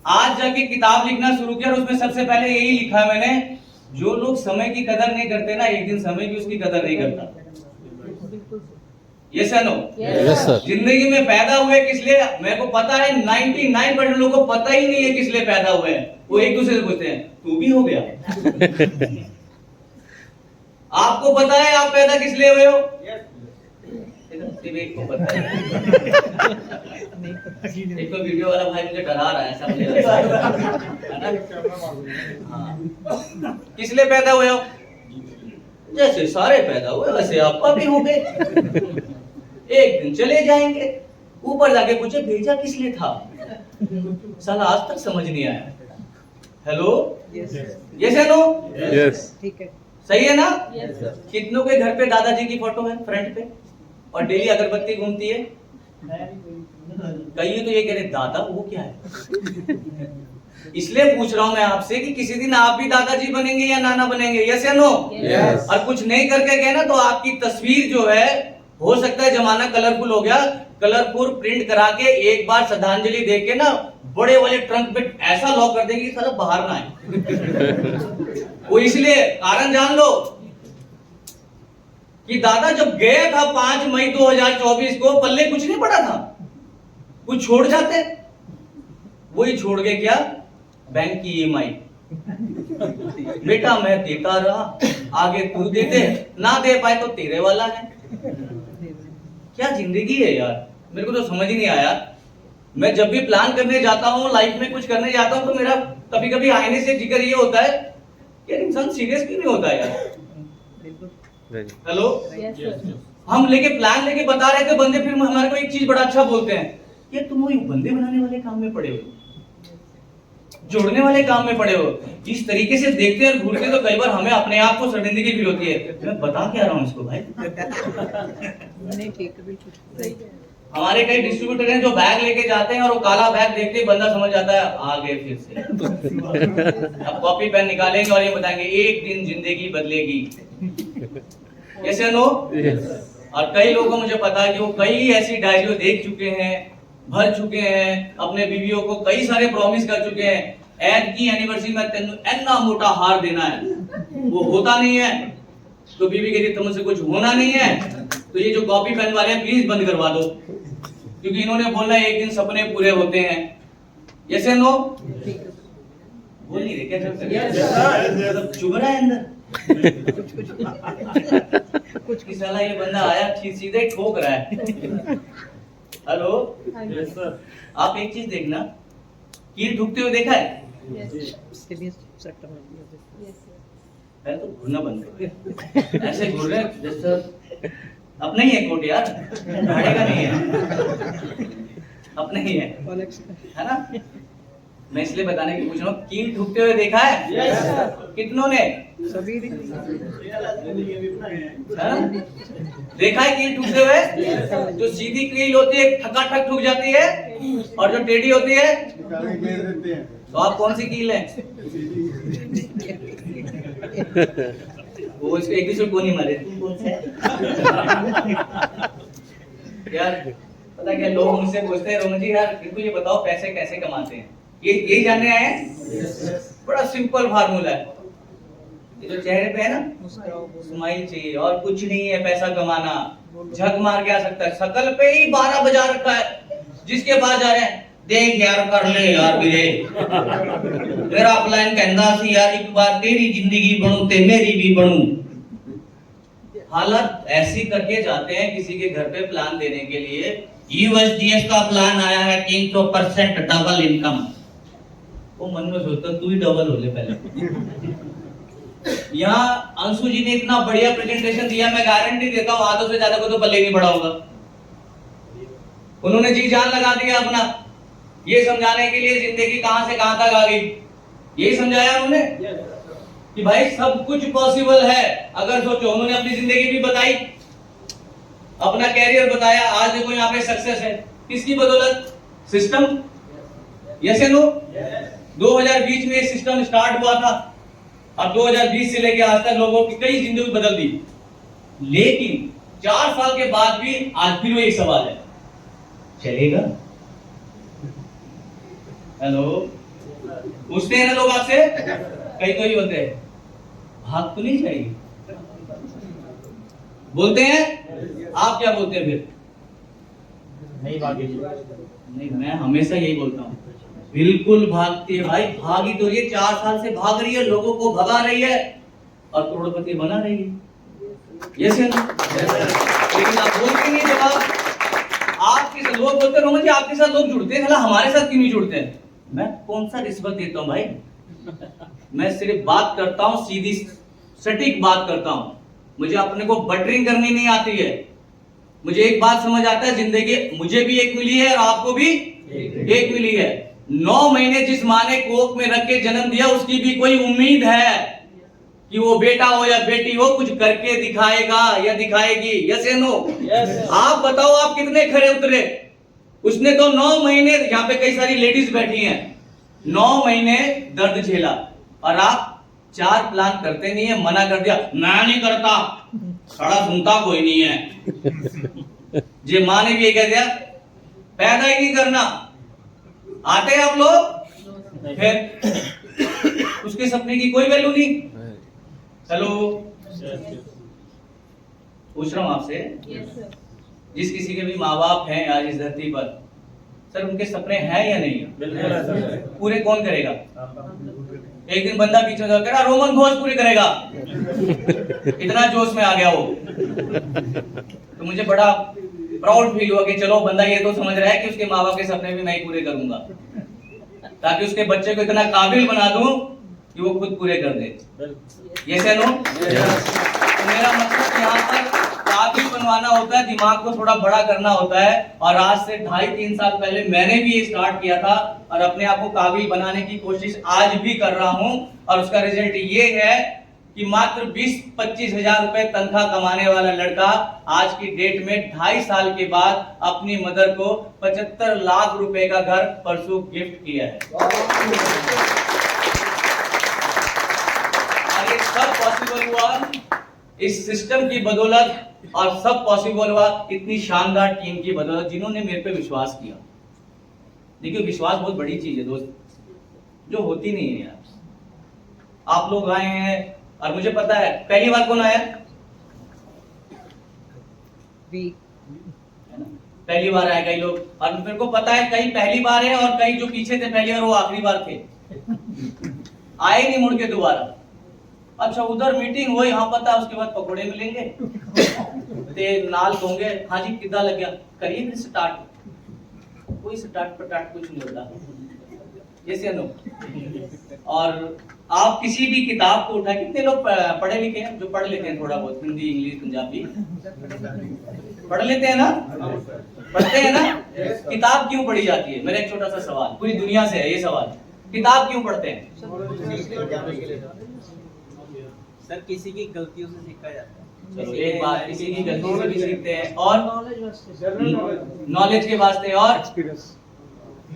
आज जाके किताब लिखना शुरू किया और उसमें सबसे पहले यही लिखा है मैंने, जो लोग समय की कदर नहीं करते ना, एक दिन समय भी उसकी कदर नहीं करता। यस या नो? Yes sir. जिंदगी में पैदा हुए किस लिए? मेरे को पता है 99% लोगों को पता ही नहीं है किस लिए पैदा हुए हैं। वो एक दूसरे से पूछते हैं तू भी हो गया? आपको पता है आप पैदा किस लिए हुए हो? एक को पता है। एक तो वीडियो वाला भाई मुझे डरा रहा है, ऐसा मुझे लग रहा है ना? हाँ। किस लिए पैदा हुए हो? जैसे सारे पैदा हुए वैसे आपका भी होंगे, एक दिन चले जाएंगे। ऊपर जाके पूछे भेजा किस लिए था? साला आज तक समझ नहीं आया। हेलो, यस या नो? यस। ठीक है, सही है ना? कितनों के घर पे दादाजी की फोटो है फ्रंट पे और डेली अगरबत्ती घूमती है? कई तो ये कह रहे दादा वो क्या है? इसलिए पूछ रहा हूं मैं आपसे कि किसी दिन आप भी दादाजी बनेंगे या नाना बनेंगे? यस या नो? यस। और कुछ नहीं करके गए ना तो आपकी तस्वीर जो है, हो सकता है जमाना कलरफुल हो गया, कलरफुल प्रिंट करा के एक बार श्रद्धांजलि दे के ना बड़े वाले ट्रंक पे ऐसा लॉक कर देंगे कि साला बाहर ना आए। वो इसलिए कारण जान लो कि दादा जब गया था 5 मई 2024 को, पल्ले कुछ नहीं पड़ा था, कुछ छोड़ जाते, वही छोड़ के क्या? बैंक की EMI। बेटा मैं देता रहा, आगे तू दे दे, ना दे पाए तो तेरे वाला है। क्या जिंदगी है यार, मेरे को तो समझ ही नहीं आया। मैं जब भी प्लान करने जाता हूँ, लाइफ में कुछ करने जाता हूँ, तो मेरा कभी कभी आईने से जिक्र ये होता है कि इंसान सीरियस क्यों नहीं होता यार? हेलो, हम लेके प्लान लेके बता रहे थे बंदे, फिर हमारे को एक चीज बड़ा अच्छा बोलते हैं, ये तुम वही बंदे बनाने वाले काम में पड़े हो, जोड़ने वाले काम में पड़े हो। इस तरीके से देखते हैं घूरते तो कई बार हमें अपने आप को शर्मिंदगी फील होती है। मैं बता क्या रहा हूँ इसको भाई? नहीं ठीक है, बिल्कुल। हमारे कई डिस्ट्रीब्यूटर हैं जो बैग लेके जाते हैं और वो काला बैग देखते ही बंदा समझ जाता है आ गए फिर से। अब कॉपी पेन निकालेंगे और ये बताएंगे एक दिन जिंदगी बदलेगी। कैसे नो? और कई लोगों को मुझे पता है कि वो कई ऐसी डायरियों देख चुके हैं, भर चुके हैं, अपने बीवियों को कई सारे प्रॉमिस कर चुके हैं, ऐड की एनिवर्सरी में तेनू इतना मोटा हार देना है, वो होता नहीं है तो बीवी कहती तुमसे कुछ होना नहीं है, तो ये जो कॉपी पेन वाले हैं प्लीज बंद करवा दो, क्योंकि इन्होंने बोलना एक दिन सपने पूरे होते हैं। यस या नो? बोल नहीं रहे क्या? चुभ रहा है अंदर कुछ की साला ये बंदा आया सीधे ठोक रहा है। हेलो, आप एक चीज देखना, कील ठुकते हुए देखा है? पहले तो घूरना बंद करो, ऐसे घूर रहे जैसे अपना ही है कोट यार, भाड़े का नहीं है। अपने ही है ना? मैं इसलिए बताने की पूछ रहा हूँ, कील ठुकते हुए देखा है? कितनों ने? देखा है कील ठुकते हुए? जो सीधी कील होती है ठकाठक ठुक जाती है, और जो टेढ़ी होती है तो आप कौन सी कील है? वो इसको एक दूसरे को नहीं मारे यार। पता क्या लोग मुझसे पूछते हैं, रोमन जी यार इनको ये बताओ पैसे कैसे कमाते हैं, यही जानने आए हैं? बड़ा सिंपल फार्मूला है, ये जो चेहरे पे है ना स्माइल चाहिए, और कुछ नहीं है पैसा कमाना। झक मार के आ सकता है, शकल पे ही 12 बजा रखा है, जिसके पास जा रहे हैं देख यार कर ले यार वीरे मेरा अपलाइन कहंदा सी यार एक बार तेरी जिंदगी बनू ते मेरी भी बनू। हालत ऐसी करके जाते हैं किसी के घर पे प्लान देने के लिए, यूएसडीएस का प्लान आया है 300% डबल इनकम। वो मन में सोचता तू ही डबल हो ले पहले। यहाँ अंशु जी ने इतना बढ़िया प्रेजेंटेशन दिया, मैं गारंटी देता हूँ आधों से ज्यादा को तो पल्ले नहीं पड़ा होगा। उन्होंने जी जान लगा दिया अपना ये समझाने के लिए जिंदगी कहां से कहां तक आ गई। यही समझाया उन्होंने कि भाई सब कुछ पॉसिबल है अगर सोचो। उन्होंने अपनी जिंदगी भी बताई, अपना कैरियर बताया, आज देखो यहाँ पे सक्सेस है किसकी बदौलत? सिस्टम। यस या नो? 2020 में सिस्टम स्टार्ट हुआ था, अब 2020 से लेके आज तक लोगों की कई जिंदगी बदल दी, लेकिन 4 साल के बाद भी आज फिर वही सवाल है, चलेगा? हेलो, पूछते हैं ना लोग आपसे, कई तो ही बोलते हैं भाग तो नहीं चाहिए, बोलते हैं। आप क्या बोलते हैं फिर? नहीं भागेगी। नहीं, मैं हमेशा यही बोलता हूँ बिल्कुल भागती है भाई, भागी तो ये 4 साल से भाग रही है, लोगों को भगा रही है और करोड़पति बना रही है। यस या नो? लेकिन आप बोलते नहीं जवाब। आपके लोग बोलते रोमन जी आपके साथ लोग जुड़ते हैं, हमारे साथ क्यों नहीं जुड़ते हैं? मैं कौन सा रिश्वत देता हूं भाई? मैं सिर्फ बात करता हूं, सीधी सटीक बात करता हूं। मुझे अपने को बटरिंग करनी नहीं आती है। मुझे एक बात समझ आता है, जिंदगी मुझे भी एक मिली है और आपको भी एक मिली है। 9 महीने जिस माँ ने कोख में रख के जन्म दिया, उसकी भी कोई उम्मीद है कि वो बेटा हो या बेटी हो कुछ करके दिखाएगा या दिखाएगी। यस या नो? आप बताओ आप कितने खरे उतरे? उसने तो 9 महीने, यहाँ पे कई सारी लेडीज बैठी हैं, 9 महीने दर्द झेला, और आप 4 प्लान करते नहीं है, मना कर दिया, मैं नहीं करता, खड़ा सुनता कोई नहीं है। जे माँ ने भी ये कह दिया पैदा ही नहीं करना। आते आप लोग, फिर उसके सपने की कोई वैल्यू नहीं। हेलो, पूछ रहा हूं आपसे, जिस किसी के भी माँ बाप हैं आज इस धरती पर, सर उनके सपने हैं या नहीं? पूरे कौन करेगा? एक दिन बंदा पीछे कह रहा रोमन घोष पूरे करेगा, इतना जोश में आ गया वो। तो मुझे बड़ा प्राउड फील हुआ कि चलो बंदा ये तो समझ रहा है कि उसके माँ बाप के सपने भी मैं ही पूरे करूंगा, ताकि उसके बच्चे को इतना काबिल बना दूं कि वो खुद पूरे कर दे। यस या नो? तो मेरा मतलब यहाँ पर काबिल बनवाना होता है, दिमाग को थोड़ा बड़ा करना होता है। और आज से 2.5-3 साल पहले मैंने भी ये स्टार्ट किया था और अपने आप को काबिल बनाने की कोशिश आज भी कर रहा हूं, और उसका रिजल्ट ये है कि मात्र 20-25 हजार रुपए तनख्वाह कमाने वाला लड़का आज की डेट में 2.5 साल के बाद अपनी मदर को 75 लाख रुपए का घर परसों गिफ्ट किया है। और ये सब पॉसिबल हुआ इस सिस्टम की बदौलत, और सब पॉसिबल हुआ इतनी शानदार टीम की बदौलत जिन्होंने मेरे पे विश्वास किया। देखिए विश्वास बहुत बड़ी चीज है दोस्त, जो होती नहीं है यार। आप लोग आए हैं और मुझे पता है पहली बार कौन आया? पहली बार आए कई लोग, और मेरे को पता है कई पहली बार है और कई जो पीछे थे पहली बार वो आखिरी बार थे, आए नहीं मुड़ के दोबारा। अच्छा उधर मीटिंग हुई, हाँ पता है, उसके बाद पकोड़े मिलेंगे ते नाल होंगे, हाँ जी कितना लग गया, करिए फिर स्टार्ट। कोई स्टार्ट पटार्ट कुछ नहीं होता। यस या नो? और आप किसी भी किताब को उठाए, कितने लोग पढ़े लिखे हैं जो पढ़ लेते हैं थोड़ा बहुत हिंदी इंग्लिश पंजाबी? पढ़ लेते हैं ना? पढ़ते हैं ना? किताब क्यों पढ़ी जाती है? मेरा एक छोटा सा सवाल, पूरी दुनिया से है ये सवाल, किताब क्यों पढ़ते हैं? सर किसी की गलतियों से सीखा जाता है। चलो एक बात, किसी की गलती से भी सीखते हैं, और नॉलेज के वास्ते, और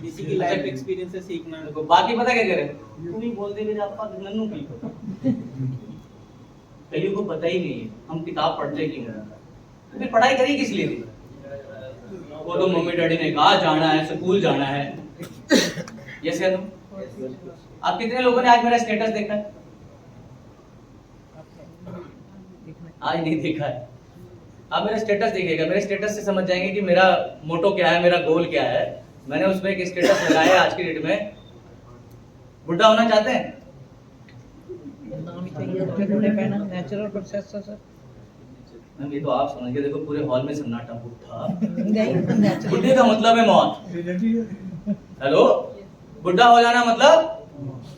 किसी की लाइफ एक्सपीरियंस से सीखना। देखो बाकी पता क्या करे, तुम ही बोल दे मेरे आपा नन्नू की, कईयों को पता ही नहीं है हम किताब पढ़ते क्यों हैं, फिर पढ़ाई करी किस लिए थी? वो तो मम्मी डैडी ने कहा जाना है, स्कूल जाना है। यस या नो? आप कितने लोगों ने आज मेरा स्टेटस देखा है? आज नहीं देखा है। आप मेरा स्टेटस देखिएगा, मेरे स्टेटस से समझ जाएंगे कि मेरा मोटो क्या है, मेरा गोल क्या है। मैंने उसमें एक स्टेटस लगाया है आज की डेट में, बुढ़ा होना चाहते हैं? Natural process sir. मैम ये तो आप समझ के देखो, पूरे हॉल में सन्नाटा। बुढ़ा, बुढ़े का मतलब है मौत। हेलो, बुढ़ा हो जाना मतलब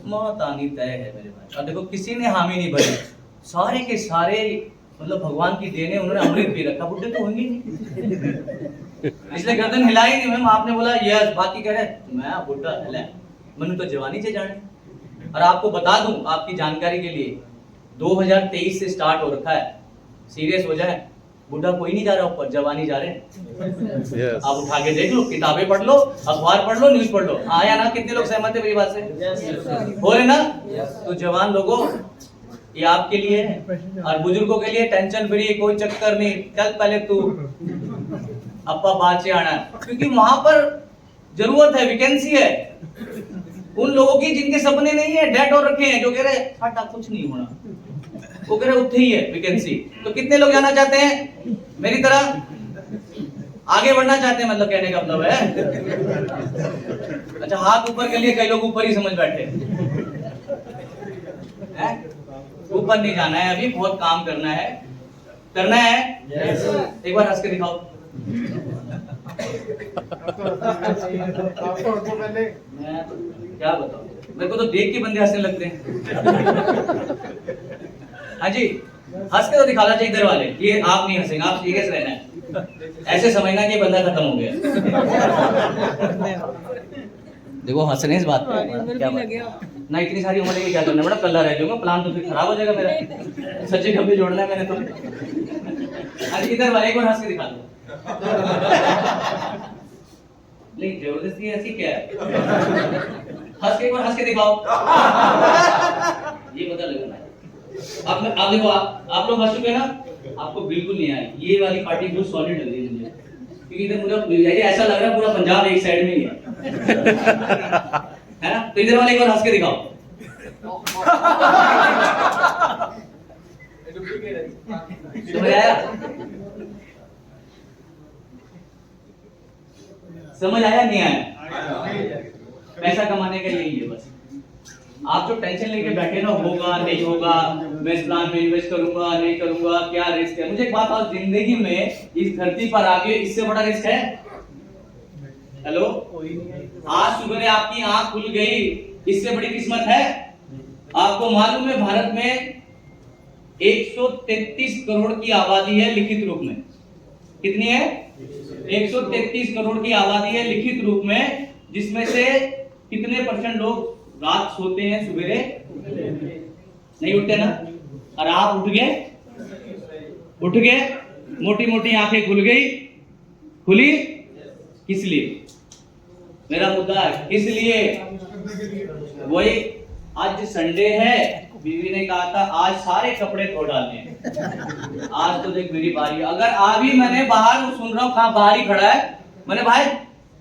मौत आनी तय है मेरे भाई। और देखो किसी ने हामी नहीं भरी, सारे के सारे मतलब भगवान की देन है, उन्होंने अमृत भी रखा, बुढ़े तो होंगे नहीं। इसलिए गर्दन हिलाई नहीं मैम, आपने बोला यस, बाकी कह रहे मैं बुढ़ा हिला, मैंने तो जवानी से जाने। और आपको बता दूं आपकी जानकारी के लिए, 2023 से स्टार्ट हो रखा है, सीरियस हो जाए, बुढ़ा कोई नहीं जा रहा ऊपर, जवानी जा रहे हैं। Yes. आप उठा के देख लो, किताबें पढ़ लो, अखबार पढ़ लो, न्यूज पढ़ लो। आया ना? कितने लोग सहमत है मेरी बात से? हो रहे ना? तो जवान लोगों, ये आपके लिए है, और बुजुर्गों के लिए टेंशन फ्री, कोई चक्कर नहीं, चल पहले तू अपा बात से आना, क्योंकि वहां पर जरूरत है, वैकेंसी है उन लोगों की जिनके सपने नहीं है, डेट और रखे हैं, जो कह रहे साडा कुछ नहीं होना, वो कह रहे उत्थे ही है वैकेंसी। तो कितने लोग जाना चाहते हैं मेरी तरह, आगे बढ़ना चाहते हैं, मतलब कहने का मतलब है। अच्छा, हाथ ऊपर के लिए कई लोग ऊपर ही समझ बैठे हैं, ऊपर नहीं जाना है, अभी बहुत काम करना है। करना है? एक बार हंस के दिखाओ। मैं क्या बताऊं, मेरे को तो देख के बंदे हंसने लगते हैं। हाँ जी, हंस के तो दिखाना चाहिए इधर वाले, ये आप नहीं हंसेंगे, आप सीरियस रहना है, ऐसे समझना कि बंदा खत्म हो गया। देखो हंस रहे हैं इस बात पे, क्या बात ना, इतनी सारी उम्र लेके क्या करना बड़ा, कल्ला रह जाऊंगा, प्लान तो फिर खराब हो जाएगा मेरा, सच्चे कभी जोड़ना है मैंने तो। अरे इधर वाले एक बार हंस के दिखा दो। नहीं जबरदस्ती ऐसी क्या है, हंस के एक बार हंस के दिखाओ, ये पता लगना है। आप देखो, आप लोग हंस चुके ना, आपको बिल्कुल नहीं आए, ये वाली पार्टी बहुत सॉलिड लग रही है मुझे, क्योंकि इधर मुझे ऐसा लग रहा है पूरा पंजाब एक साइड में ही है ना? तो इधर वाले एक बार हंस के दिखाओ। समझ आया? समझ आया नहीं आया? पैसा कमाने का यही है बस। आप जो टेंशन लेके बैठे ना, होगा नहीं होगा, मैं इस प्लान में इन्वेस्ट करूंगा नहीं करूंगा, क्या रिस्क है। मुझे एक बात बताओ, जिंदगी में इस धरती पर आगे इससे बड़ा रिस्क है? हेलो, आज सुबह आपकी आंख खुल गई, इससे बड़ी किस्मत है? आपको मालूम है भारत में 133 करोड़ की आबादी है लिखित रूप में। कितनी है? 133 करोड़ की आबादी है लिखित रूप में, जिसमें से कितने % लोग रात सोते हैं, सवेरे नहीं उठते ना? और आप उठ गए, मोटी मोटी आंखें खुल गई, खुली किस लिए? मेरा मुद्दा है किस लिए? वही आज संडे है, बीवी ने कहा था आज सारे कपड़े धो डालने हैं, आज तो देख मेरी बारी। अगर अभी मैंने बाहर सुन रहा हूँ, कहाँ बाहर ही खड़ा है, मैंने भाई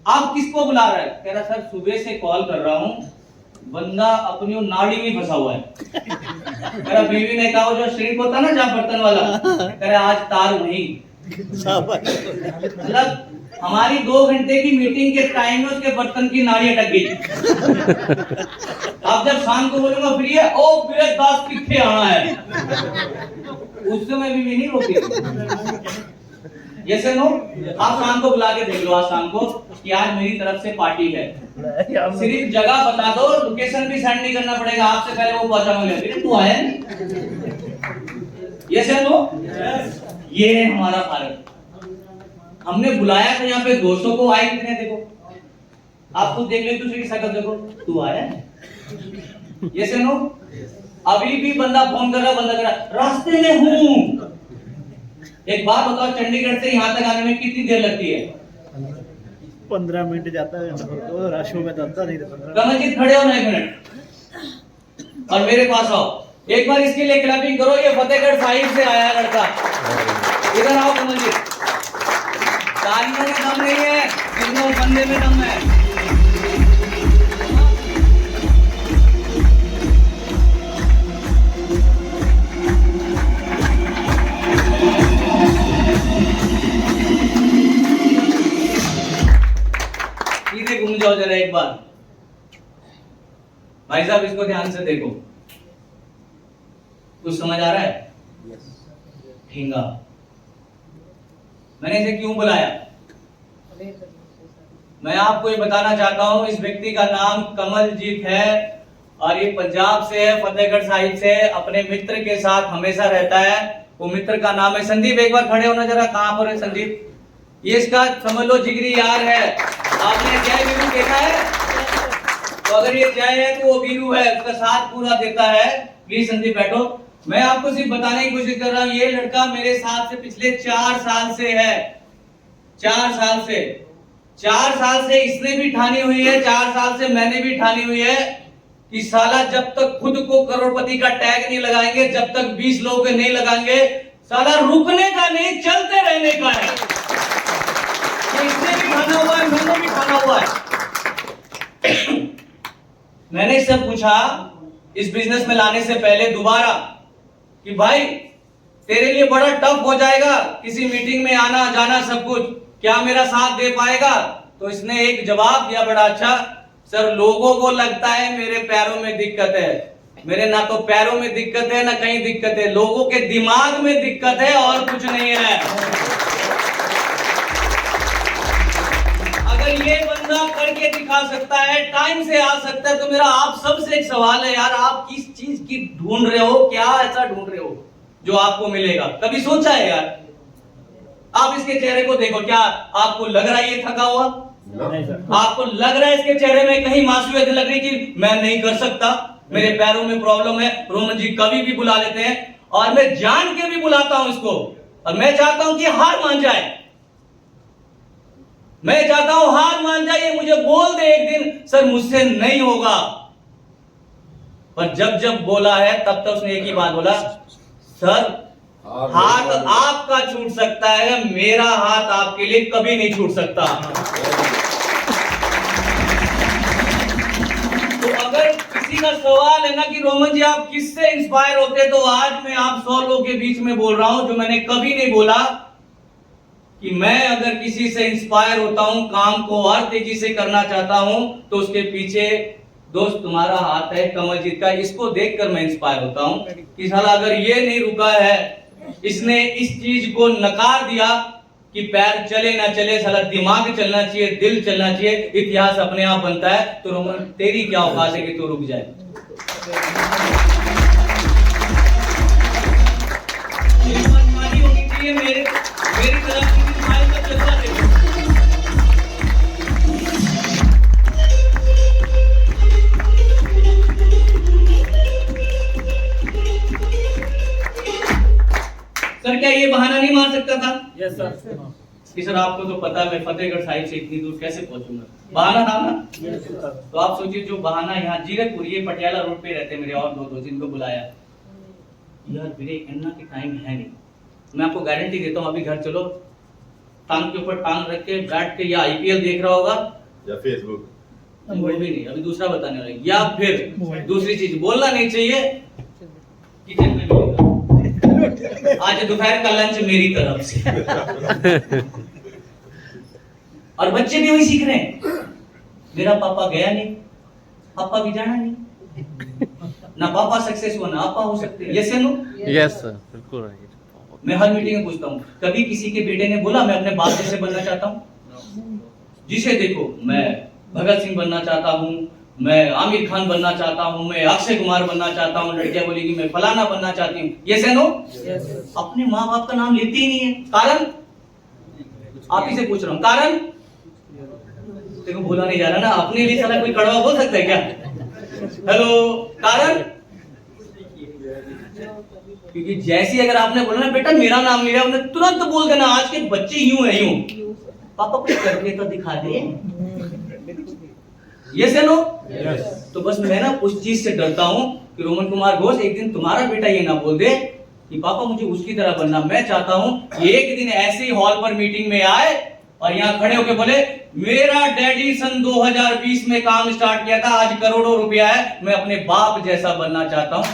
आप किसको बुला रहा है? कह रहा सर सुबह से कॉल कर रहा हूँ, बंदा अपनी नाड़ी में फंसा हुआ है। कह रहा बीवी ने कहा जो श्रिंक होता ना जहाँ बर्तन वाला, कह रहा आज तार वहीं। मतलब हमारी 2 घंटे की मीटिंग के टाइम में उसके बर्तन की नाड़ी अटक गई। अब जब शाम को बोलूंगा फ्री है, ओ मेरे दास किथे आना है, उस समय भी नहीं रोती। जैसे नो, आप शाम को बुला के देख लो, आज शाम को कि आज मेरी तरफ से पार्टी है, सिर्फ जगह बता दो, लोकेशन भी सेंड नहीं करना पड़ेगा, आपसे पहले वो पहुंचा मिले, तू आया नहीं। ये नो, ये है हमारा भारत। हमने बुलाया था यहाँ पे दोस्तों को, आए कितने देखो, आप खुद देख ले, दूसरी की शक्ल देखो, तू आया है? ये से नो? अभी भी बंदा फोन कर रहा, बंदा कर रहा, रास्ते में हूँ। एक बात बताओ, चंडीगढ़ से यहाँ तक आने में कितनी देर लगती है? 15 मिनट जाता है, तो रश में जाता नहीं। कमलजीत खड़े हो ना 1 मिनट और मेरे पास आओ, एक बार इसके लिए क्लैपिंग करो। ये फतेहगढ़ साहिब से आया है लड़का, इधर आओ कमलजीत। तालियों में दम नहीं है, कितनों बंदे में दम है। सीधे घूम जाओ जरा एक बार। भाई साहब इसको ध्यान से देखो, कुछ समझ आ रहा है? ठेंगा। मैंने इसे क्यों बुलाया? मैं आपको ये बताना चाहता हूं, इस व्यक्ति का नाम कमलजीत है और ये पंजाब से है, फतेहगढ़ साहिब से। अपने मित्र के साथ हमेशा रहता है। वो मित्र का नाम है संदीप। एक बार खड़े होना जरा, कहां पर है संदीप? ये इसका समझ लो जिगरी यार है। आपने जय वीरू देखा है? तो अगर ये जय है तो वो वीरू है, उसका साथ पूरा देता है। प्लीज संदीप बैठो। मैं आपको सिर्फ बताने की कोशिश कर रहा हूँ, ये लड़का मेरे साथ से पिछले 4 साल से है। 4 साल से इसने भी ठानी हुई है, 4 साल से मैंने भी ठानी हुई है कि साला जब तक खुद को करोड़पति का टैग नहीं लगाएंगे, जब तक 20 लोगों के नहीं लगाएंगे, साला रुकने का नहीं, चलते रहने का है। तो इसने भी ठाना हुआ है, मैंने भी ठाना हुआ है। मैंने इससे पूछा इस बिजनेस में लाने से पहले दोबारा कि भाई तेरे लिए बड़ा टफ हो जाएगा किसी मीटिंग में आना जाना सब कुछ, क्या मेरा साथ दे पाएगा? तो इसने एक जवाब दिया बड़ा अच्छा, सर लोगों को लगता है मेरे पैरों में दिक्कत है। मेरे ना तो पैरों में दिक्कत है ना कहीं दिक्कत है, लोगों के दिमाग में दिक्कत है और कुछ नहीं है। अगर ये बंदा करके दिखा सकता है, टाइम से आ सकता है, तो मेरा आप सबसे एक सवाल है यार, आप किस चीज की ढूंढ रहे हो? क्या ऐसा ढूंढ रहे हो जो आपको मिलेगा? कभी सोचा है यार? आप इसके चेहरे को देखो, क्या आपको लग रहा है ये थका हुआ? आपको लग रहा है इसके चेहरे में कहीं मासूमियत लग रही कि मैं नहीं कर सकता, मेरे पैरों में प्रॉब्लम है? रोमन जी कभी भी बुला लेते हैं और मैं जान के भी बुलाता हूं इसको, और मैं चाहता हूं कि हार मान जाए। मैं चाहता हूं हार मान जाए, ये मुझे बोल दे एक दिन, सर मुझसे नहीं होगा। पर जब जब बोला है तब तक उसने एक ही बात बोला, सर हाथ आपका छूट सकता है, मेरा हाथ आपके लिए कभी नहीं छूट सकता। तो अगर किसी का सवाल है ना कि रोमन जी आप किससे इंस्पायर होते, तो आज मैं आप 100 लोगों के बीच में बोल रहा हूं जो मैंने कभी नहीं बोला, कि मैं अगर किसी से इंस्पायर होता हूं, काम को और तेजी से करना चाहता हूं, तो उसके पीछे दोस्त तुम्हारा हाथ है कमलजीत का। इसको देखकर मैं इंस्पायर होता हूं कि साला अगर ये नहीं रुका है, इसने इस चीज को नकार दिया कि पैर चले ना चले, साला दिमाग चलना चाहिए, दिल चलना चाहिए, इतिहास अपने आप बनता है। तो रोमन तेरी क्या औकात है कि तू रुक जाए? होनी चाहिए मेरी तरफ की स्माइल का जज्बा देखो। सर क्या ये बहाना नहीं मार सकता था? Yes sir. कि सर आपको तो पता है मैं फतेहगढ़ साहिब से इतनी दूर कैसे पहुंचूंगा, बहाना था ना? yes, तो आप सोचिए जो बहाना यहाँ जीरकपुर, ये पटियाला रोड पे रहते मेरे और 2 दोस्त, जिनको बुलाया यार मेरे इतना की टाइम है नहीं, मैं आपको गारंटी देता हूँ अभी घर चलो, टांग के ऊपर टांग रख के बैठ के, या IPL देख रहा होगा या फेसबुक, वो भी नहीं, अभी दूसरा बताने वाला, या फिर दूसरी चीज बोलना नहीं चाहिए, किचन में मिलेगा। आज दोपहर का लंच मेरी तरफ से। और बच्चे भी वही सीख रहे हैं, मेरा पापा गया नहीं, पापा भी जाना नहीं, ना पापा सक्सेस हुआ ना पापा हो सकते हैं। Yes no? यस सर, बिल्कुल राइट। मैं हर मीटिंग में पूछता हूँ, कभी किसी के बेटे ने बोला मैं अपने बाप जैसे बनना चाहता हूँ? जिसे देखो मैं भगत सिंह बनना चाहता हूँ, मैं आमिर खान बनना चाहता हूँ, मैं अक्षय कुमार बनना चाहता हूँ, लड़कियां बोलेगी मैं फलाना बनना चाहती हूँ। ये से नो? अपने माँ बाप का नाम लेती ही नहीं है। कारण आप ही से पूछ रहा हूँ, कारण देखो बोला नहीं जा रहा ना, अपने लिए साला कोई कड़वा बोल सकता है क्या? हेलो, कारण क्योंकि जैसी अगर आपने बोला ना बेटा मेरा नाम लिया, उन्हें तुरंत बोल देना आज के बच्चे यूं है यूं, पापा कुछ करके तो दिखा दे। यस या नो? तो बस मैं ना उस चीज से डरता हूं कि रोमन कुमार घोष एक दिन तुम्हारा बेटा ये ना बोल दे कि पापा मुझे उसकी तरह बनना। मैं चाहता हूं कि एक दिन ऐसे ही हॉल पर मीटिंग में आए और यहाँ खड़े होकर बोले मेरा डैडी सन 2020 में काम स्टार्ट किया था, आज करोड़ों रुपया है, मैं अपने बाप जैसा बनना चाहता हूं।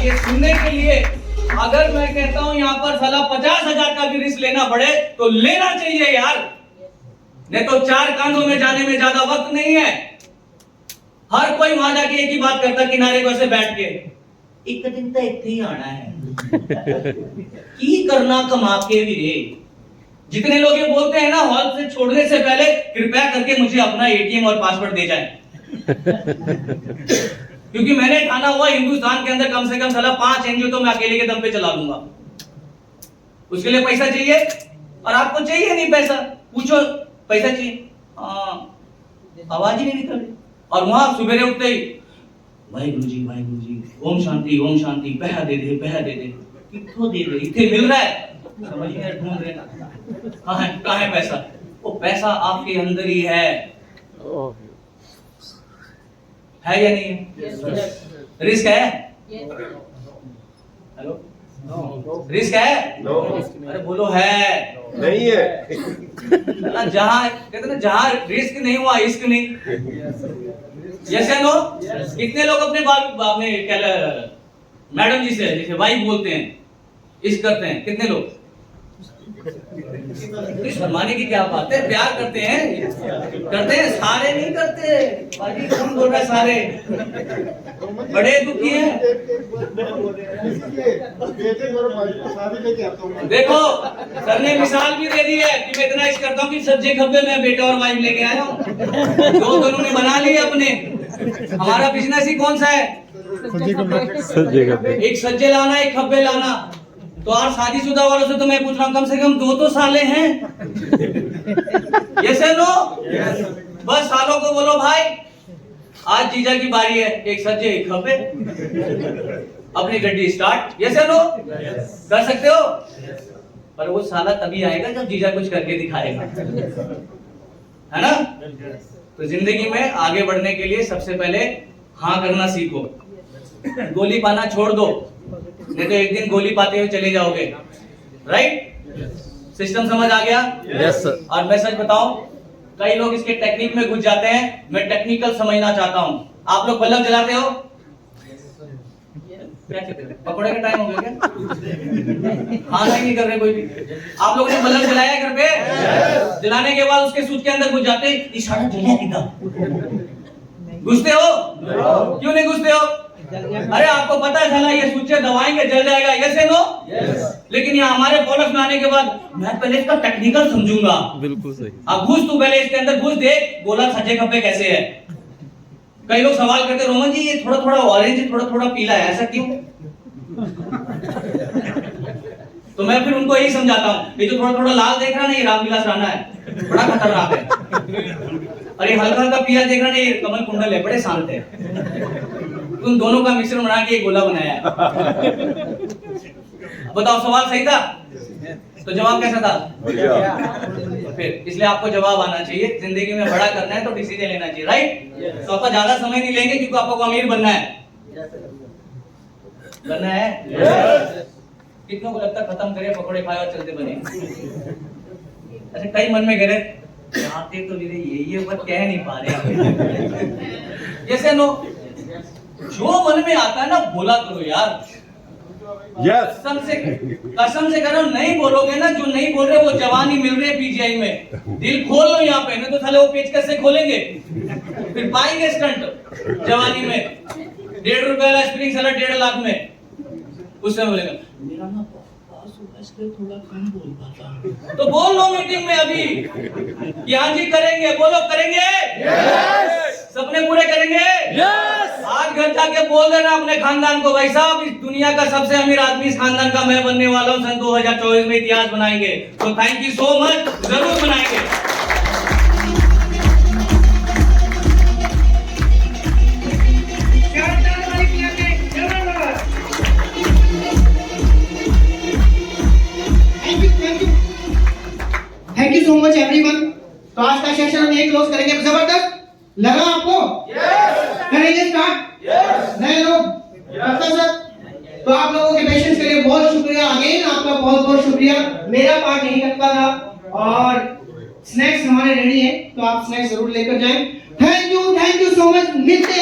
ये सुनने के लिए अगर मैं कहता हूं यहाँ पर साला 50,000 का भी रिस्क लेना पड़े तो लेना चाहिए यार, नहीं तो 4 कांधों में जाने में ज्यादा वक्त नहीं है। हर कोई वहां जाके एक ही बात करता किनारे को ऐसे बैठ के, एक दिन तो इतने ही आना है की करना कमा के भी रे। जितने लोग ये बोलते हैं ना हॉल से छोड़ने से पहले कृपया करके मुझे अपना एटीएम और पासवर्ड दे जाएं क्योंकि मैंने ठाना हुआ हिंदुस्तान के अंदर कम से कम साला 5 एनजीओ तो मैं अकेले के दम पे चला लूंगा। उसके लिए पैसा चाहिए और आपको चाहिए नहीं पैसा, पूछो पैसा चाहिए, आवाज ही नहीं निकल रही। और वहां सुबह उठते ही वाहिगुरु जी ओम शांति पैसा दे दे कितों दे दे, इतने मिल रहा है समझ नहीं ढूंढ रहे कहां है पैसा। वो पैसा आपके अंदर ही है या नहीं है? रिस्क है? हेलो, रिस्क है? अरे बोलो है नहीं है? जहां कहते ना जहां रिस्क नहीं हुआ इश्क नहीं। यस या नो? कितने लोग अपने मैडम जी से जैसे वाइफ बोलते हैं इश्क करते हैं? कितने लोग? शर्माने की क्या बात है, प्यार करते हैं सारे नहीं करते। बाजी कौन बोल रहा है? सारे बड़े दुखी हैं। देखो सर ने मिसाल भी दे दी है कि मैं इतना इश्क करता हूँ कि सज्जे खब्बे में बेटा और वाइफ लेके आया हूँ, दोनों ने बना लिए अपने। हमारा बिजनेस ही कौन सा है? एक सज्जे लाना एक खब्बे लाना। तो और शादीशुदा वालों से तो मैं पूछ रहा हूँ कम से कम 2 तो साले हैं। Yes no? बस सालों को बोलो भाई आज जीजा की बारी है, एक सज्जे एक खब्बे, अपनी गड्डी स्टार्ट। Yes no? कर सकते हो? पर वो साला तभी आएगा जब जीजा कुछ करके दिखाएगा, है ना? तो जिंदगी में आगे बढ़ने के लिए सबसे पहले हाँ करना सीखो, गोली पाना छोड़ दो, नहीं तो एक दिन गोली पाते हुए चले जाओगे। राइट? सिस्टम समझ आ गया? Yes sir. और मैं सच बताऊं कई लोग इसके टेक्निक में घुस जाते हैं, मैं टेक्निकल समझना चाहता हूं। आप लोग बल्ब जलाते हो? क्या कहते हैं? पकौड़े का टाइम हो गया क्या? हाँ नहीं कर रहे कोई भी। आप लोगों ने बल्ब जलाया घर पे? जलाने के बाद उसके स्विच के अंदर घुस जाते, इशारा जला किधर? घुसते हो? क्यों नहीं घुसते हो? अरे आपको पता है साला ये स्विच दबाएंगे जल जाएगा। Yes no? लेकिन यहाँ हमारे प्रोडक्ट में आने के बाद मैं पहले इसका टेक्निकल समझूंगा। बिल्कुल सही। अब घुस तू पहले इसके अंदर घुस, देख गोला सज्जे खब्बे कैसे है। कई लोग सवाल करते रोमन जी ये थोड़ा थोड़ा ऑरेंज थोड़ा थोड़ा पीला है, ऐसा क्यों? तो मैं फिर उनको यही समझाता हूँ ये जो थोड़ा थोड़ा लाल देख रहा ना ये रामविलास राणा है, बड़ा खतरनाक है। और ये हल्का हल्का पीला देख रहा ना ये कमल कुंडल है, बड़े शांत है। उन दोनों का मिश्रण बना के एक गोला बनाया है। बताओ सवाल सही था? तो जवाब कैसा था? फिर इसलिए आपको जवाब आना चाहिए। जिंदगी में बड़ा करना है तो डिसीजन लेना चाहिए। राइट? तो आपका ज्यादा समय नहीं लेंगे क्योंकि आपको अमीर बनना है। बनना है? कितनों को लगता खत्म करे पकौड़े खाए और चलते बने। अच्छा कई मन में कह रहे आते तो ये बात कह नहीं पा रहे। जैसे नो जो मन में आता है ना बोला करो यार। कसम से करो नहीं बोलोगे ना, जो नहीं बोल रहे वो जवानी मिल रही है पीजीआई में। दिल खोल लो यहाँ पे, नहीं तो साले वो पेचकस से खोलेंगे फिर पाएंगे स्टंट जवानी में। 1.5 रुपए वाला स्प्रिंग साला 1.5 लाख में। उससे बोलेगा मेरा ना थोड़ा कम बोल पाता, तो बोल लो मीटिंग में अभी कि हाँ जी करेंगे। बोलो करेंगे? सपने पूरे करेंगे? आज घर जाके बोल देना अपने खानदान को, भाई साहब इस दुनिया का सबसे अमीर आदमी इस खानदान का मैं बनने वाला हूँ, सन 2024 में इतिहास बनाएंगे। तो थैंक यू सो मच, जरूर बनाएंगे। Thank you so much everyone. तो आज का सेशन हम यही क्लोज करेंगे। जबरदस्त लगा आपको? करेंगे स्टार्ट? नए लोग पक्का सर? तो आप लोगों के पेशेंस के लिए बहुत शुक्रिया, अगेन आपका बहुत बहुत शुक्रिया। मेरा पार्ट नहीं करता था और स्नैक्स हमारे रेडी है, तो आप स्नैक्स जरूर लेकर जाएं। Thank you so much. मिलते